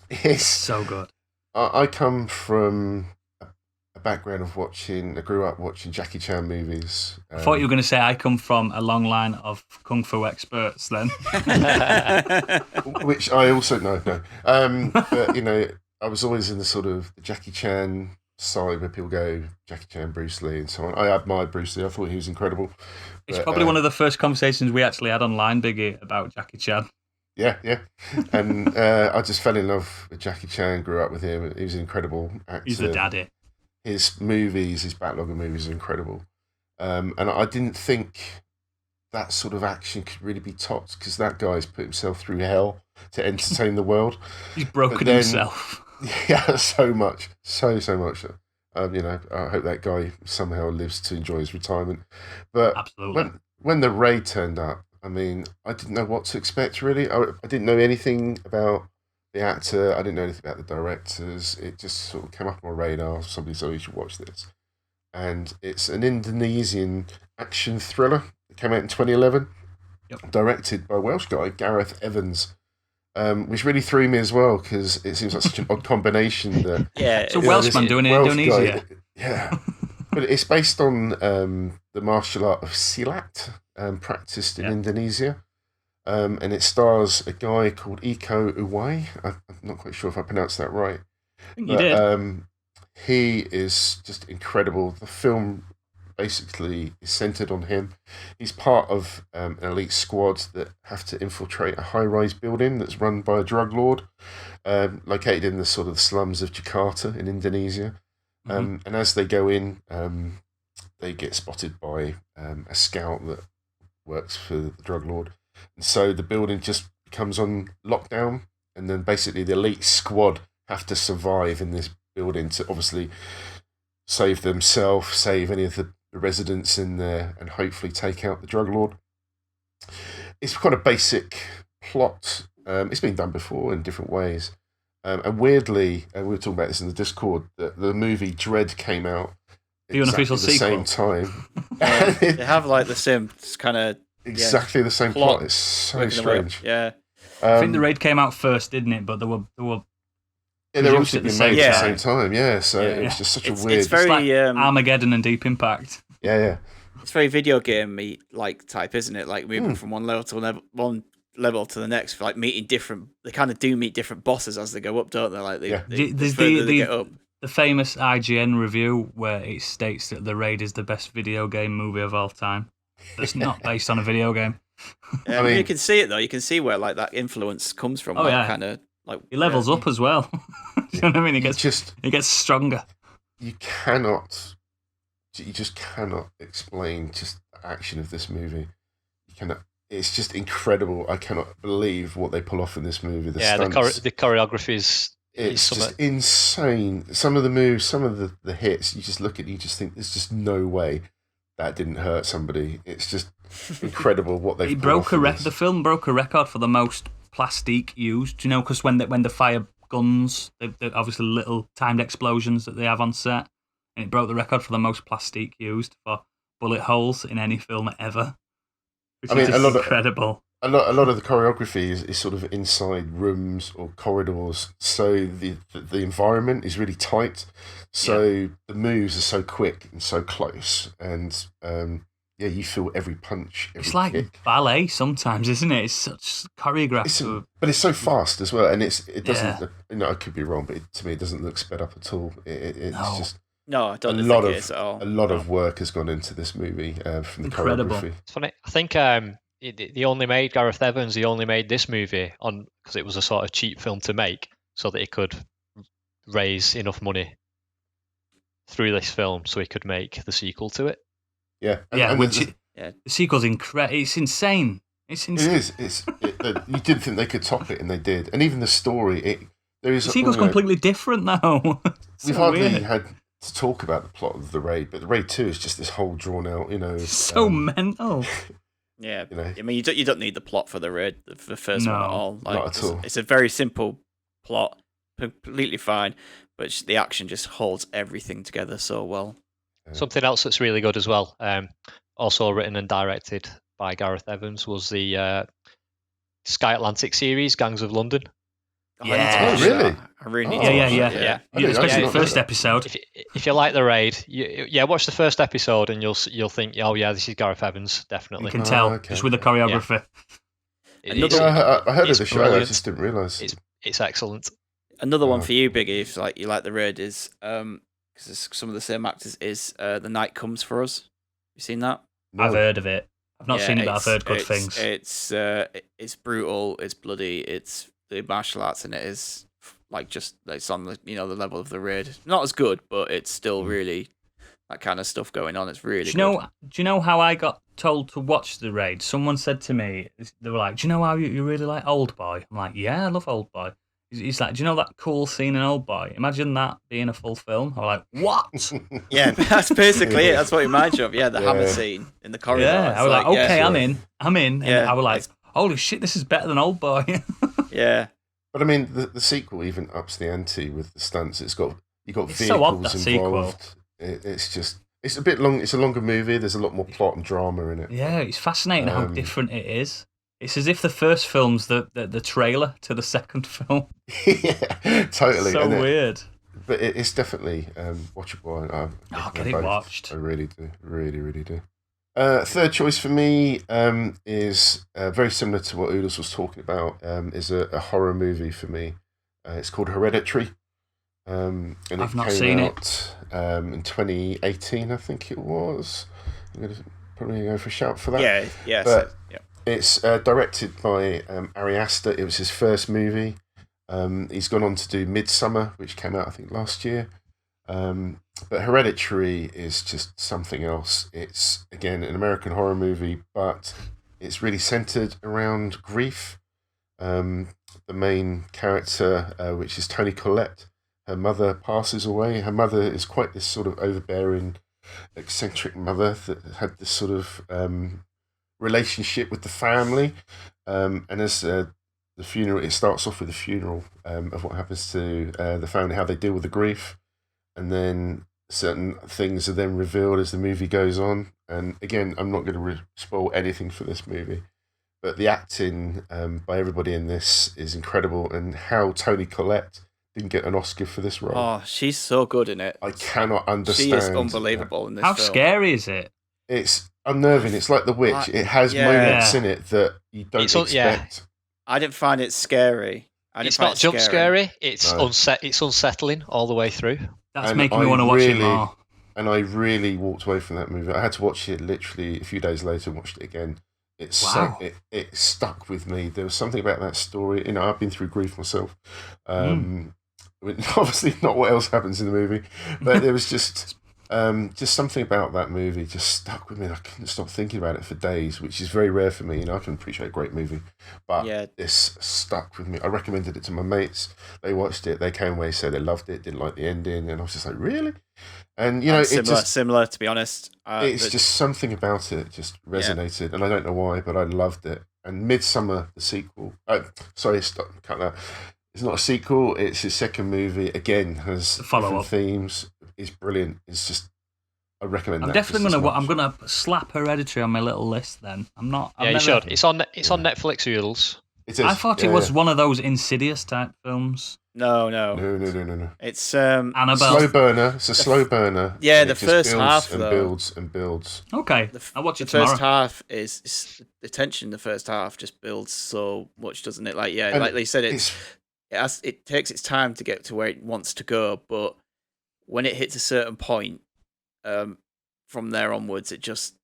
It's so good. I come from a background of I grew up watching Jackie Chan movies. I thought you were going to say I come from a long line of kung fu experts then. Which I also no. But you know, I was always in the sort of the Jackie Chan side where people go Jackie Chan, Bruce Lee, and so on. I admired Bruce Lee. I thought he was incredible. It's probably one of the first conversations we actually had online, Biggie, about Jackie Chan. Yeah. And I just fell in love with Jackie Chan. Grew up with him. He was an incredible actor. He's the daddy. His movies, his backlog of movies are incredible. And I didn't think that sort of action could really be topped because that guy's put himself through hell to entertain the world. He's broken himself. Yeah, so much. So much. You know, I hope that guy somehow lives to enjoy his retirement. But absolutely. When The Raid turned up, I mean, I didn't know what to expect, really. I didn't know anything about the actor. I didn't know anything about the directors. It just sort of came up on my radar. Somebody said, you should watch this. And it's an Indonesian action thriller. It came out in 2011. Yep. Directed by a Welsh guy, Gareth Evans. Which really threw me as well, because it seems like such an odd combination. That, it's a Welshman doing it in Indonesia. Yeah. But it's based on the martial art of silat, practiced in Indonesia. And it stars a guy called Iko Uwais. I'm not quite sure if I pronounced that right. I think you did. He is just incredible. The film basically is centered on him. He's part of an elite squad that have to infiltrate a high-rise building that's run by a drug lord, located in the sort of slums of Jakarta in Indonesia. And as they go in, they get spotted by a scout that works for the drug lord. And so the building just becomes on lockdown, and then basically the elite squad have to survive in this building to obviously save themselves, save any of the residents in there, and hopefully take out the drug lord. It's quite a basic plot. It's been done before in different ways. And weirdly, we were talking about this in the Discord, that the movie Dread came out the unofficial the sequel. same time. They have like the same kind of exactly the same plot. It's so strange. Yeah. I think The Raid came out first, didn't it? But they were they're obviously being made at the same time. time. Yeah, so it was just such a weird. It's very like Armageddon and Deep Impact. Yeah. It's very video game like type, isn't it? Like moving from one level to one level to the next, like meeting different. They kind of do meet different bosses as they go up, don't they? Like they get up. The famous IGN review where it states that The Raid is the best video game movie of all time. That's not based on a video game. I mean, you can see it though. You can see where like that influence comes from. Kind of like he levels up as well. You know what I mean? He gets stronger. You just cannot explain just the action of this movie. You cannot. It's just incredible. I cannot believe what they pull off in this movie. The choreography is. It's just insane. Some of the moves, some of the hits, you just look at it, you just think there's just no way that didn't hurt somebody. It's just incredible what they've pulled off. The film broke a record for the most plastique used, you know, because when they fire guns, they're obviously little timed explosions that they have on set, and it broke the record for the most plastique used for bullet holes in any film ever. Which is incredible. A lot of the choreography is sort of inside rooms or corridors, so the environment is really tight. So the moves are so quick and so close, and you feel every punch. It's like kick. ballet sometimes, isn't it? It's such choreographed. But it's so fast as well, and it doesn't. I could be wrong, but to me, it doesn't look sped up at all. It's just No, I A don't think lot it of is at all. a lot of work has gone into this movie from the Incredible. choreography. It's funny. I think they only made Gareth Evans. He only made this movie because it was a sort of cheap film to make, so that he could raise enough money through this film, so he could make the sequel to it. Yeah, The sequel's incredible. It's insane. It's insane. it is. You didn't think they could top it, and they did. And even the story, The sequel's completely different now. We've hardly had to talk about the plot of The Raid, but The Raid 2 is just this whole drawn out, so mental. Yeah, I mean, you don't need the plot for the first one at all. Not at all. It's a very simple plot, completely fine, but the action just holds everything together so well. Something else that's really good as well, also written and directed by Gareth Evans, was the Sky Atlantic series, Gangs of London. Yeah. Oh, really? I really need to watch that. Yeah, especially the first that. episode. If you like The Raid, watch the first episode and you'll think, oh yeah, this is Gareth Evans, definitely. You can tell okay. just with the choreography. I heard of the show. brilliant. I just didn't realise. It's excellent. Another one for you, Biggie, if you like The Raid, is because some of the same actors is The Night Comes for Us. You seen that? No. I've heard of it. I've not seen it, but I've heard good things. It's brutal. It's bloody. It's the martial arts in it is it's on the the level of The Raid. Not as good, but it's still really that kind of stuff going on. It's really. Do you know how I got told to watch The Raid? Someone said to me, they were like, "Do you know how you really like Old Boy?" I'm like, "Yeah, I love Old Boy." He's like, "Do you know that cool scene in Old Boy? Imagine that being a full film." I'm like, "What?" Yeah, that's basically it. That's what it reminds you of. Yeah, the hammer scene in the corridor. Yeah, I was like, "Okay, I'm in." And Yeah, I was like, "Holy shit, this is better than Old Boy." Yeah. But I mean, the sequel even ups the ante with the stunts. You got It's so odd, vehicles that involved. It's a bit long. It's a longer movie. There's a lot more plot and drama in it. Yeah, it's fascinating how different it is. It's as if the first film's the trailer to the second film. Yeah, totally. So weird. But it's definitely watchable. I'll get it watched. I really do. Really, really do. Third choice for me is very similar to what Oodles was talking about. Is a horror movie for me. It's called Hereditary. And I've not came seen out in 2018, I think it was. I'm going to probably go for a shout for that. Yeah. But it's directed by Ari Aster. It was his first movie. He's gone on to do Midsummer, which came out, I think, last year. But Hereditary is just something else. It's, again, an American horror movie, but it's really centered around grief. The main character, which is Toni Collette, her mother passes away. Her mother is quite this sort of overbearing, eccentric mother that had this sort of relationship with the family. And as the funeral, it starts off with the funeral of what happens to the family, how they deal with the grief. And then certain things are then revealed as the movie goes on. And again, I'm not going to spoil anything for this movie, but the acting by everybody in this is incredible. And how Toni Collette didn't get an Oscar for this role. Oh, she's so good in it. I cannot understand. She is unbelievable in this How film. scary is it? It's unnerving. It's like The Witch. It has moments in it that you don't expect. I didn't find it scary. It's not jump scary. It's It's unsettling all the way through. That's making me want to watch it more. And I really walked away from that movie. I had to watch it literally a few days later and watched it again. It stuck with me. There was something about that story. I've been through grief myself. Obviously not what else happens in the movie, but there was just something about that movie just stuck with me. I couldn't stop thinking about it for days, which is very rare for me. I can appreciate a great movie, but this stuck with me. I recommended it to my mates. They watched it. They came away, said they loved it, didn't like the ending, and I was just like, really? And similar to be honest. It's just something about it just resonated, and I don't know why, but I loved it. And Midsummer, the sequel. Cut that. It's not a sequel. It's his second movie. Again, has different themes. It's brilliant. It's just, I recommend. I'm definitely gonna slap Hereditary on my little list. Then you should. It's on Netflix. Oodles. It is. I thought it was one of those Insidious type films. No. It's Annabelle. Slow burner. It's a slow burner. Yeah, the first half and builds and builds. Okay, I'll watch it the tomorrow. first half is the tension. In the first half just builds so much, doesn't it? Like they said, it takes its time to get to where it wants to go, but when it hits a certain point, from there onwards, it just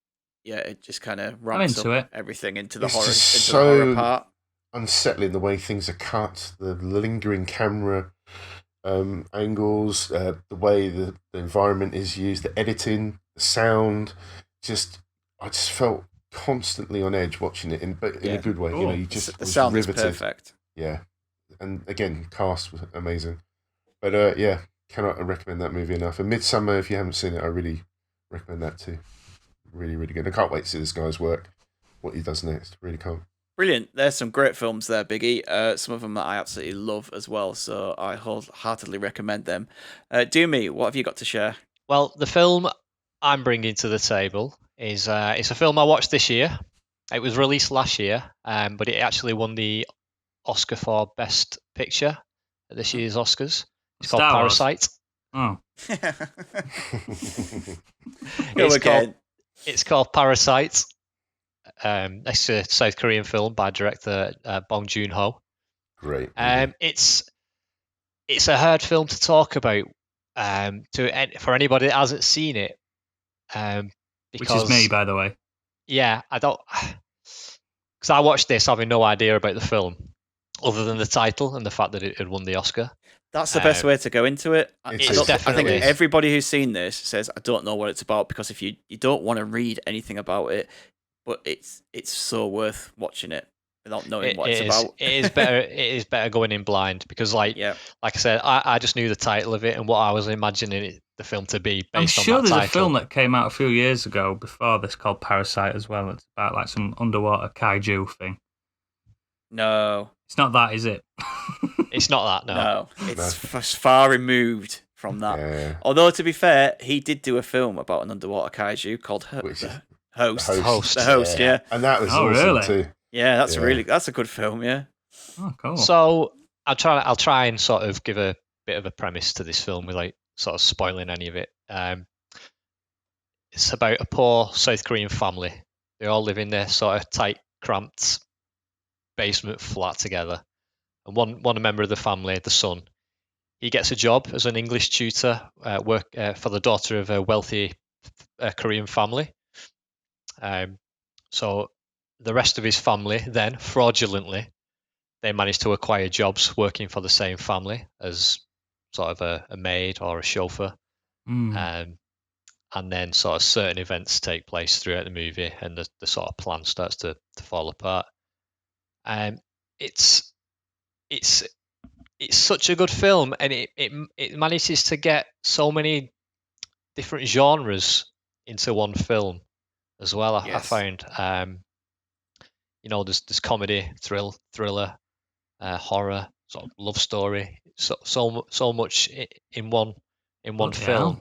kind of ramps into up it. everything into the It's horror, just into the horror so part. unsettling the way things are cut, the lingering camera angles, the way the environment is used, the editing, the sound. I just felt constantly on edge watching it, but in a good way. Cool. You know, you just The was sound riveted. is perfect. Yeah, and again, cast was amazing. But yeah, cannot recommend that movie enough. And Midsummer, if you haven't seen it, I really recommend that too. Really, really good. I can't wait to see this guy's work, what he does next. Really can't. Brilliant. There's some great films there, Biggie. Some of them that I absolutely love as well, so I wholeheartedly recommend them. Do me, what have you got to share? Well, the film I'm bringing to the table is it's a film I watched this year. It was released last year, but it actually won the Oscar for Best Picture at this year's Oscars. It's called Star Wars. Parasite. Oh, It's called Parasite. It's a South Korean film by director Bong Joon-ho. Great. It's a hard film to talk about for anybody that hasn't seen it. which is me, by the way. Yeah, I don't, because I watched this having no idea about the film, other than the title and the fact that it had won the Oscar. That's the best way to go into it. I think is. everybody who's seen this says, I don't know what it's about, because if you don't want to read anything about it, but it's so worth watching it without knowing what it's about. It is better going in blind, because like I said, I just knew the title of it and what I was imagining the film to be based on that title. I'm sure there's a film that came out a few years ago before this called Parasite as well. It's about like some underwater kaiju thing. No. It's not that, is it? It's not that, no. It's far removed from that. Yeah. Although, to be fair, he did do a film about an underwater kaiju called The Host, yeah. And that was Oh, awesome really? too. Yeah, that's a good film, yeah. Oh, cool. So I'll try and sort of give a bit of a premise to this film without sort of spoiling any of it. It's about a poor South Korean family. They all live in their sort of tight, cramped basement flat together. And one member of the family, the son, he gets a job as an English tutor, work for the daughter of a wealthy Korean family. So the rest of his family then, fraudulently, they manage to acquire jobs working for the same family as sort of a maid or a chauffeur. And then sort of certain events take place throughout the movie, and the sort of plan starts to fall apart. It's such a good film, and it manages to get so many different genres into one film as well. I found, there's comedy, thriller, horror, sort of love story, so much in one film.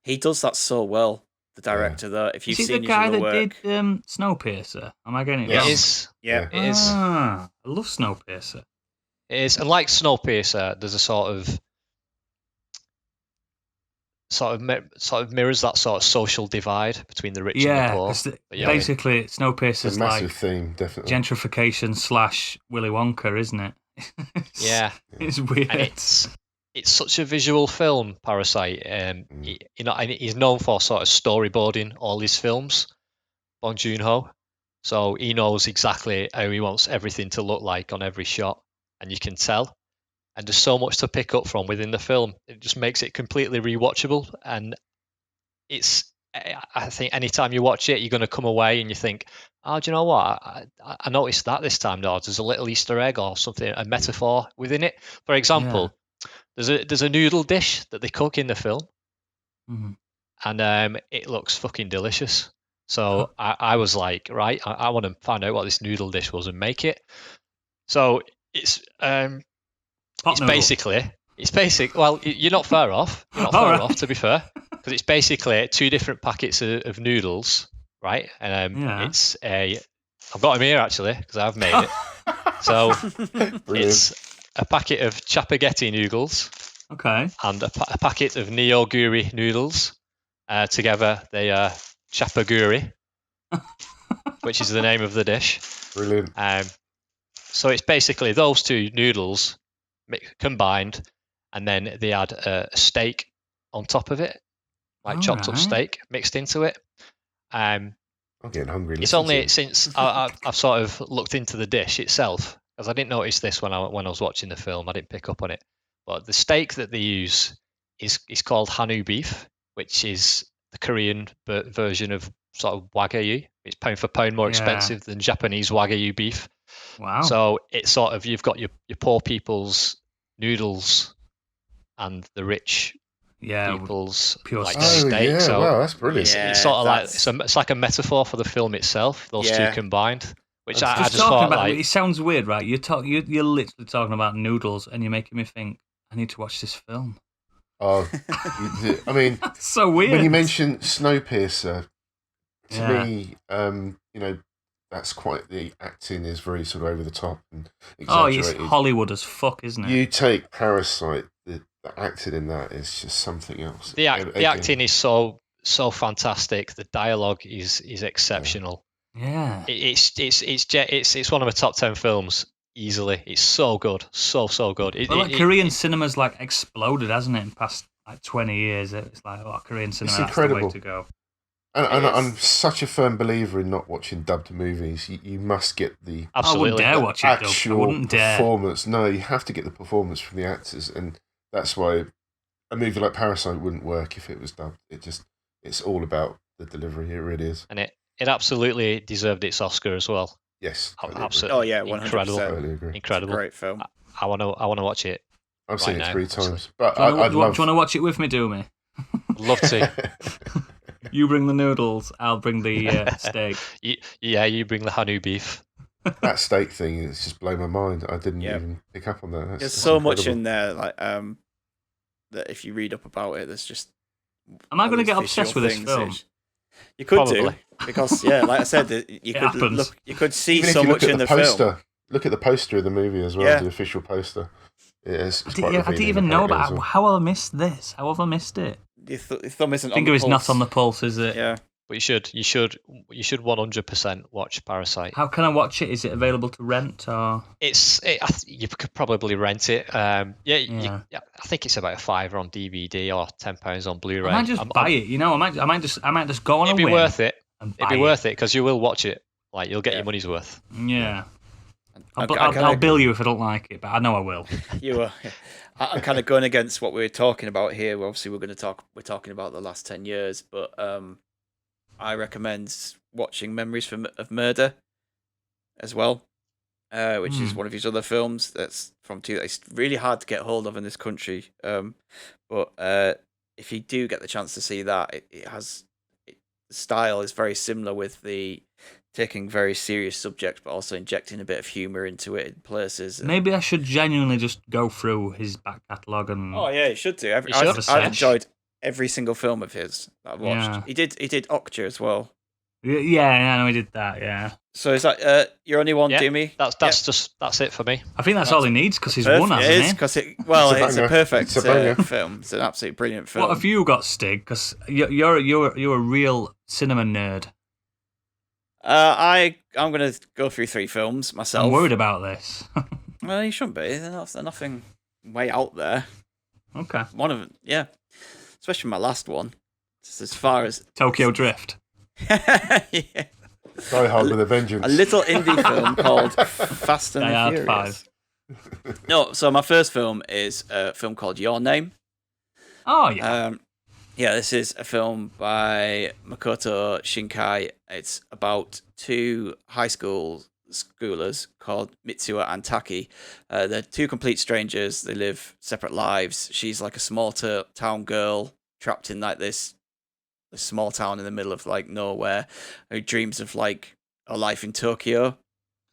He does that so well, the director. Though, if you've is he seen the guy that work, did Snowpiercer? Am I getting it Yes. wrong? It is. Yeah. It is. I love Snowpiercer. It is, and like Snowpiercer, there's a sort of mirrors that sort of social divide between the rich and the poor. It's Basically, a Snowpiercer's massive like theme, definitely. Gentrification / Willy Wonka, isn't it? Yeah, it's weird. and it's such a visual film, Parasite. And he's known for sort of storyboarding all his films, Bong Joon-ho. So he knows exactly how he wants everything to look like on every shot, and you can tell. And there's so much to pick up from within the film. It just makes it completely rewatchable. And I think anytime you watch it, you're going to come away and you think, oh, do you know what? I noticed that this time, though. There's a little Easter egg or something, a metaphor within it. For example, there's a noodle dish that they cook in the film, and it looks fucking delicious. So I was like, right, I want to find out what this noodle dish was and make it. So it's basic. Well, you're not far off. You're not far off, to be fair, because it's basically two different packets of noodles, right? And I've got them here actually because I've made it. So it's a packet of Jjapaguri noodles, and a packet of Niyoguri noodles. Together, they are Jjapaguri, which is the name of the dish. Brilliant. So it's basically those two noodles combined, and then they add a steak on top of it, like chopped up Alright. steak mixed into it. I'm getting hungry. It's listening to only you. since I've sort of looked into the dish itself, because I didn't notice this when I was watching the film. I didn't pick up on it, but the steak that they use is called Hanu beef, which is the Korean version of sort of Wagyu. It's pound for pound more Yeah. expensive than Japanese Wagyu beef. Wow. So it's sort of, you've got your poor people's noodles and the rich yeah. people's pure like steak. steak. yeah, So wow, that's brilliant. Yeah. it's sort of like that's- it's like a metaphor for the film itself. Those Yeah. two combined, which That's I Just just talking thought about like it sounds weird, right? You're literally talking about noodles, and you're making me think I need to watch this film. Oh, I mean, That's so weird. when you mention Snowpiercer, to Yeah. me, that's quite, the acting is very sort of over the top and oh, it's exaggerated. Hollywood as fuck, isn't it? You take Parasite, the acting in that is just something else. the Again, acting is so fantastic. The dialogue is exceptional. yeah. It's one of my top 10 films easily. It's so good, so good. Korean cinema's like exploded, hasn't it? In the past like 20 years, it's like Korean cinema. That's the incredible. way to go. And It is. I'm such a firm believer in not watching dubbed movies. You must get the Absolutely. I wouldn't dare watch it. Though. I actual wouldn't dare. performance. No, you have to get the performance from the actors, and that's why a movie like Parasite wouldn't work if it was dubbed. It's all about the delivery. It really is. And it absolutely deserved its Oscar as well. Yes, totally Absolutely. Oh yeah, 100%. Incredible. Totally agree. Incredible. Great film. I want to watch it. I've seen Right it now, 3 actually. times, but Do you I'd love. want to watch it with me, Doomy? I'd love to. You bring the noodles, I'll bring the steak. You bring the Hanu beef. That steak thing is just blown my mind. I didn't Yeah. even pick up on that. There's That's so much incredible. in there, like that if you read up about it, there's just. Am I all going to these get obsessed visual with this things film? which- You could do Probably. because like I said, you could happens. look. You could see Even if so you look much at in the the poster, film. look at the poster of the movie as well, Yeah. the official poster. It's I quite didn't revealing, even know apparently, about as well. how have I missed this? How have I missed it? Your thumb isn't. Finger on the is not pulse. on the pulse, is it? Yeah. But you should 100% watch Parasite. How can I watch it? Is it available to rent or? You could probably rent it. Yeah. I think it's about a £5 on DVD or £10 on Blu-ray. I might just buy it. You know, I might just go on It'd a be whim worth it. and It'd buy be worth it because you will watch it. Like you'll get Yeah. your money's worth. Yeah. I I'll bill you if I don't like it, but I know I will. You were. I'm kind of going against what we were talking about here. Obviously, we're talking about the last 10 years, but I recommend watching Memories of Murder as well, which is one of his other films. That's from it's really hard to get hold of in this country. But if you do get the chance to see that, the style is very similar with the taking very serious subjects, but also injecting a bit of humor into it in places. Maybe I should genuinely just go through his back catalogue and. Oh yeah, you should do. You should. I've enjoyed every single film of his that I've watched. Yeah. He did Okja as well. Yeah, I know he did that. Yeah, So is that your only one, Yeah, Doomy? That's it for me. I think that's all he needs because he's won, It hasn't is he? because it's It's a a banger. perfect It's a banger. film. It's an absolutely brilliant film. What have you got, Stig? Because you're a real cinema nerd. I'm gonna go through 3 films myself. I'm worried about this. Well, you shouldn't be. There's nothing way out there. Okay. One of them, yeah. Especially my last one. Just as far as Tokyo Drift. yeah. Die Hard with a Vengeance. A little indie film called Fast and Die the Hard Furious. No, so my first film is a film called Your Name. Oh yeah. This is a film by Makoto Shinkai. It's about 2 high schoolers called Mitsuha and Taki. They're 2 complete strangers. They live separate lives. She's like a small town girl trapped in like this small town in the middle of like nowhere, who dreams of like a life in Tokyo.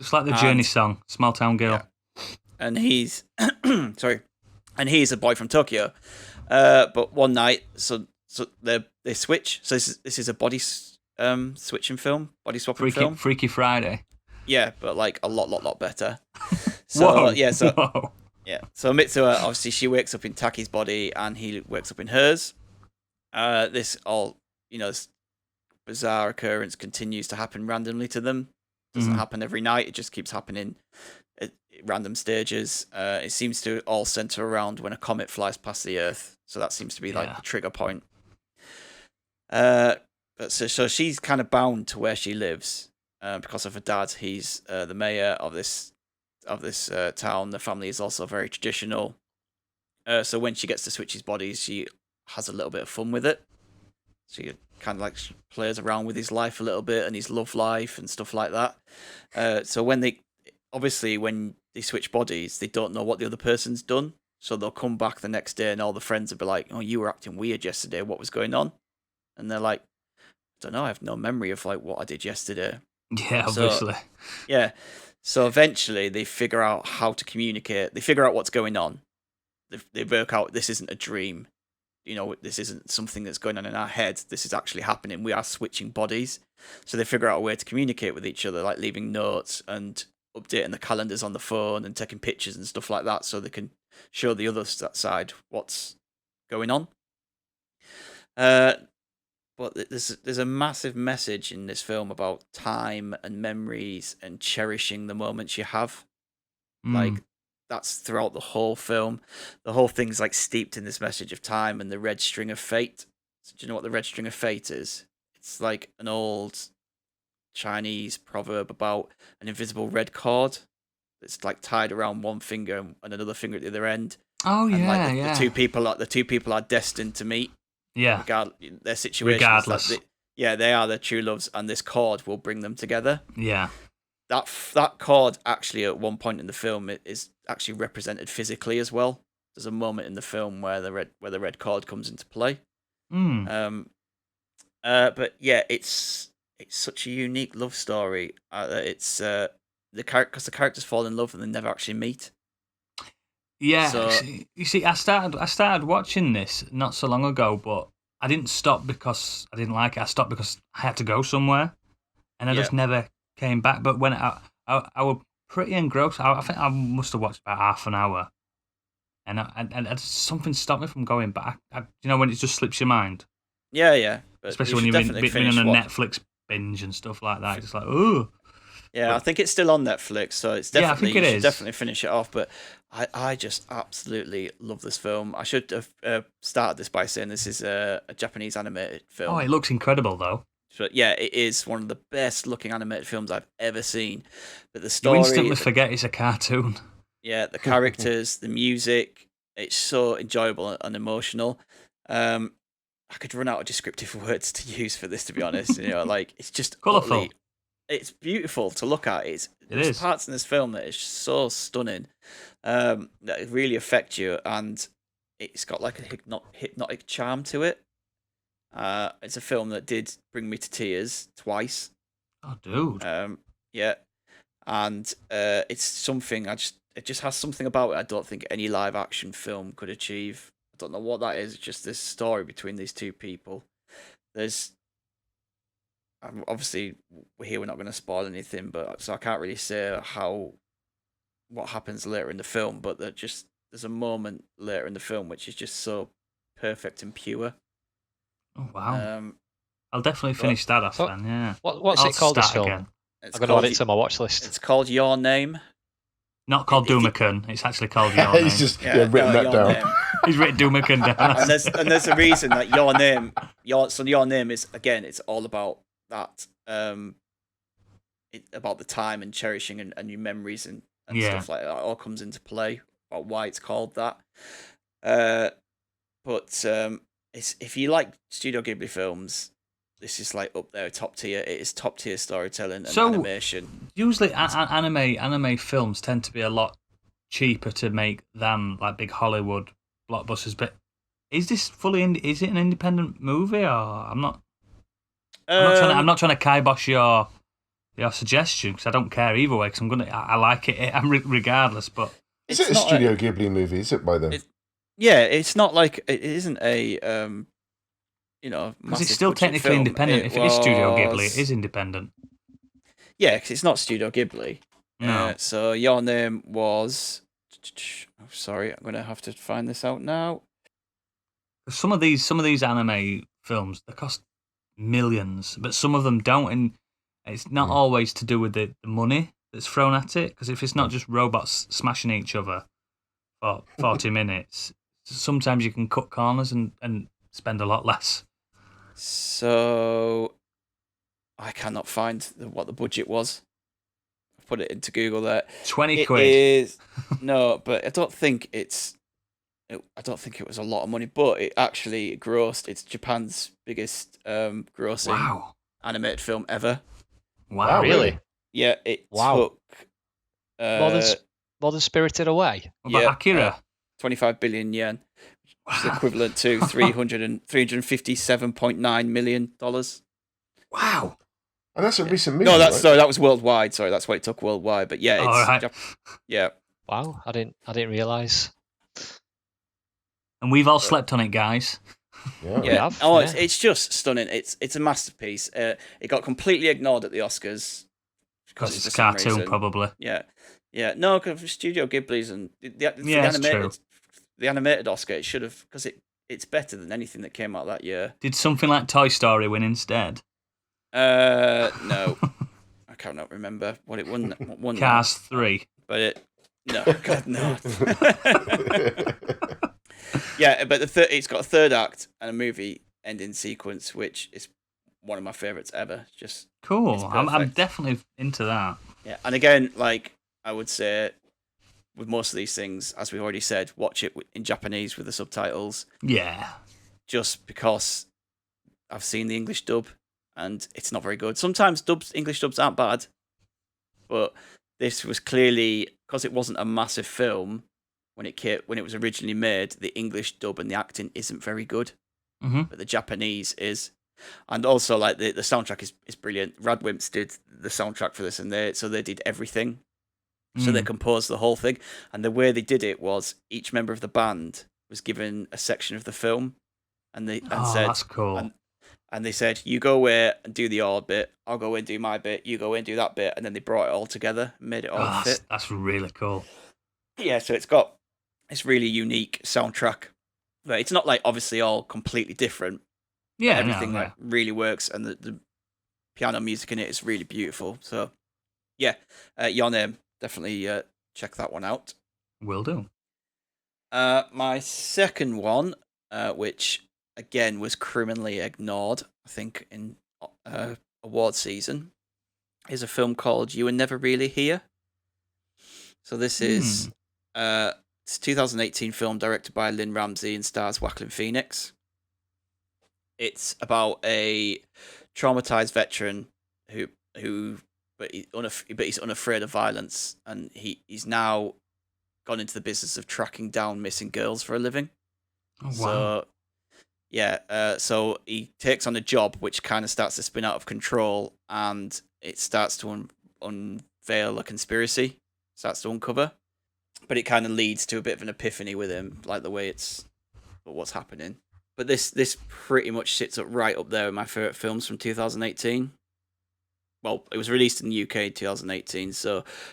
Just like the Journey song, Small Town Girl. Yeah. And he's sorry, and he's a boy from Tokyo. But one night, so they switch. So this is a body switching film, body swapping film. Freaky Friday. Yeah, but like a lot better. So Whoa. So Whoa. So Mitsuha, obviously, she wakes up in Taki's body, and he wakes up in hers. This bizarre occurrence continues to happen randomly to them. Doesn't happen every night. It just keeps happening random stages. It seems to all center around when a comet flies past the Earth, so that seems to be like the trigger point. But so she's kind of bound to where she lives because of her dad. He's the mayor of this town. The family is also very traditional. So when she gets to switch his bodies, she has a little bit of fun with it. She kind of like plays around with his life a little bit and his love life and stuff like that. So when they switch bodies, they don't know what the other person's done. So they'll come back the next day and all the friends will be like, "Oh, you were acting weird yesterday. What was going on?" And they're like, "I don't know. I have no memory of like what I did yesterday." Yeah, obviously. Yeah. So eventually they figure out how to communicate. They figure out what's going on. They work out this isn't a dream. This isn't something that's going on in our head. This is actually happening. We are switching bodies. So they figure out a way to communicate with each other, like leaving notes and updating the calendars on the phone and taking pictures and stuff like that so they can show the other side what's going on. But there's a massive message in this film about time and memories and cherishing the moments you have. Like, that's throughout the whole film. The whole thing's like steeped in this message of time and the red string of fate. So do you know what the red string of fate is? It's like an old Chinese proverb about an invisible red cord that's like tied around one finger and another finger at the other end. Oh yeah, and like yeah. The two people are destined to meet. Yeah. Their situation. Regardless. They are their true loves, and this cord will bring them together. Yeah. That cord actually at one point in the film it is actually represented physically as well. There's a moment in the film where the red cord comes into play. But yeah, it's such a unique love story. It's because the characters fall in love and they never actually meet. Yeah, So, you see, I started watching this not so long ago, but I didn't stop because I didn't like it. I stopped because I had to go somewhere, and I just never came back. But when I was pretty engrossed, I think I must have watched about half an hour, and something stopped me from going back. When it just slips your mind. yeah. But Especially when you've been on a Netflix binge and stuff like that. It's like, ooh. Yeah, I think it's still on Netflix, so it's definitely I think you it should is. definitely finish it off. But I just absolutely love this film. I should have started this by saying this is a Japanese animated film. Oh, it looks incredible though. But yeah, it is one of the best looking animated films I've ever seen. But the story, You instantly forget it's a cartoon. Yeah, the characters, the music, it's so enjoyable and emotional. I could run out of descriptive words to use for this, to be honest. It's just Colourful. It's beautiful to look at. There's parts in this film that is so stunning, that really affect you, and it's got like a hypnotic charm to it. It's a film that did bring me to tears twice. Oh, dude. Yeah, and it's something it just has something about it I don't think any live action film could achieve. I don't know what that is. It's just this story between these two people. There's obviously we're not going to spoil anything, but so I can't really say what happens later in the film. But there's a moment later in the film which is just so perfect and pure. Oh wow! I'll definitely finish that off then. Yeah. What's it called? This film? Again. I'm going to add it to my watch list. It's called Your Name. Not called Doomakan. It's actually called Your Name. He's just written that down. Name. He's written Doomakan down. and there's a reason that Your Name. Your Name is again. It's all about that. About the time and cherishing and your memories and stuff like that. It all comes into play about why it's called that. But if you like Studio Ghibli films, this is like up there, top tier. It is top tier storytelling and animation. Usually, anime films tend to be a lot cheaper to make than like big Hollywood blockbusters. But is this is it an independent movie, or I'm not trying to kibosh your suggestion because I don't care either way because I like it regardless. But is it a Studio Ghibli movie? Is it by them? It's not like it isn't a because it's still technically film. Independent. If it is Studio Ghibli, it is independent. Yeah, because it's not Studio Ghibli. No. So Your Name was. Oh, sorry, I'm gonna have to find this out now. Some of these anime films they cost millions, but some of them don't, and it's not always to do with the money. that's thrown at it? Because if it's not just robots smashing each other for 40 minutes, sometimes you can cut corners and spend a lot less. So I cannot find what the budget was. I put it into Google there. 20 It quid. is no, but I don't think it was a lot of money, but it actually grossed. It's Japan's biggest grossing Wow. animated film ever. Wow. Really? Yeah, it Wow. took More than Spirited Away. What about Akira? 25 billion yen, which is Wow. equivalent to $357.9 million. Wow. And that's a recent movie. No, right? that was worldwide. Sorry, that's what it took worldwide. But yeah, it's All right. yeah. Wow, I didn't realise. And we've all slept on it, guys. Yeah. We Yeah. have, Oh, yeah. it's just stunning. It's a masterpiece. It got completely ignored at the Oscars Because it's for a some cartoon, reason. probably. Yeah. No, because Studio Ghibli's and the it's animated true. the animated Oscar, it should have, because it's better than anything that came out that year. Did something like Toy Story win instead? No, I cannot remember what it won. What won Cars 3. but no, God no. Yeah, but it's got a third act and a movie ending sequence, which is one of my favorites ever. Just Cool. It's I'm perfect. definitely into that. yeah, and again, like I would say, with most of these things, as we've already said, watch it in Japanese with the subtitles, Yeah. just because I've seen the English dub and it's not very good. Sometimes English dubs aren't bad, but this was clearly, because it wasn't a massive film when it was originally made. The English dub and the acting isn't very good, but the Japanese is. And also, like the soundtrack is brilliant. Radwimps did the soundtrack for this, and they did everything. So they composed the whole thing, and the way they did it was each member of the band was given a section of the film, and said, that's cool. and they said, "You go away and do the odd bit. I'll go away and do my bit. You go away and do that bit," and then they brought it all together, and made it all fit. That's really cool. Yeah, so it's got this really unique soundtrack. But it's not like obviously all completely different. Yeah, Everything no, like really works, and the piano music in it is really beautiful. So yeah, Your Name, definitely check that one out. will do. My second one, which again was criminally ignored, I think, in award season, is a film called You Were Never Really Here. So this is it's a 2018 film directed by Lynn Ramsey and stars Joaquin Phoenix. It's about a traumatized veteran but he's unafraid of violence, and he's now gone into the business of tracking down missing girls for a living. Oh, wow. So yeah, so he takes on a job which kind of starts to spin out of control, and it starts to unveil a conspiracy, starts to uncover, but it kind of leads to a bit of an epiphany with him, like the way what's happening. But this pretty much sits right up there with my favorite films from 2018. Well, it was released in the UK in 2018,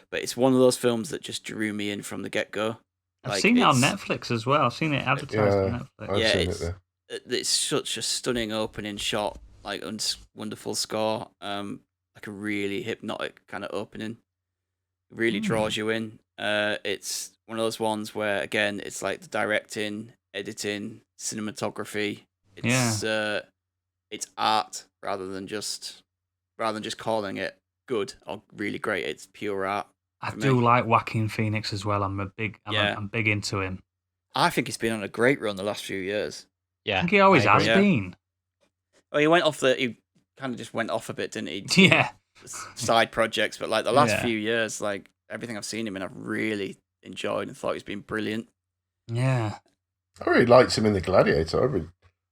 but it's one of those films that just drew me in from the get-go. I've seen it on Netflix as well. I've seen it advertised on Netflix. I've seen it there. It's such a stunning opening shot, like wonderful score, like a really hypnotic kind of opening. It really draws you in. It's one of those ones where, again, it's like the directing, editing, cinematography. It's art rather than just calling it good or really great. It's pure art. I do like Joaquin Phoenix as well. I'm big into him. I think he's been on a great run the last few years. Yeah, I think he always has been. Oh, he kind of just went off a bit, didn't he? Yeah. Side projects, but like the last few years, like everything I've seen him in, I've really enjoyed and thought he's been brilliant. Yeah. I really liked him in The Gladiator.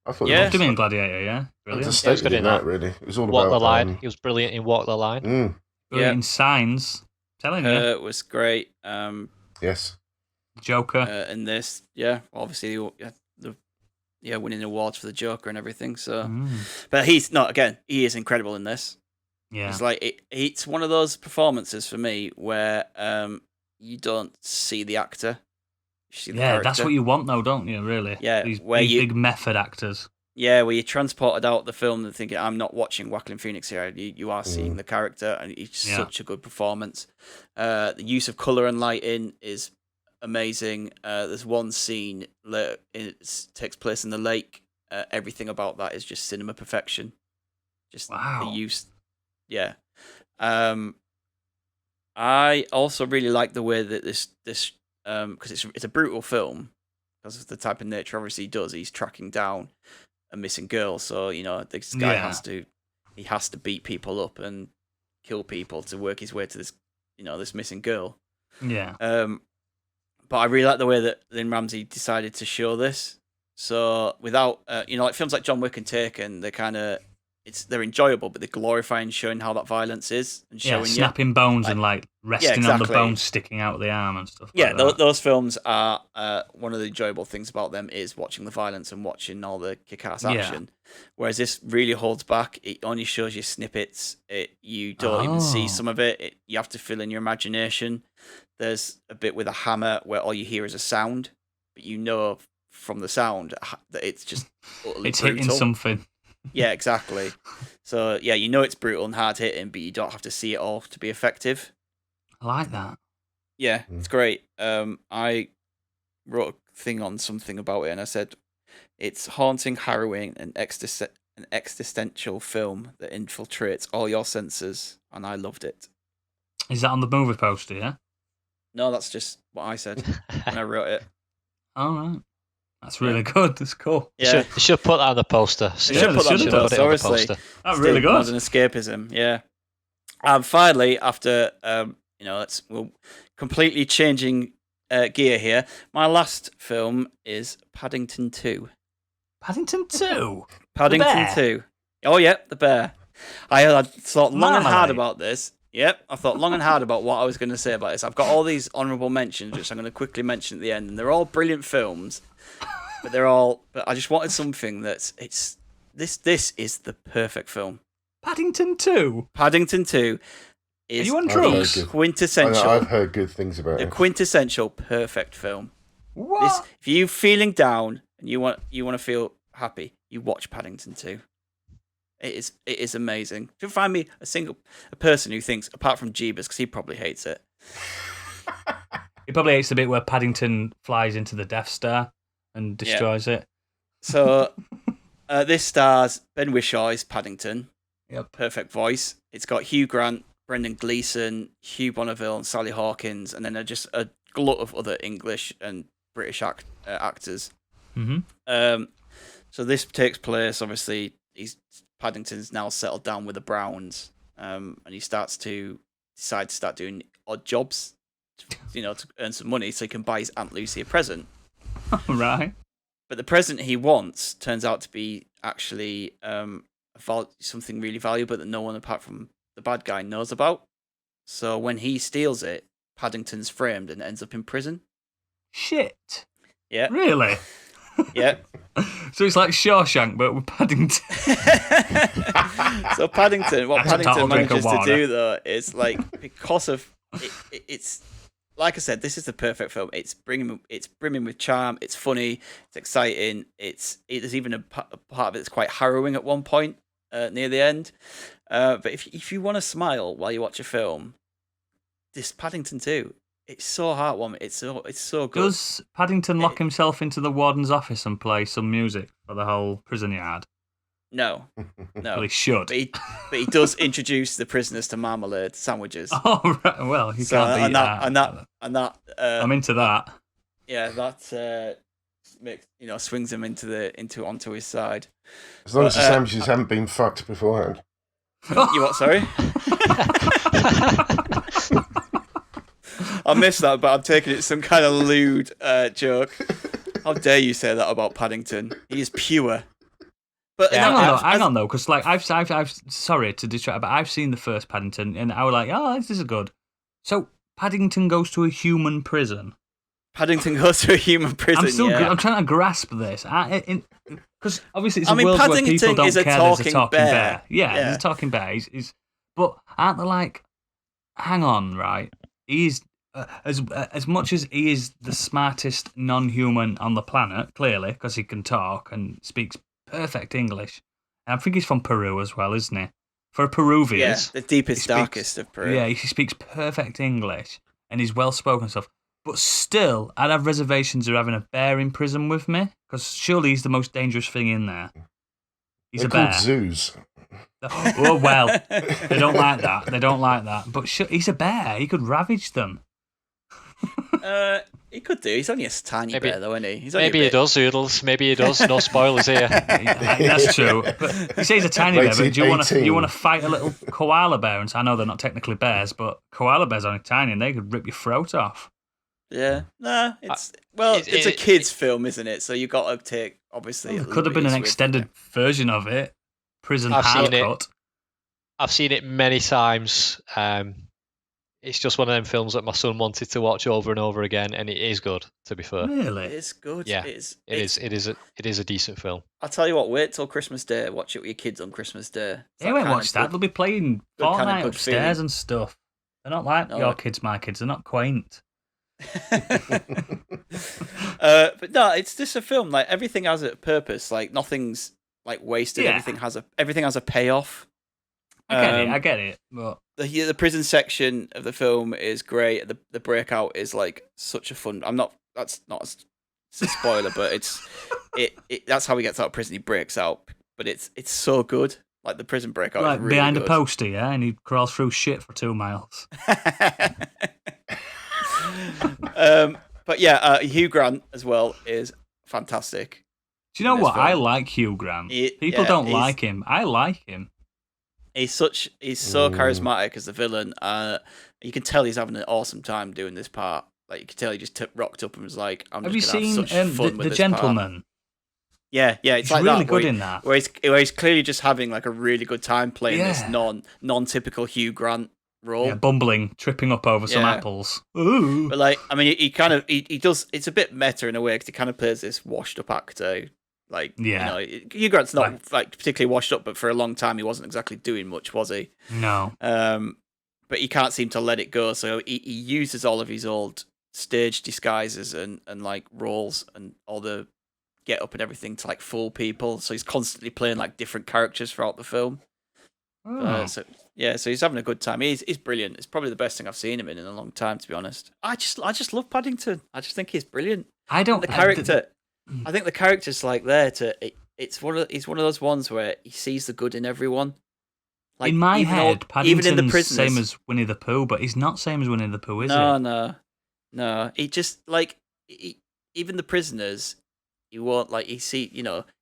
I thought He loved him in Gladiator, yeah. Brilliant. understated in that, really. It was all Walk about the Line. He was brilliant in Walk the Line. Brilliant in Signs. Telling you. It was great. Yes. Joker. And this, obviously, winning awards for the Joker and everything. So, but he's not. Again, he is incredible in this. Yeah. It's like it's one of those performances for me where you don't see the actor. You see the character. That's what you want, though, don't you? Really? Yeah, These where big method actors. Yeah, where you're transported out the film and thinking, I'm not watching Joaquin Phoenix here. You are seeing the character, and it's such a good performance. The use of colour and lighting is amazing. There's one scene that takes place in the lake. Everything about that is just cinema perfection. Just the use. Yeah. I also really like the way that this because it's a brutal film because of the type of nature obviously he does. He's tracking down a missing girl, so this guy has to beat people up and kill people to work his way to this this missing girl. Yeah. But I really like the way that Lynn Ramsey decided to show this. So without like films like John Wick and Taken, they're enjoyable, but they're glorifying showing how that violence is and showing snapping bones and like resting on the bones sticking out of the arm and stuff. Yeah, like that. Those films are one of the enjoyable things about them is watching the violence and watching all the kick-ass action. Whereas this really holds back. It only shows you snippets. You don't even see some of it. You have to fill in your imagination. There's a bit with a hammer where all you hear is a sound, but from the sound that it's just utterly it's brutal. hitting something. Yeah, exactly. So yeah, it's brutal and hard hitting, but you don't have to see it all to be effective. I like that. Yeah, it's great. I wrote a thing on something about it, and I said it's haunting, harrowing, and an existential film that infiltrates all your senses, and I loved it. Is that on the movie poster? Yeah. No, that's just what I said when I wrote it. All right. That's really good. That's cool. Yeah, they should put that on the poster. They should put that on the poster, obviously. That's really good. Modern escapism, yeah. And finally, after we're completely changing gear here. My last film is Paddington 2. Paddington 2? Paddington 2. Oh, yeah, the bear. I thought long and hard about this. Yep, I thought long and hard about what I was going to say about this. I've got all these honourable mentions, which I'm going to quickly mention at the end, and they're all brilliant films. But I just wanted something that's this is the perfect film. Paddington 2. Paddington 2 is Are you on drugs? Quintessential. I've heard good things about it. The quintessential perfect film. What? If you're feeling down and you want to feel happy, you watch Paddington 2. It is amazing. If you find me a person who thinks, apart from Jeebus, because he probably hates it. He probably hates the bit where Paddington flies into the Death Star and destroys it. So this stars Ben Wishaw's Paddington. Yep. Perfect voice. It's got Hugh Grant, Brendan Gleeson, Hugh Bonneville, and Sally Hawkins, and then just a glut of other English and British actors. Mm-hmm. So this takes place, obviously, Paddington's now settled down with the Browns, and he decides to start doing odd jobs, to earn some money so he can buy his Aunt Lucy a present. Right. But the present he wants turns out to be actually something really valuable that no one apart from the bad guy knows about. So when he steals it, Paddington's framed and ends up in prison. Shit. Yeah. Really? Yeah. So it's like Shawshank, but with Paddington. So Paddington, what That's a total Paddington drink of manages to water. do though is because of it's like I said, this is the perfect film. It's brimming with charm. It's funny. It's exciting. There's even a part of it that's quite harrowing at one point near the end. But if you want to smile while you watch a film, this Paddington 2, it's so heartwarming. It's so good. Does Paddington lock himself into the warden's office and play some music for the whole prison yard? No. Well, he should. But he does introduce the prisoners to marmalade sandwiches. Oh, right. Well, he can't beat that. And that. I'm into that. Yeah, that makes swings him onto his side. As long as the sandwiches haven't been fucked beforehand. You what? Sorry. I missed that, but I'm taking it as some kind of lewd joke. How dare you say that about Paddington? He is pure. But hang on though, because I've sorry to distract, but I've seen the first Paddington, and I was like, oh, this is good. So Paddington goes to a human prison. Paddington goes to a human prison. I'm trying to grasp this, because obviously it's a world Paddington where people don't is care. There's a talking bear. Yeah, there's a talking bear. But aren't they like? Hang on, right? He's as much as he is the smartest non-human on the planet, clearly, because he can talk and speaks perfect English. And I think he's from Peru as well, isn't he? For a Peruvian. Yeah, the deepest, darkest of Peru. Yeah, he speaks perfect English and he's well spoken and stuff. But still, I'd have reservations of having a bear in prison with me because surely he's the most dangerous thing in there. He's They're a bear. called zoos. Oh, well, they don't like that. They don't like that. But he's a bear. He could ravage them. He could do. He's only a tiny bear, though, isn't he? Maybe he does, Oodles. Maybe he does. No spoilers here. That's true. But he says a tiny bear, but do you want to fight a little koala bear? And I know they're not technically bears, but koala bears are only tiny and they could rip your throat off. Yeah. No, it's a kid's film, isn't it? So you've got to take, obviously... It could have been an extended version of it. Prison hard cut. I've seen it many times. It's just one of them films that my son wanted to watch over and over again, and it is good. To be fair, really, it is good. Yeah, it is a decent film. I'll tell you what. Wait till Christmas Day. Watch it with your kids on Christmas Day. They won't watch that. They'll be playing Fortnite upstairs and stuff. They're not like your kids, my kids. They're not quaint. But no, it's just a film. Like everything has a purpose. Like nothing's like wasted. Yeah. Everything has a payoff. I get it. But the prison section of the film is great. The breakout is like such a fun. That's not a spoiler, but it's that's how he gets out of prison. He breaks out, but it's so good. Like the prison breakout, like is really behind good. a poster, yeah, and he crawls through shit for 2 miles. But yeah, Hugh Grant as well is fantastic. Do you know what? Film. I like Hugh Grant. People don't like him. I like him. He's so charismatic as the villain. You can tell he's having an awesome time doing this part. Like you can tell he just rocked up and was like, "I'm Have just you gonna seen have such fun with The this Gentleman? Part. Yeah, it's he's like really that, good in that. Where he's clearly just having like a really good time playing this non-typical Hugh Grant role. Yeah, bumbling, tripping up over some apples. Ooh. But like, I mean, he kind of he does. It's a bit meta in a way because he kind of plays this washed-up actor. Like, Hugh Grant's not like particularly washed up, but for a long time he wasn't exactly doing much, was he? No. But he can't seem to let it go, so he uses all of his old stage disguises and like roles and all the get up and everything to like fool people. So he's constantly playing like different characters throughout the film. Oh. So he's having a good time. He's brilliant. It's probably the best thing I've seen him in a long time, to be honest. I just love Paddington. I just think he's brilliant. I think the character's like there to. He's one of those ones where he sees the good in everyone. Like, in my head, Paddington's even in the prisoners, same as Winnie the Pooh, but he's not same as Winnie the Pooh, is he? No. He just even the prisoners. He won't he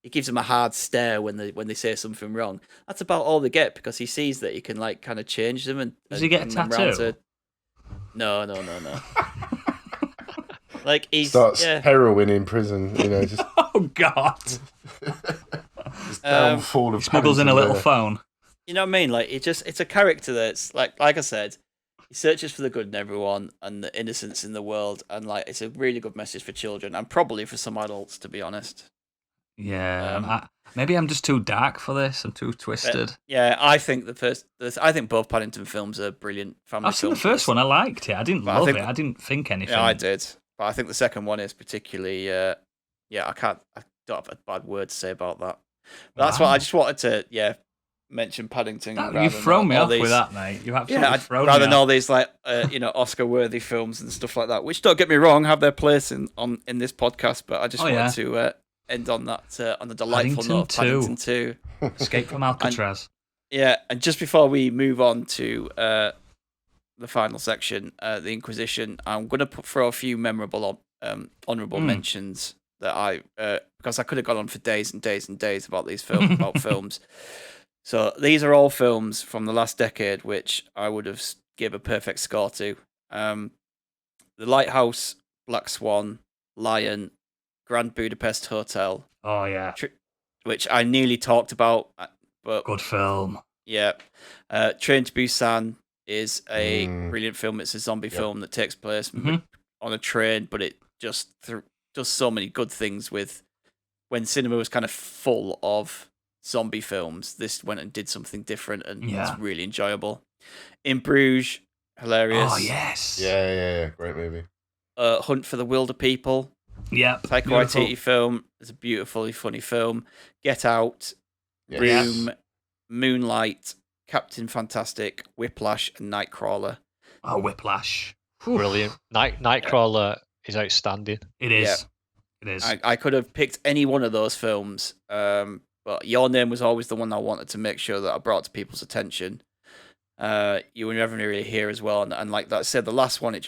gives them a hard stare when they say something wrong. That's about all they get because he sees that he can like kind of change them and. Does he get a tattoo? No. Like he starts heroin in prison, just oh god. Just downfall of smuggles in a little phone. You know what I mean? Like it's a character that's like I said, he searches for the good in everyone and the innocence in the world, and like it's a really good message for children and probably for some adults, to be honest. Yeah, maybe I'm just too dark for this. I'm too twisted. I think I think both Paddington films are brilliant family I've seen films. the first one. I liked it. I didn't love it. I didn't think anything. Yeah, I did. But I think the second one is particularly. I don't have a bad word to say about that. But that's what I just wanted to. Mention Paddington. You've thrown me off with that, mate. You absolutely thrown me off. Rather than all these like Oscar-worthy films and stuff like that, which don't get me wrong, have their place in this podcast. But I just wanted to end on that on the delightful note of Paddington 2. Escape from Alcatraz. And just before we move on to the final section, the Inquisition, I'm going to throw a few memorable honourable mentions that because I could have gone on for days and days and days about these films. So these are all films from the last decade, which I would have give a perfect score to. The Lighthouse, Black Swan, Lion, Grand Budapest Hotel. Oh yeah, which I nearly talked about, but good film. Yeah, Train to Busan is a brilliant film. It's a zombie film that takes place on a train, but it just does so many good things with when cinema was kind of full of zombie films. This went and did something different, and it's really enjoyable. In Bruges, hilarious. Oh yes, yeah, great movie. Hunt for the Wilder People, Yeah. Taika Waititi film. It's a beautifully funny film. Get Out, Yes. Room, Moonlight, Captain Fantastic, Whiplash, and Nightcrawler. Oh, Whiplash. Brilliant. Nightcrawler is outstanding. It is. Yeah. It is. I could have picked any one of those films, but Your Name was always the one I wanted to make sure that I brought to people's attention. You were never really here as well, and like that said, the last one, I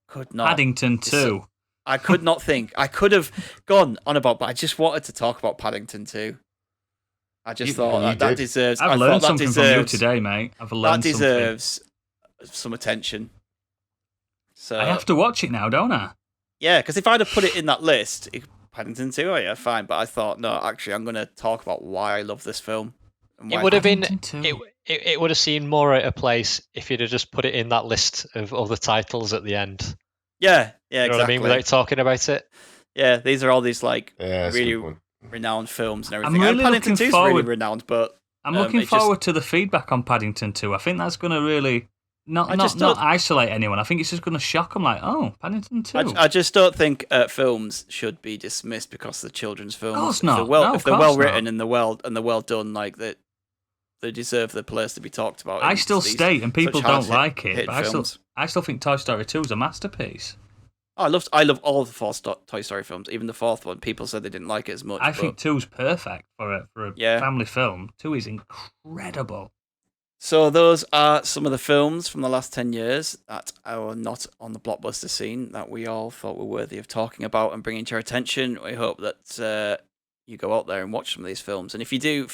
could not. Paddington 2. I could not think. I could have gone on about, but I just wanted to talk about Paddington 2. I just thought that deserves. I've learned something from you today, mate. I've learned that deserves some attention. So I have to watch it now, don't I? Yeah, because if I'd have put it in that list, Paddington 2, oh yeah, fine. But I thought, no, actually, I'm going to talk about why I love this film. It would have been. It would have seemed more out of place if you'd have just put it in that list of other titles at the end. Yeah, You know exactly. what I mean? Without talking about it. Yeah, these are all these like Yeah, that's a really good one. renowned films and everything. really And Paddington looking 2 is forward- really renowned, but I'm looking forward to the feedback on Paddington 2. I think that's going to really not isolate anyone. I think it's just going to shock them. Like, oh, Paddington 2. I just don't think films should be dismissed because they're children's films. Of course If not. If they're No, of well course written not. and they're well done, like that, they deserve the place to be talked about. I in still these state, and people such hard don't like it, hit but films. I still think Toy Story 2 is a masterpiece. Oh, I love all of the four Toy Story films, even the fourth one. People said they didn't like it as much. I think 2's perfect for a Yeah. family film. 2 is incredible. So those are some of the films from the last 10 years that are not on the blockbuster scene that we all thought were worthy of talking about and bringing to your attention. We hope that you go out there and watch some of these films. And if you do,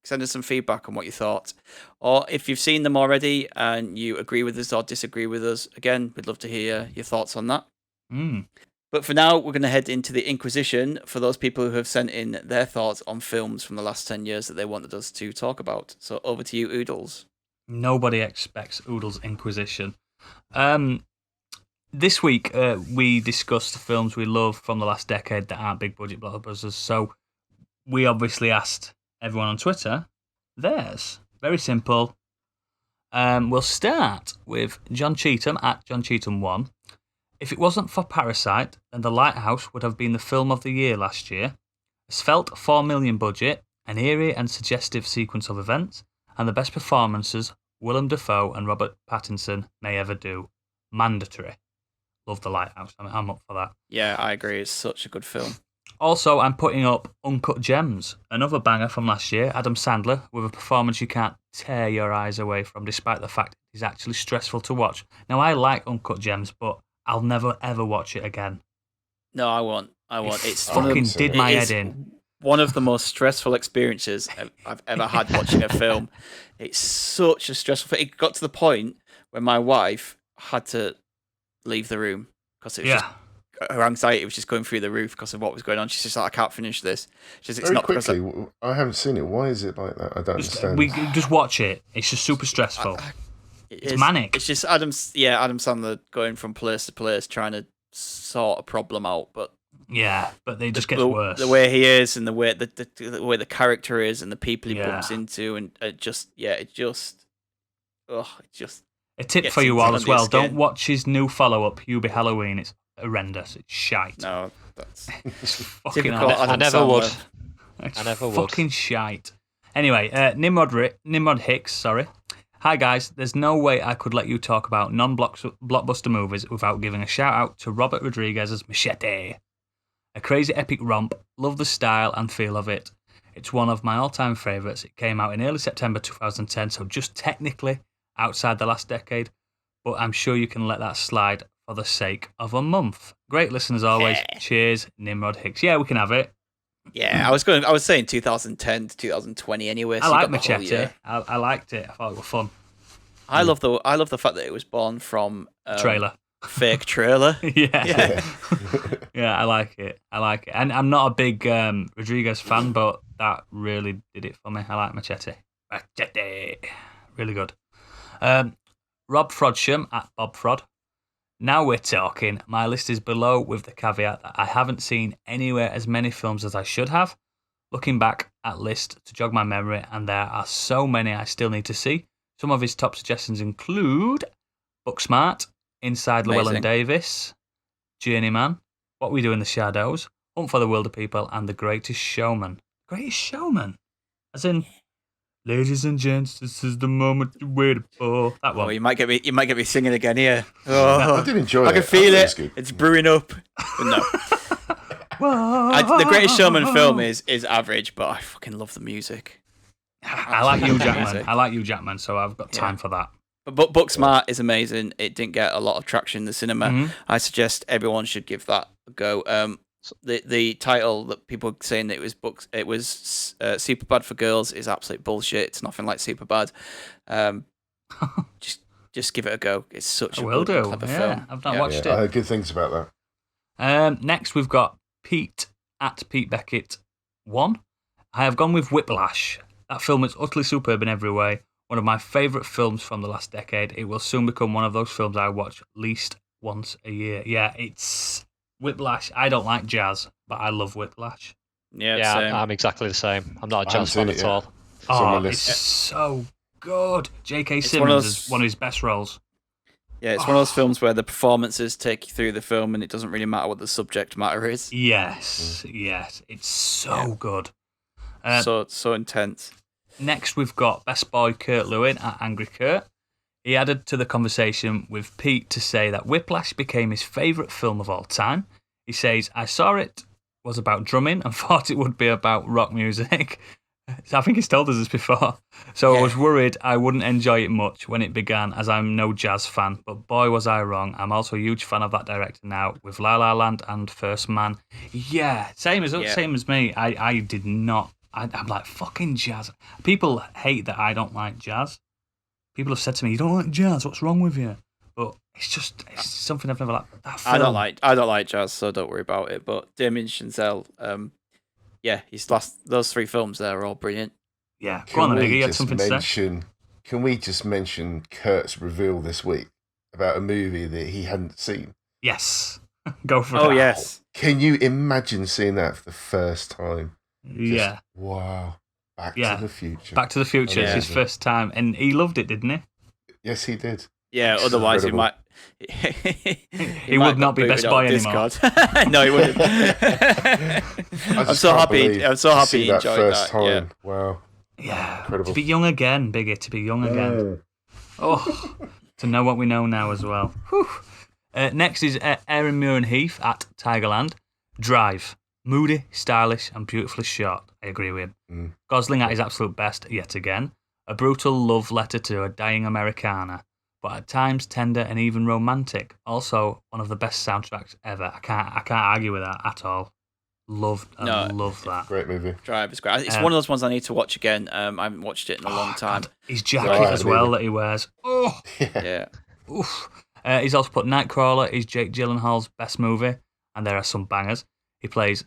send us some feedback on what you thought. Or if you've seen them already and you agree with us or disagree with us, again, we'd love to hear your thoughts on that. But for now, we're going to head into the Inquisition for those people who have sent in their thoughts on films from the last 10 years that they wanted us to talk about. So over to you, Oodles. Nobody expects Oodles Inquisition. This week, we discussed the films we love from the last decade that aren't big budget blockbusters. So we obviously asked everyone on Twitter theirs. Very simple. We'll start with John Cheetham at John Cheetham1. If it wasn't for Parasite, then The Lighthouse would have been the film of the year last year. A svelte $4 million budget, an eerie and suggestive sequence of events, and the best performances Willem Dafoe and Robert Pattinson may ever do. Mandatory. Love The Lighthouse. I'm up for that. Yeah, I agree. It's such a good film. Also, I'm putting up Uncut Gems, another banger from last year. Adam Sandler, with a performance you can't tear your eyes away from, despite the fact it's actually stressful to watch. Now, I like Uncut Gems, but I'll never ever watch it again. No, I won't. It's fucking did my head in. One of the most stressful experiences I've ever had watching a film. It's such a stressful thing. It got to the point where my wife had to leave the room because it was just her anxiety was just going through the roof because of what was going on. She's just like, I can't finish this. It's Very not quickly, I haven't seen it. Why is it like that? I don't understand. Just watch it. It's just super stressful. It's manic. It's just Adam Sandler going from place to place trying to sort a problem out, but they just get worse. The way he is and the way the character is and the people he bumps into, and a tip for you all as well. Don't watch his new follow-up, Hubie Halloween. It's horrendous. It's shite. No, that's fucking typical awful. Adam I never Sandler. would. I never would. Fucking shite. Anyway, Nimrod Hicks, sorry. Hi guys, there's no way I could let you talk about non-blockbuster movies without giving a shout out to Robert Rodriguez's Machete. A crazy epic romp, love the style and feel of it. It's one of my all-time favourites. It came out in early September 2010, so just technically outside the last decade, but I'm sure you can let that slide for the sake of a month. Great listen as always. Cheers, Nimrod Hicks. Yeah, we can have it. Yeah, I was saying 2010 to 2020 anyway. So I like Machete. I liked it. I thought it was fun. I love the fact that it was born from trailer. Fake trailer. Yeah, I like it. And I'm not a big Rodriguez fan, but that really did it for me. I like Machete. Really good. Rob Frodsham at Bob Frod. Now we're talking. My list is below with the caveat that I haven't seen anywhere as many films as I should have. Looking back at list to jog my memory, and there are so many I still need to see. Some of his top suggestions include Booksmart, Inside Llewellyn Davis, Journeyman, What We Do in the Shadows, Hunt for the Wilder People, and The Greatest Showman. Greatest Showman? As in, ladies and gents, this is the moment you waited for. That one. Oh, you might get me singing again here. Oh, I did enjoy it. I can feel thought it. was It's brewing up. But no. The Greatest Showman film is average, but I fucking love the music. I like Hugh Jackman. I like Hugh Jackman, so I've got time for that. But Booksmart is amazing. It didn't get a lot of traction in the cinema. Mhm. I suggest everyone should give that a go. The title that people are saying that it was super bad for girls is absolute bullshit. It's nothing like super bad. Just give it a go. It's such a good, clever film. I've not watched I it. heard good things about that. Next, we've got Pete at Pete Beckett 1. I have gone with Whiplash. That film is utterly superb in every way. One of my favourite films from the last decade. It will soon become one of those films I watch at least once a year. Yeah, it's Whiplash. I don't like jazz, but I love Whiplash. Yeah, same. I'm exactly the same. I'm not a I haven't jazz fan seen it at yet. all. It's on my Oh, list. it's so good. J.K. It's one of Simmons those- is one of his best roles. Yeah, it's one of those films where the performances take you through the film, and it doesn't really matter what the subject matter is. Yes, it's so good. So intense. Next, we've got best boy Kurt Lewin at Angry Kurt. He added to the conversation with Pete to say that Whiplash became his favourite film of all time. He says, I saw it was about drumming and thought it would be about rock music. I think he's told us this before. So I was worried I wouldn't enjoy it much when it began, as I'm no jazz fan. But boy, was I wrong. I'm also a huge fan of that director now with La La Land and First Man. Yeah, same as me. I did not. I'm like, fucking jazz. People hate that I don't like jazz. People have said to me, you don't like jazz, what's wrong with you? But it's something I've never liked. That film, I don't like jazz, so don't worry about it. But Damien Chazelle, those 3 films there are all brilliant. Yeah, go on then, Biggie, you had something to say? Can we just mention Kurt's reveal this week about a movie that he hadn't seen? Yes. Go for it. Oh, yes. Can you imagine seeing that for the first time? Yeah. Wow. Back to the Future. Back to the Future. It's his first time. And he loved it, didn't he? Yes, he did. Yeah, It's otherwise incredible. He would not be best boy anymore. No, he wouldn't. I'm so happy he to see enjoyed that first that. Yeah. time. Wow. Yeah. Incredible. To be young again, Biggie, to be young again. Oh, to know what we know now as well. Whew. Next is Aaron Muir and Heath at Tigerland. Drive. Moody, stylish, and beautifully shot. I agree with him. Gosling at his absolute best, yet again. A brutal love letter to a dying Americana, but at times tender and even romantic. Also, one of the best soundtracks ever. I can't argue with that at all. Love that. Great movie. Drive is great. It's one of those ones I need to watch again. I haven't watched it in a long time. God. His jacket as well that he wears. Oh, yeah. Oof. He's also put Nightcrawler is Jake Gyllenhaal's best movie, and there are some bangers. He plays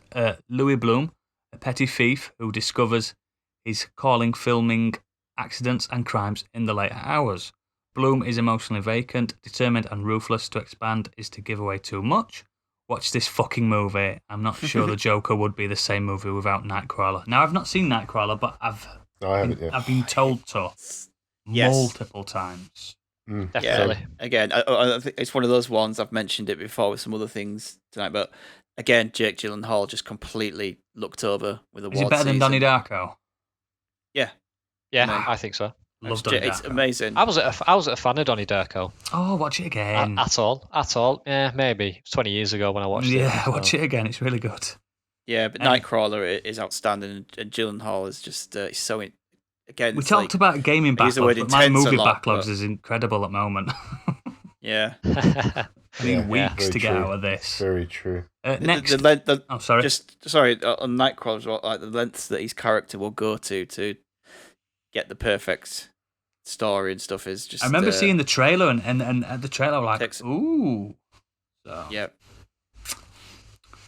Louis Bloom, a petty thief who discovers his calling filming accidents and crimes in the later hours. Bloom is emotionally vacant, determined and ruthless. To expand is to give away too much. Watch this fucking movie. I'm not sure the Joker would be the same movie without Nightcrawler. Now, I've not seen Nightcrawler, but I've been told to multiple times. Definitely. Yeah. Again, I think it's one of those ones, I've mentioned it before with some other things tonight, but again, Jake Gyllenhaal just completely looked over with awards. Is he better than Donnie Darko? Yeah. Yeah, I think so. Love Donnie Darko. It's amazing. I wasn't a fan of Donnie Darko. Oh, watch it again. At all. Yeah, maybe. It was 20 years ago when I watched it. Yeah, watch it again. It's really good. Yeah, but Nightcrawler is outstanding, and Gyllenhaal is just he's so again. We talked about gaming backlogs, but my movie backlogs is incredible at the moment. Yeah. I need weeks to get out of this. Very true. Next, oh, sorry. On Nightcrawler as well, like the lengths that his character will go to get the perfect story and stuff is just. I remember seeing the trailer and the trailer, I was like, ooh. So, yeah.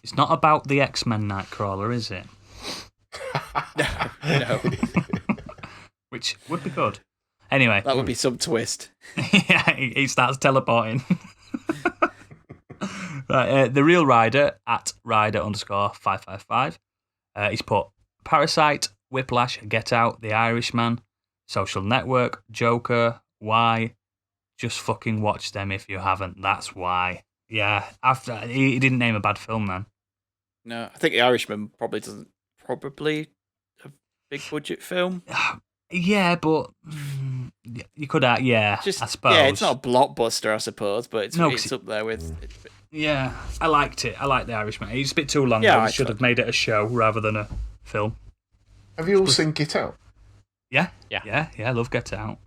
It's not about the X-Men Nightcrawler, is it? No. Which would be good. Anyway. That would be some twist. Yeah, he starts teleporting. Right, the Real Rider at Rider_555. He's put Parasite, Whiplash, Get Out, The Irishman, Social Network, Joker. Why? Just fucking watch them if you haven't. That's why. Yeah, after he didn't name a bad film then. No, I think The Irishman probably a big budget film. Yeah, but you could I suppose. Yeah, it's not a blockbuster, I suppose, but it's up there with. Yeah, I liked it. I liked The Irishman. It's a bit too long. Yeah, I should have made it a show rather than a film. Have you all seen Get Out? Yeah. I love Get Out.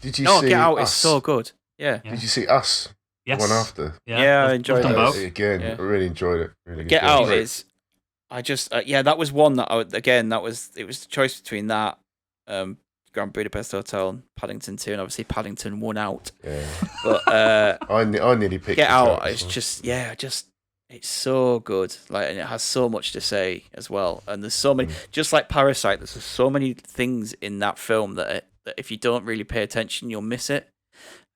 Did you see Get Out Us? is so good. Yeah. Did you see Us? Yes. The one after. Yeah, I enjoyed them it. both. Again, Yeah. I really enjoyed it. Really Get good. Out is. I just that was one that it was the choice between that, Grand Budapest Hotel and Paddington 2, and obviously Paddington won out. Yeah. But I nearly picked Get Out. as It's well. it's so good. Like, and it has so much to say as well. And there's so many, just like Parasite. There's so many things in that film that if you don't really pay attention, you'll miss it.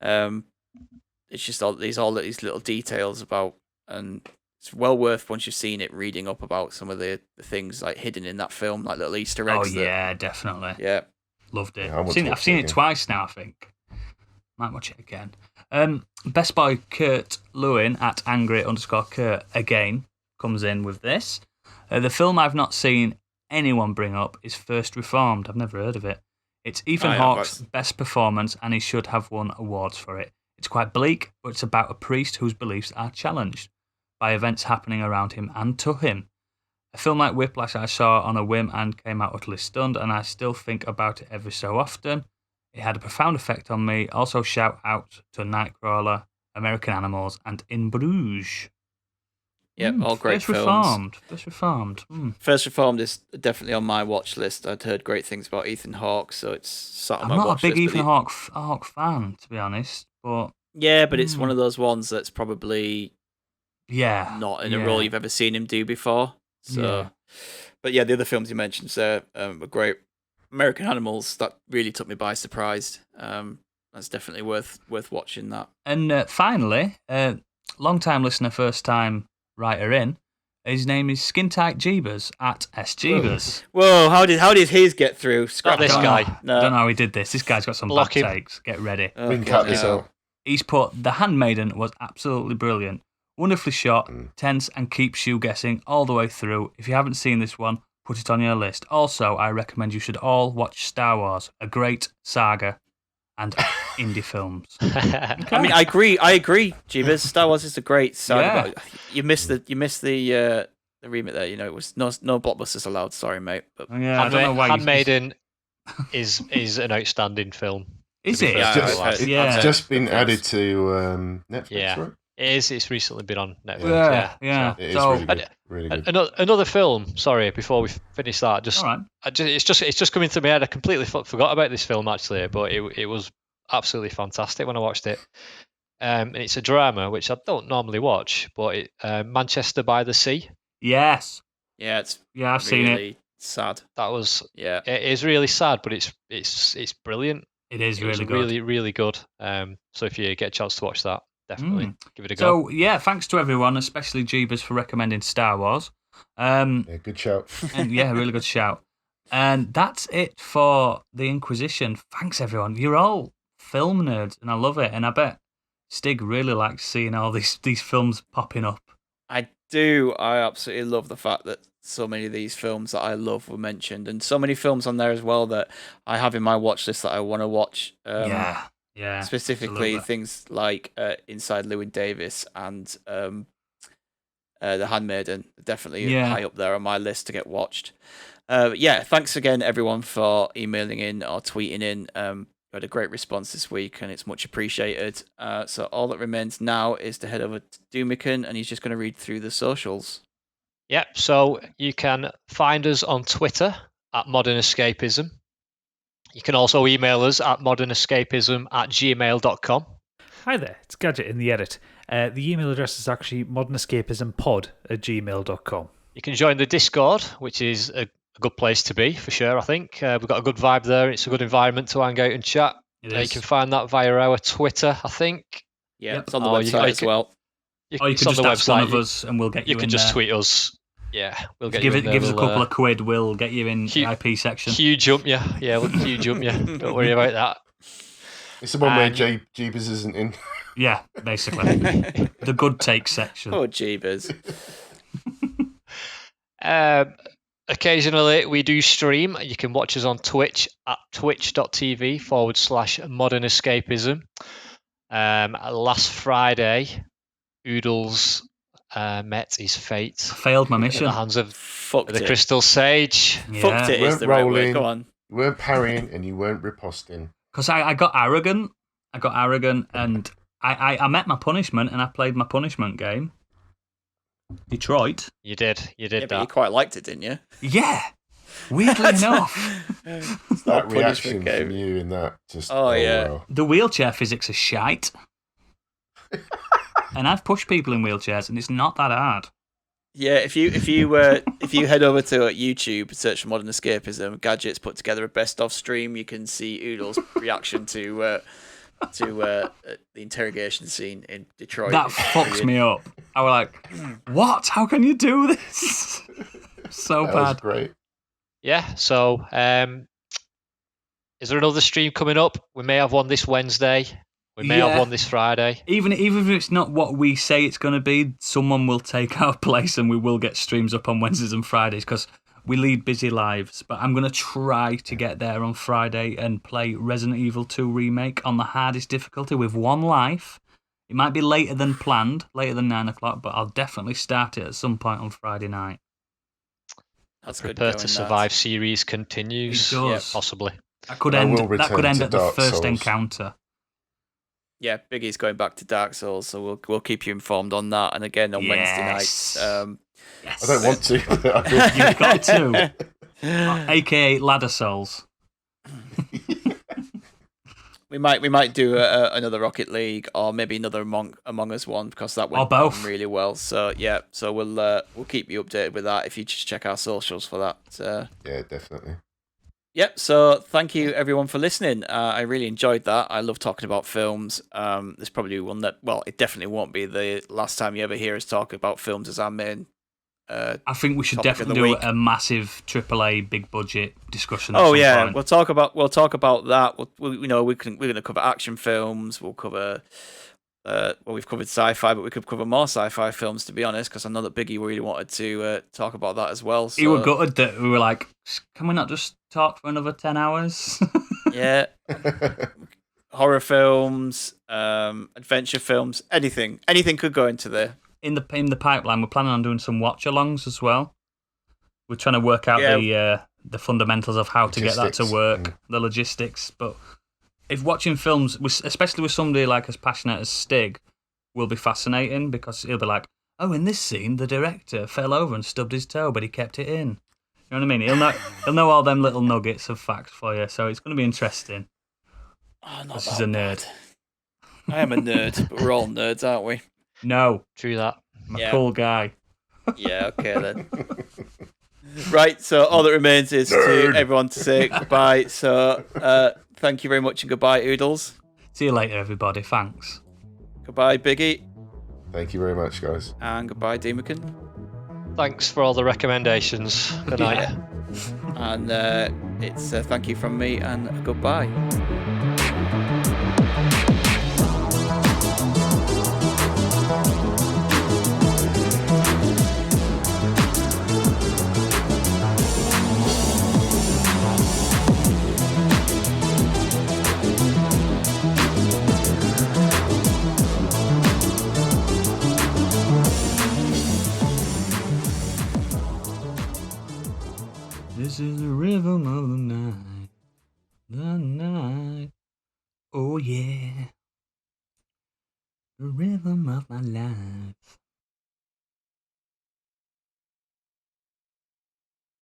It's just all these little details about, and it's well worth, once you've seen it, reading up about some of the things like hidden in that film, like little Easter eggs. Definitely. Yeah. Loved it. Yeah, I've seen it twice now, I think. Might watch it again. Best Boy Kurt Lewin at angry_Kurt again comes in with this. The film I've not seen anyone bring up is First Reformed. I've never heard of it. It's Ethan Hawke's best performance, and he should have won awards for it. It's quite bleak, but it's about a priest whose beliefs are challenged by events happening around him and to him. A film like Whiplash I saw on a whim and came out utterly stunned, and I still think about it every so often. It had a profound effect on me. Also, shout out to Nightcrawler, American Animals, and In Bruges. Yeah, all great films. First Reformed. First Reformed is definitely on my watch list. I'd heard great things about Ethan Hawke, so it's sat on my watch list. I'm not a big Ethan Hawke fan, to be honest. But but it's one of those ones that's probably not in a role you've ever seen him do before. So, but the other films you mentioned there were great. American Animals, that really took me by surprise. That's definitely worth watching that. And finally, long-time listener, first-time writer in. His name is Skin Tight Jeebers at SJeebers. Whoa! How did his get through? Not this guy. No. I don't know how he did this. This guy's got some bad takes. Get ready. He's put The Handmaiden was absolutely brilliant, wonderfully shot, tense, and keeps you guessing all the way through. If you haven't seen this one, put it on your list. Also, I recommend you should all watch Star Wars, a great saga, and indie films. I mean, I agree, Jeebus. Star Wars is a great saga. But you missed the remit there. You know, it was no blockbusters allowed. Sorry, mate. But I don't know why. Handmaiden is an outstanding film. Is it? It's just been added to Netflix, right? It is. It's recently been on Netflix. Yeah. It is really good. Another film. Sorry, before we finish that, it's just coming to my head. I completely forgot about this film actually, but it was absolutely fantastic when I watched it. And it's a drama which I don't normally watch, but Manchester by the Sea. Yes. Yeah, it's I've seen it. Sad. That was it is really sad, but it's brilliant. It is really good. Really, really good. So if you get a chance to watch that, definitely give it a So, go. thanks to everyone, especially Jeebus, for recommending Star Wars. Good shout. And really good shout. And that's it for The Inquisition. Thanks, everyone. You're all film nerds, and I love it. And I bet Stig really likes seeing all these films popping up. I do. I absolutely love the fact that so many of these films that I love were mentioned, and so many films on there as well that I have in my watch list that I want to watch. Specifically, absolutely. Things like Inside Llewyn Davis and The Handmaiden, definitely high up there on my list to get watched. Thanks again, everyone, for emailing in or tweeting in. We had a great response this week, and it's much appreciated. So all that remains now is to head over to Doomican, and he's just going to read through the socials. Yep, so you can find us on Twitter at Modern Escapism. You can also email us at modernescapism@gmail.com. Hi there, it's Gadget in the edit. The email address is actually modernescapismpod@gmail.com. You can join the Discord, which is a good place to be, for sure, I think. We've got a good vibe there. It's a good environment to hang out and chat. You can find that via our Twitter, I think. Yeah, it's on the website as well. Or you can just ask one of us and we'll get you in there. You can just tweet us. Yeah, we'll get you in there. Give us a couple of quid, we'll get you in the IP section. Huge jump, yeah. Yeah, we'll huge jump, yeah. Don't worry about that. It's the one where Jeebus isn't in. Yeah, basically. The good take section. Oh, jeebers. Occasionally, we do stream. You can watch us on Twitch at twitch.tv/modern escapism. Last Friday, Oodles met his fate. I failed my At mission. the hands of Fucked the it. Crystal Sage. Fucked it You is weren't the right word. rolling. Go on. You weren't parrying and you weren't riposting. Because I got arrogant. And I met my punishment and I played my punishment game. Detroit. You did Yeah, but you that. quite liked it, didn't you? Yeah. Weirdly enough. It's That not a punishment reaction game. from you in that just. Oh, yeah. wow. The wheelchair physics are shite. And I've pushed people in wheelchairs and it's not that hard. Yeah, if you head over to YouTube, search for Modern Escapism, Gadgets put together a best of stream, you can see Oodles' reaction to the interrogation scene in Detroit. That It's fucks brilliant. me up. I was like, what? How can you do this? So That was bad. great. Yeah, so is there another stream coming up? We may have one this Wednesday. We may have Yeah. one this Friday. Even if it's not what we say it's going to be, someone will take our place and we will get streams up on Wednesdays and Fridays because we lead busy lives. But I'm going to try to get there on Friday and play Resident Evil 2 Remake on the hardest difficulty with 1 life. It might be later than planned, later than 9 o'clock, but I'll definitely start it at some point on Friday night. That's good. Prepare going, to that. Survive series continues. It does. Possibly. That could I end. will That could return end to at the Dark first Souls. encounter. Yeah, Biggie's going back to Dark Souls, so we'll keep you informed on that. And again on Wednesday nights. Yes. I don't want to, but I will. You've got to. AKA Ladder Souls. We might do another Rocket League or maybe another Among Us one because that went Or both. really well. So yeah, so we'll keep you updated with that if you just check our socials for that. Yeah, definitely. Yep. So thank you everyone for listening. I really enjoyed that. I love talking about films. This probably will it definitely won't be the last time you ever hear us talk about films as our main. I think we should Topic of definitely the do week. a massive AAA big budget discussion. At Oh some yeah, point. we'll talk about that. We're going to cover action films. We'll cover. We've covered sci-fi, but we could cover more sci-fi films to be honest, because I know that Biggie really wanted to talk about that as well. So, You were gutted that we were like, can we not just talk for another 10 hours? yeah, horror films, adventure films, anything could go into there. in the pipeline, we're planning on doing some watch-alongs as well. We're trying to work out the fundamentals of how to get that to Logistics. work, the logistics. But if watching films, especially with somebody like as passionate as Stig, will be fascinating because he'll be like, "Oh, in this scene, the director fell over and stubbed his toe, but he kept it in." You know what I mean? He'll know all them little nuggets of facts for you, so it's going to be interesting. Oh, not This that is a nerd. bad. I am a nerd, but we're all nerds, aren't we? No, True that. I'm a Yeah. cool guy. Yeah, okay then. Right, so all that remains is Nerd. to everyone to say goodbye. So thank you very much and goodbye, Oodles. See you later, everybody. Thanks. Goodbye, Biggie. Thank you very much, guys. And goodbye, Deemakin. Thanks for all the recommendations. Good night. And it's thank you from me and goodbye. This is the rhythm of the night. The night. Oh, yeah. The rhythm of my life.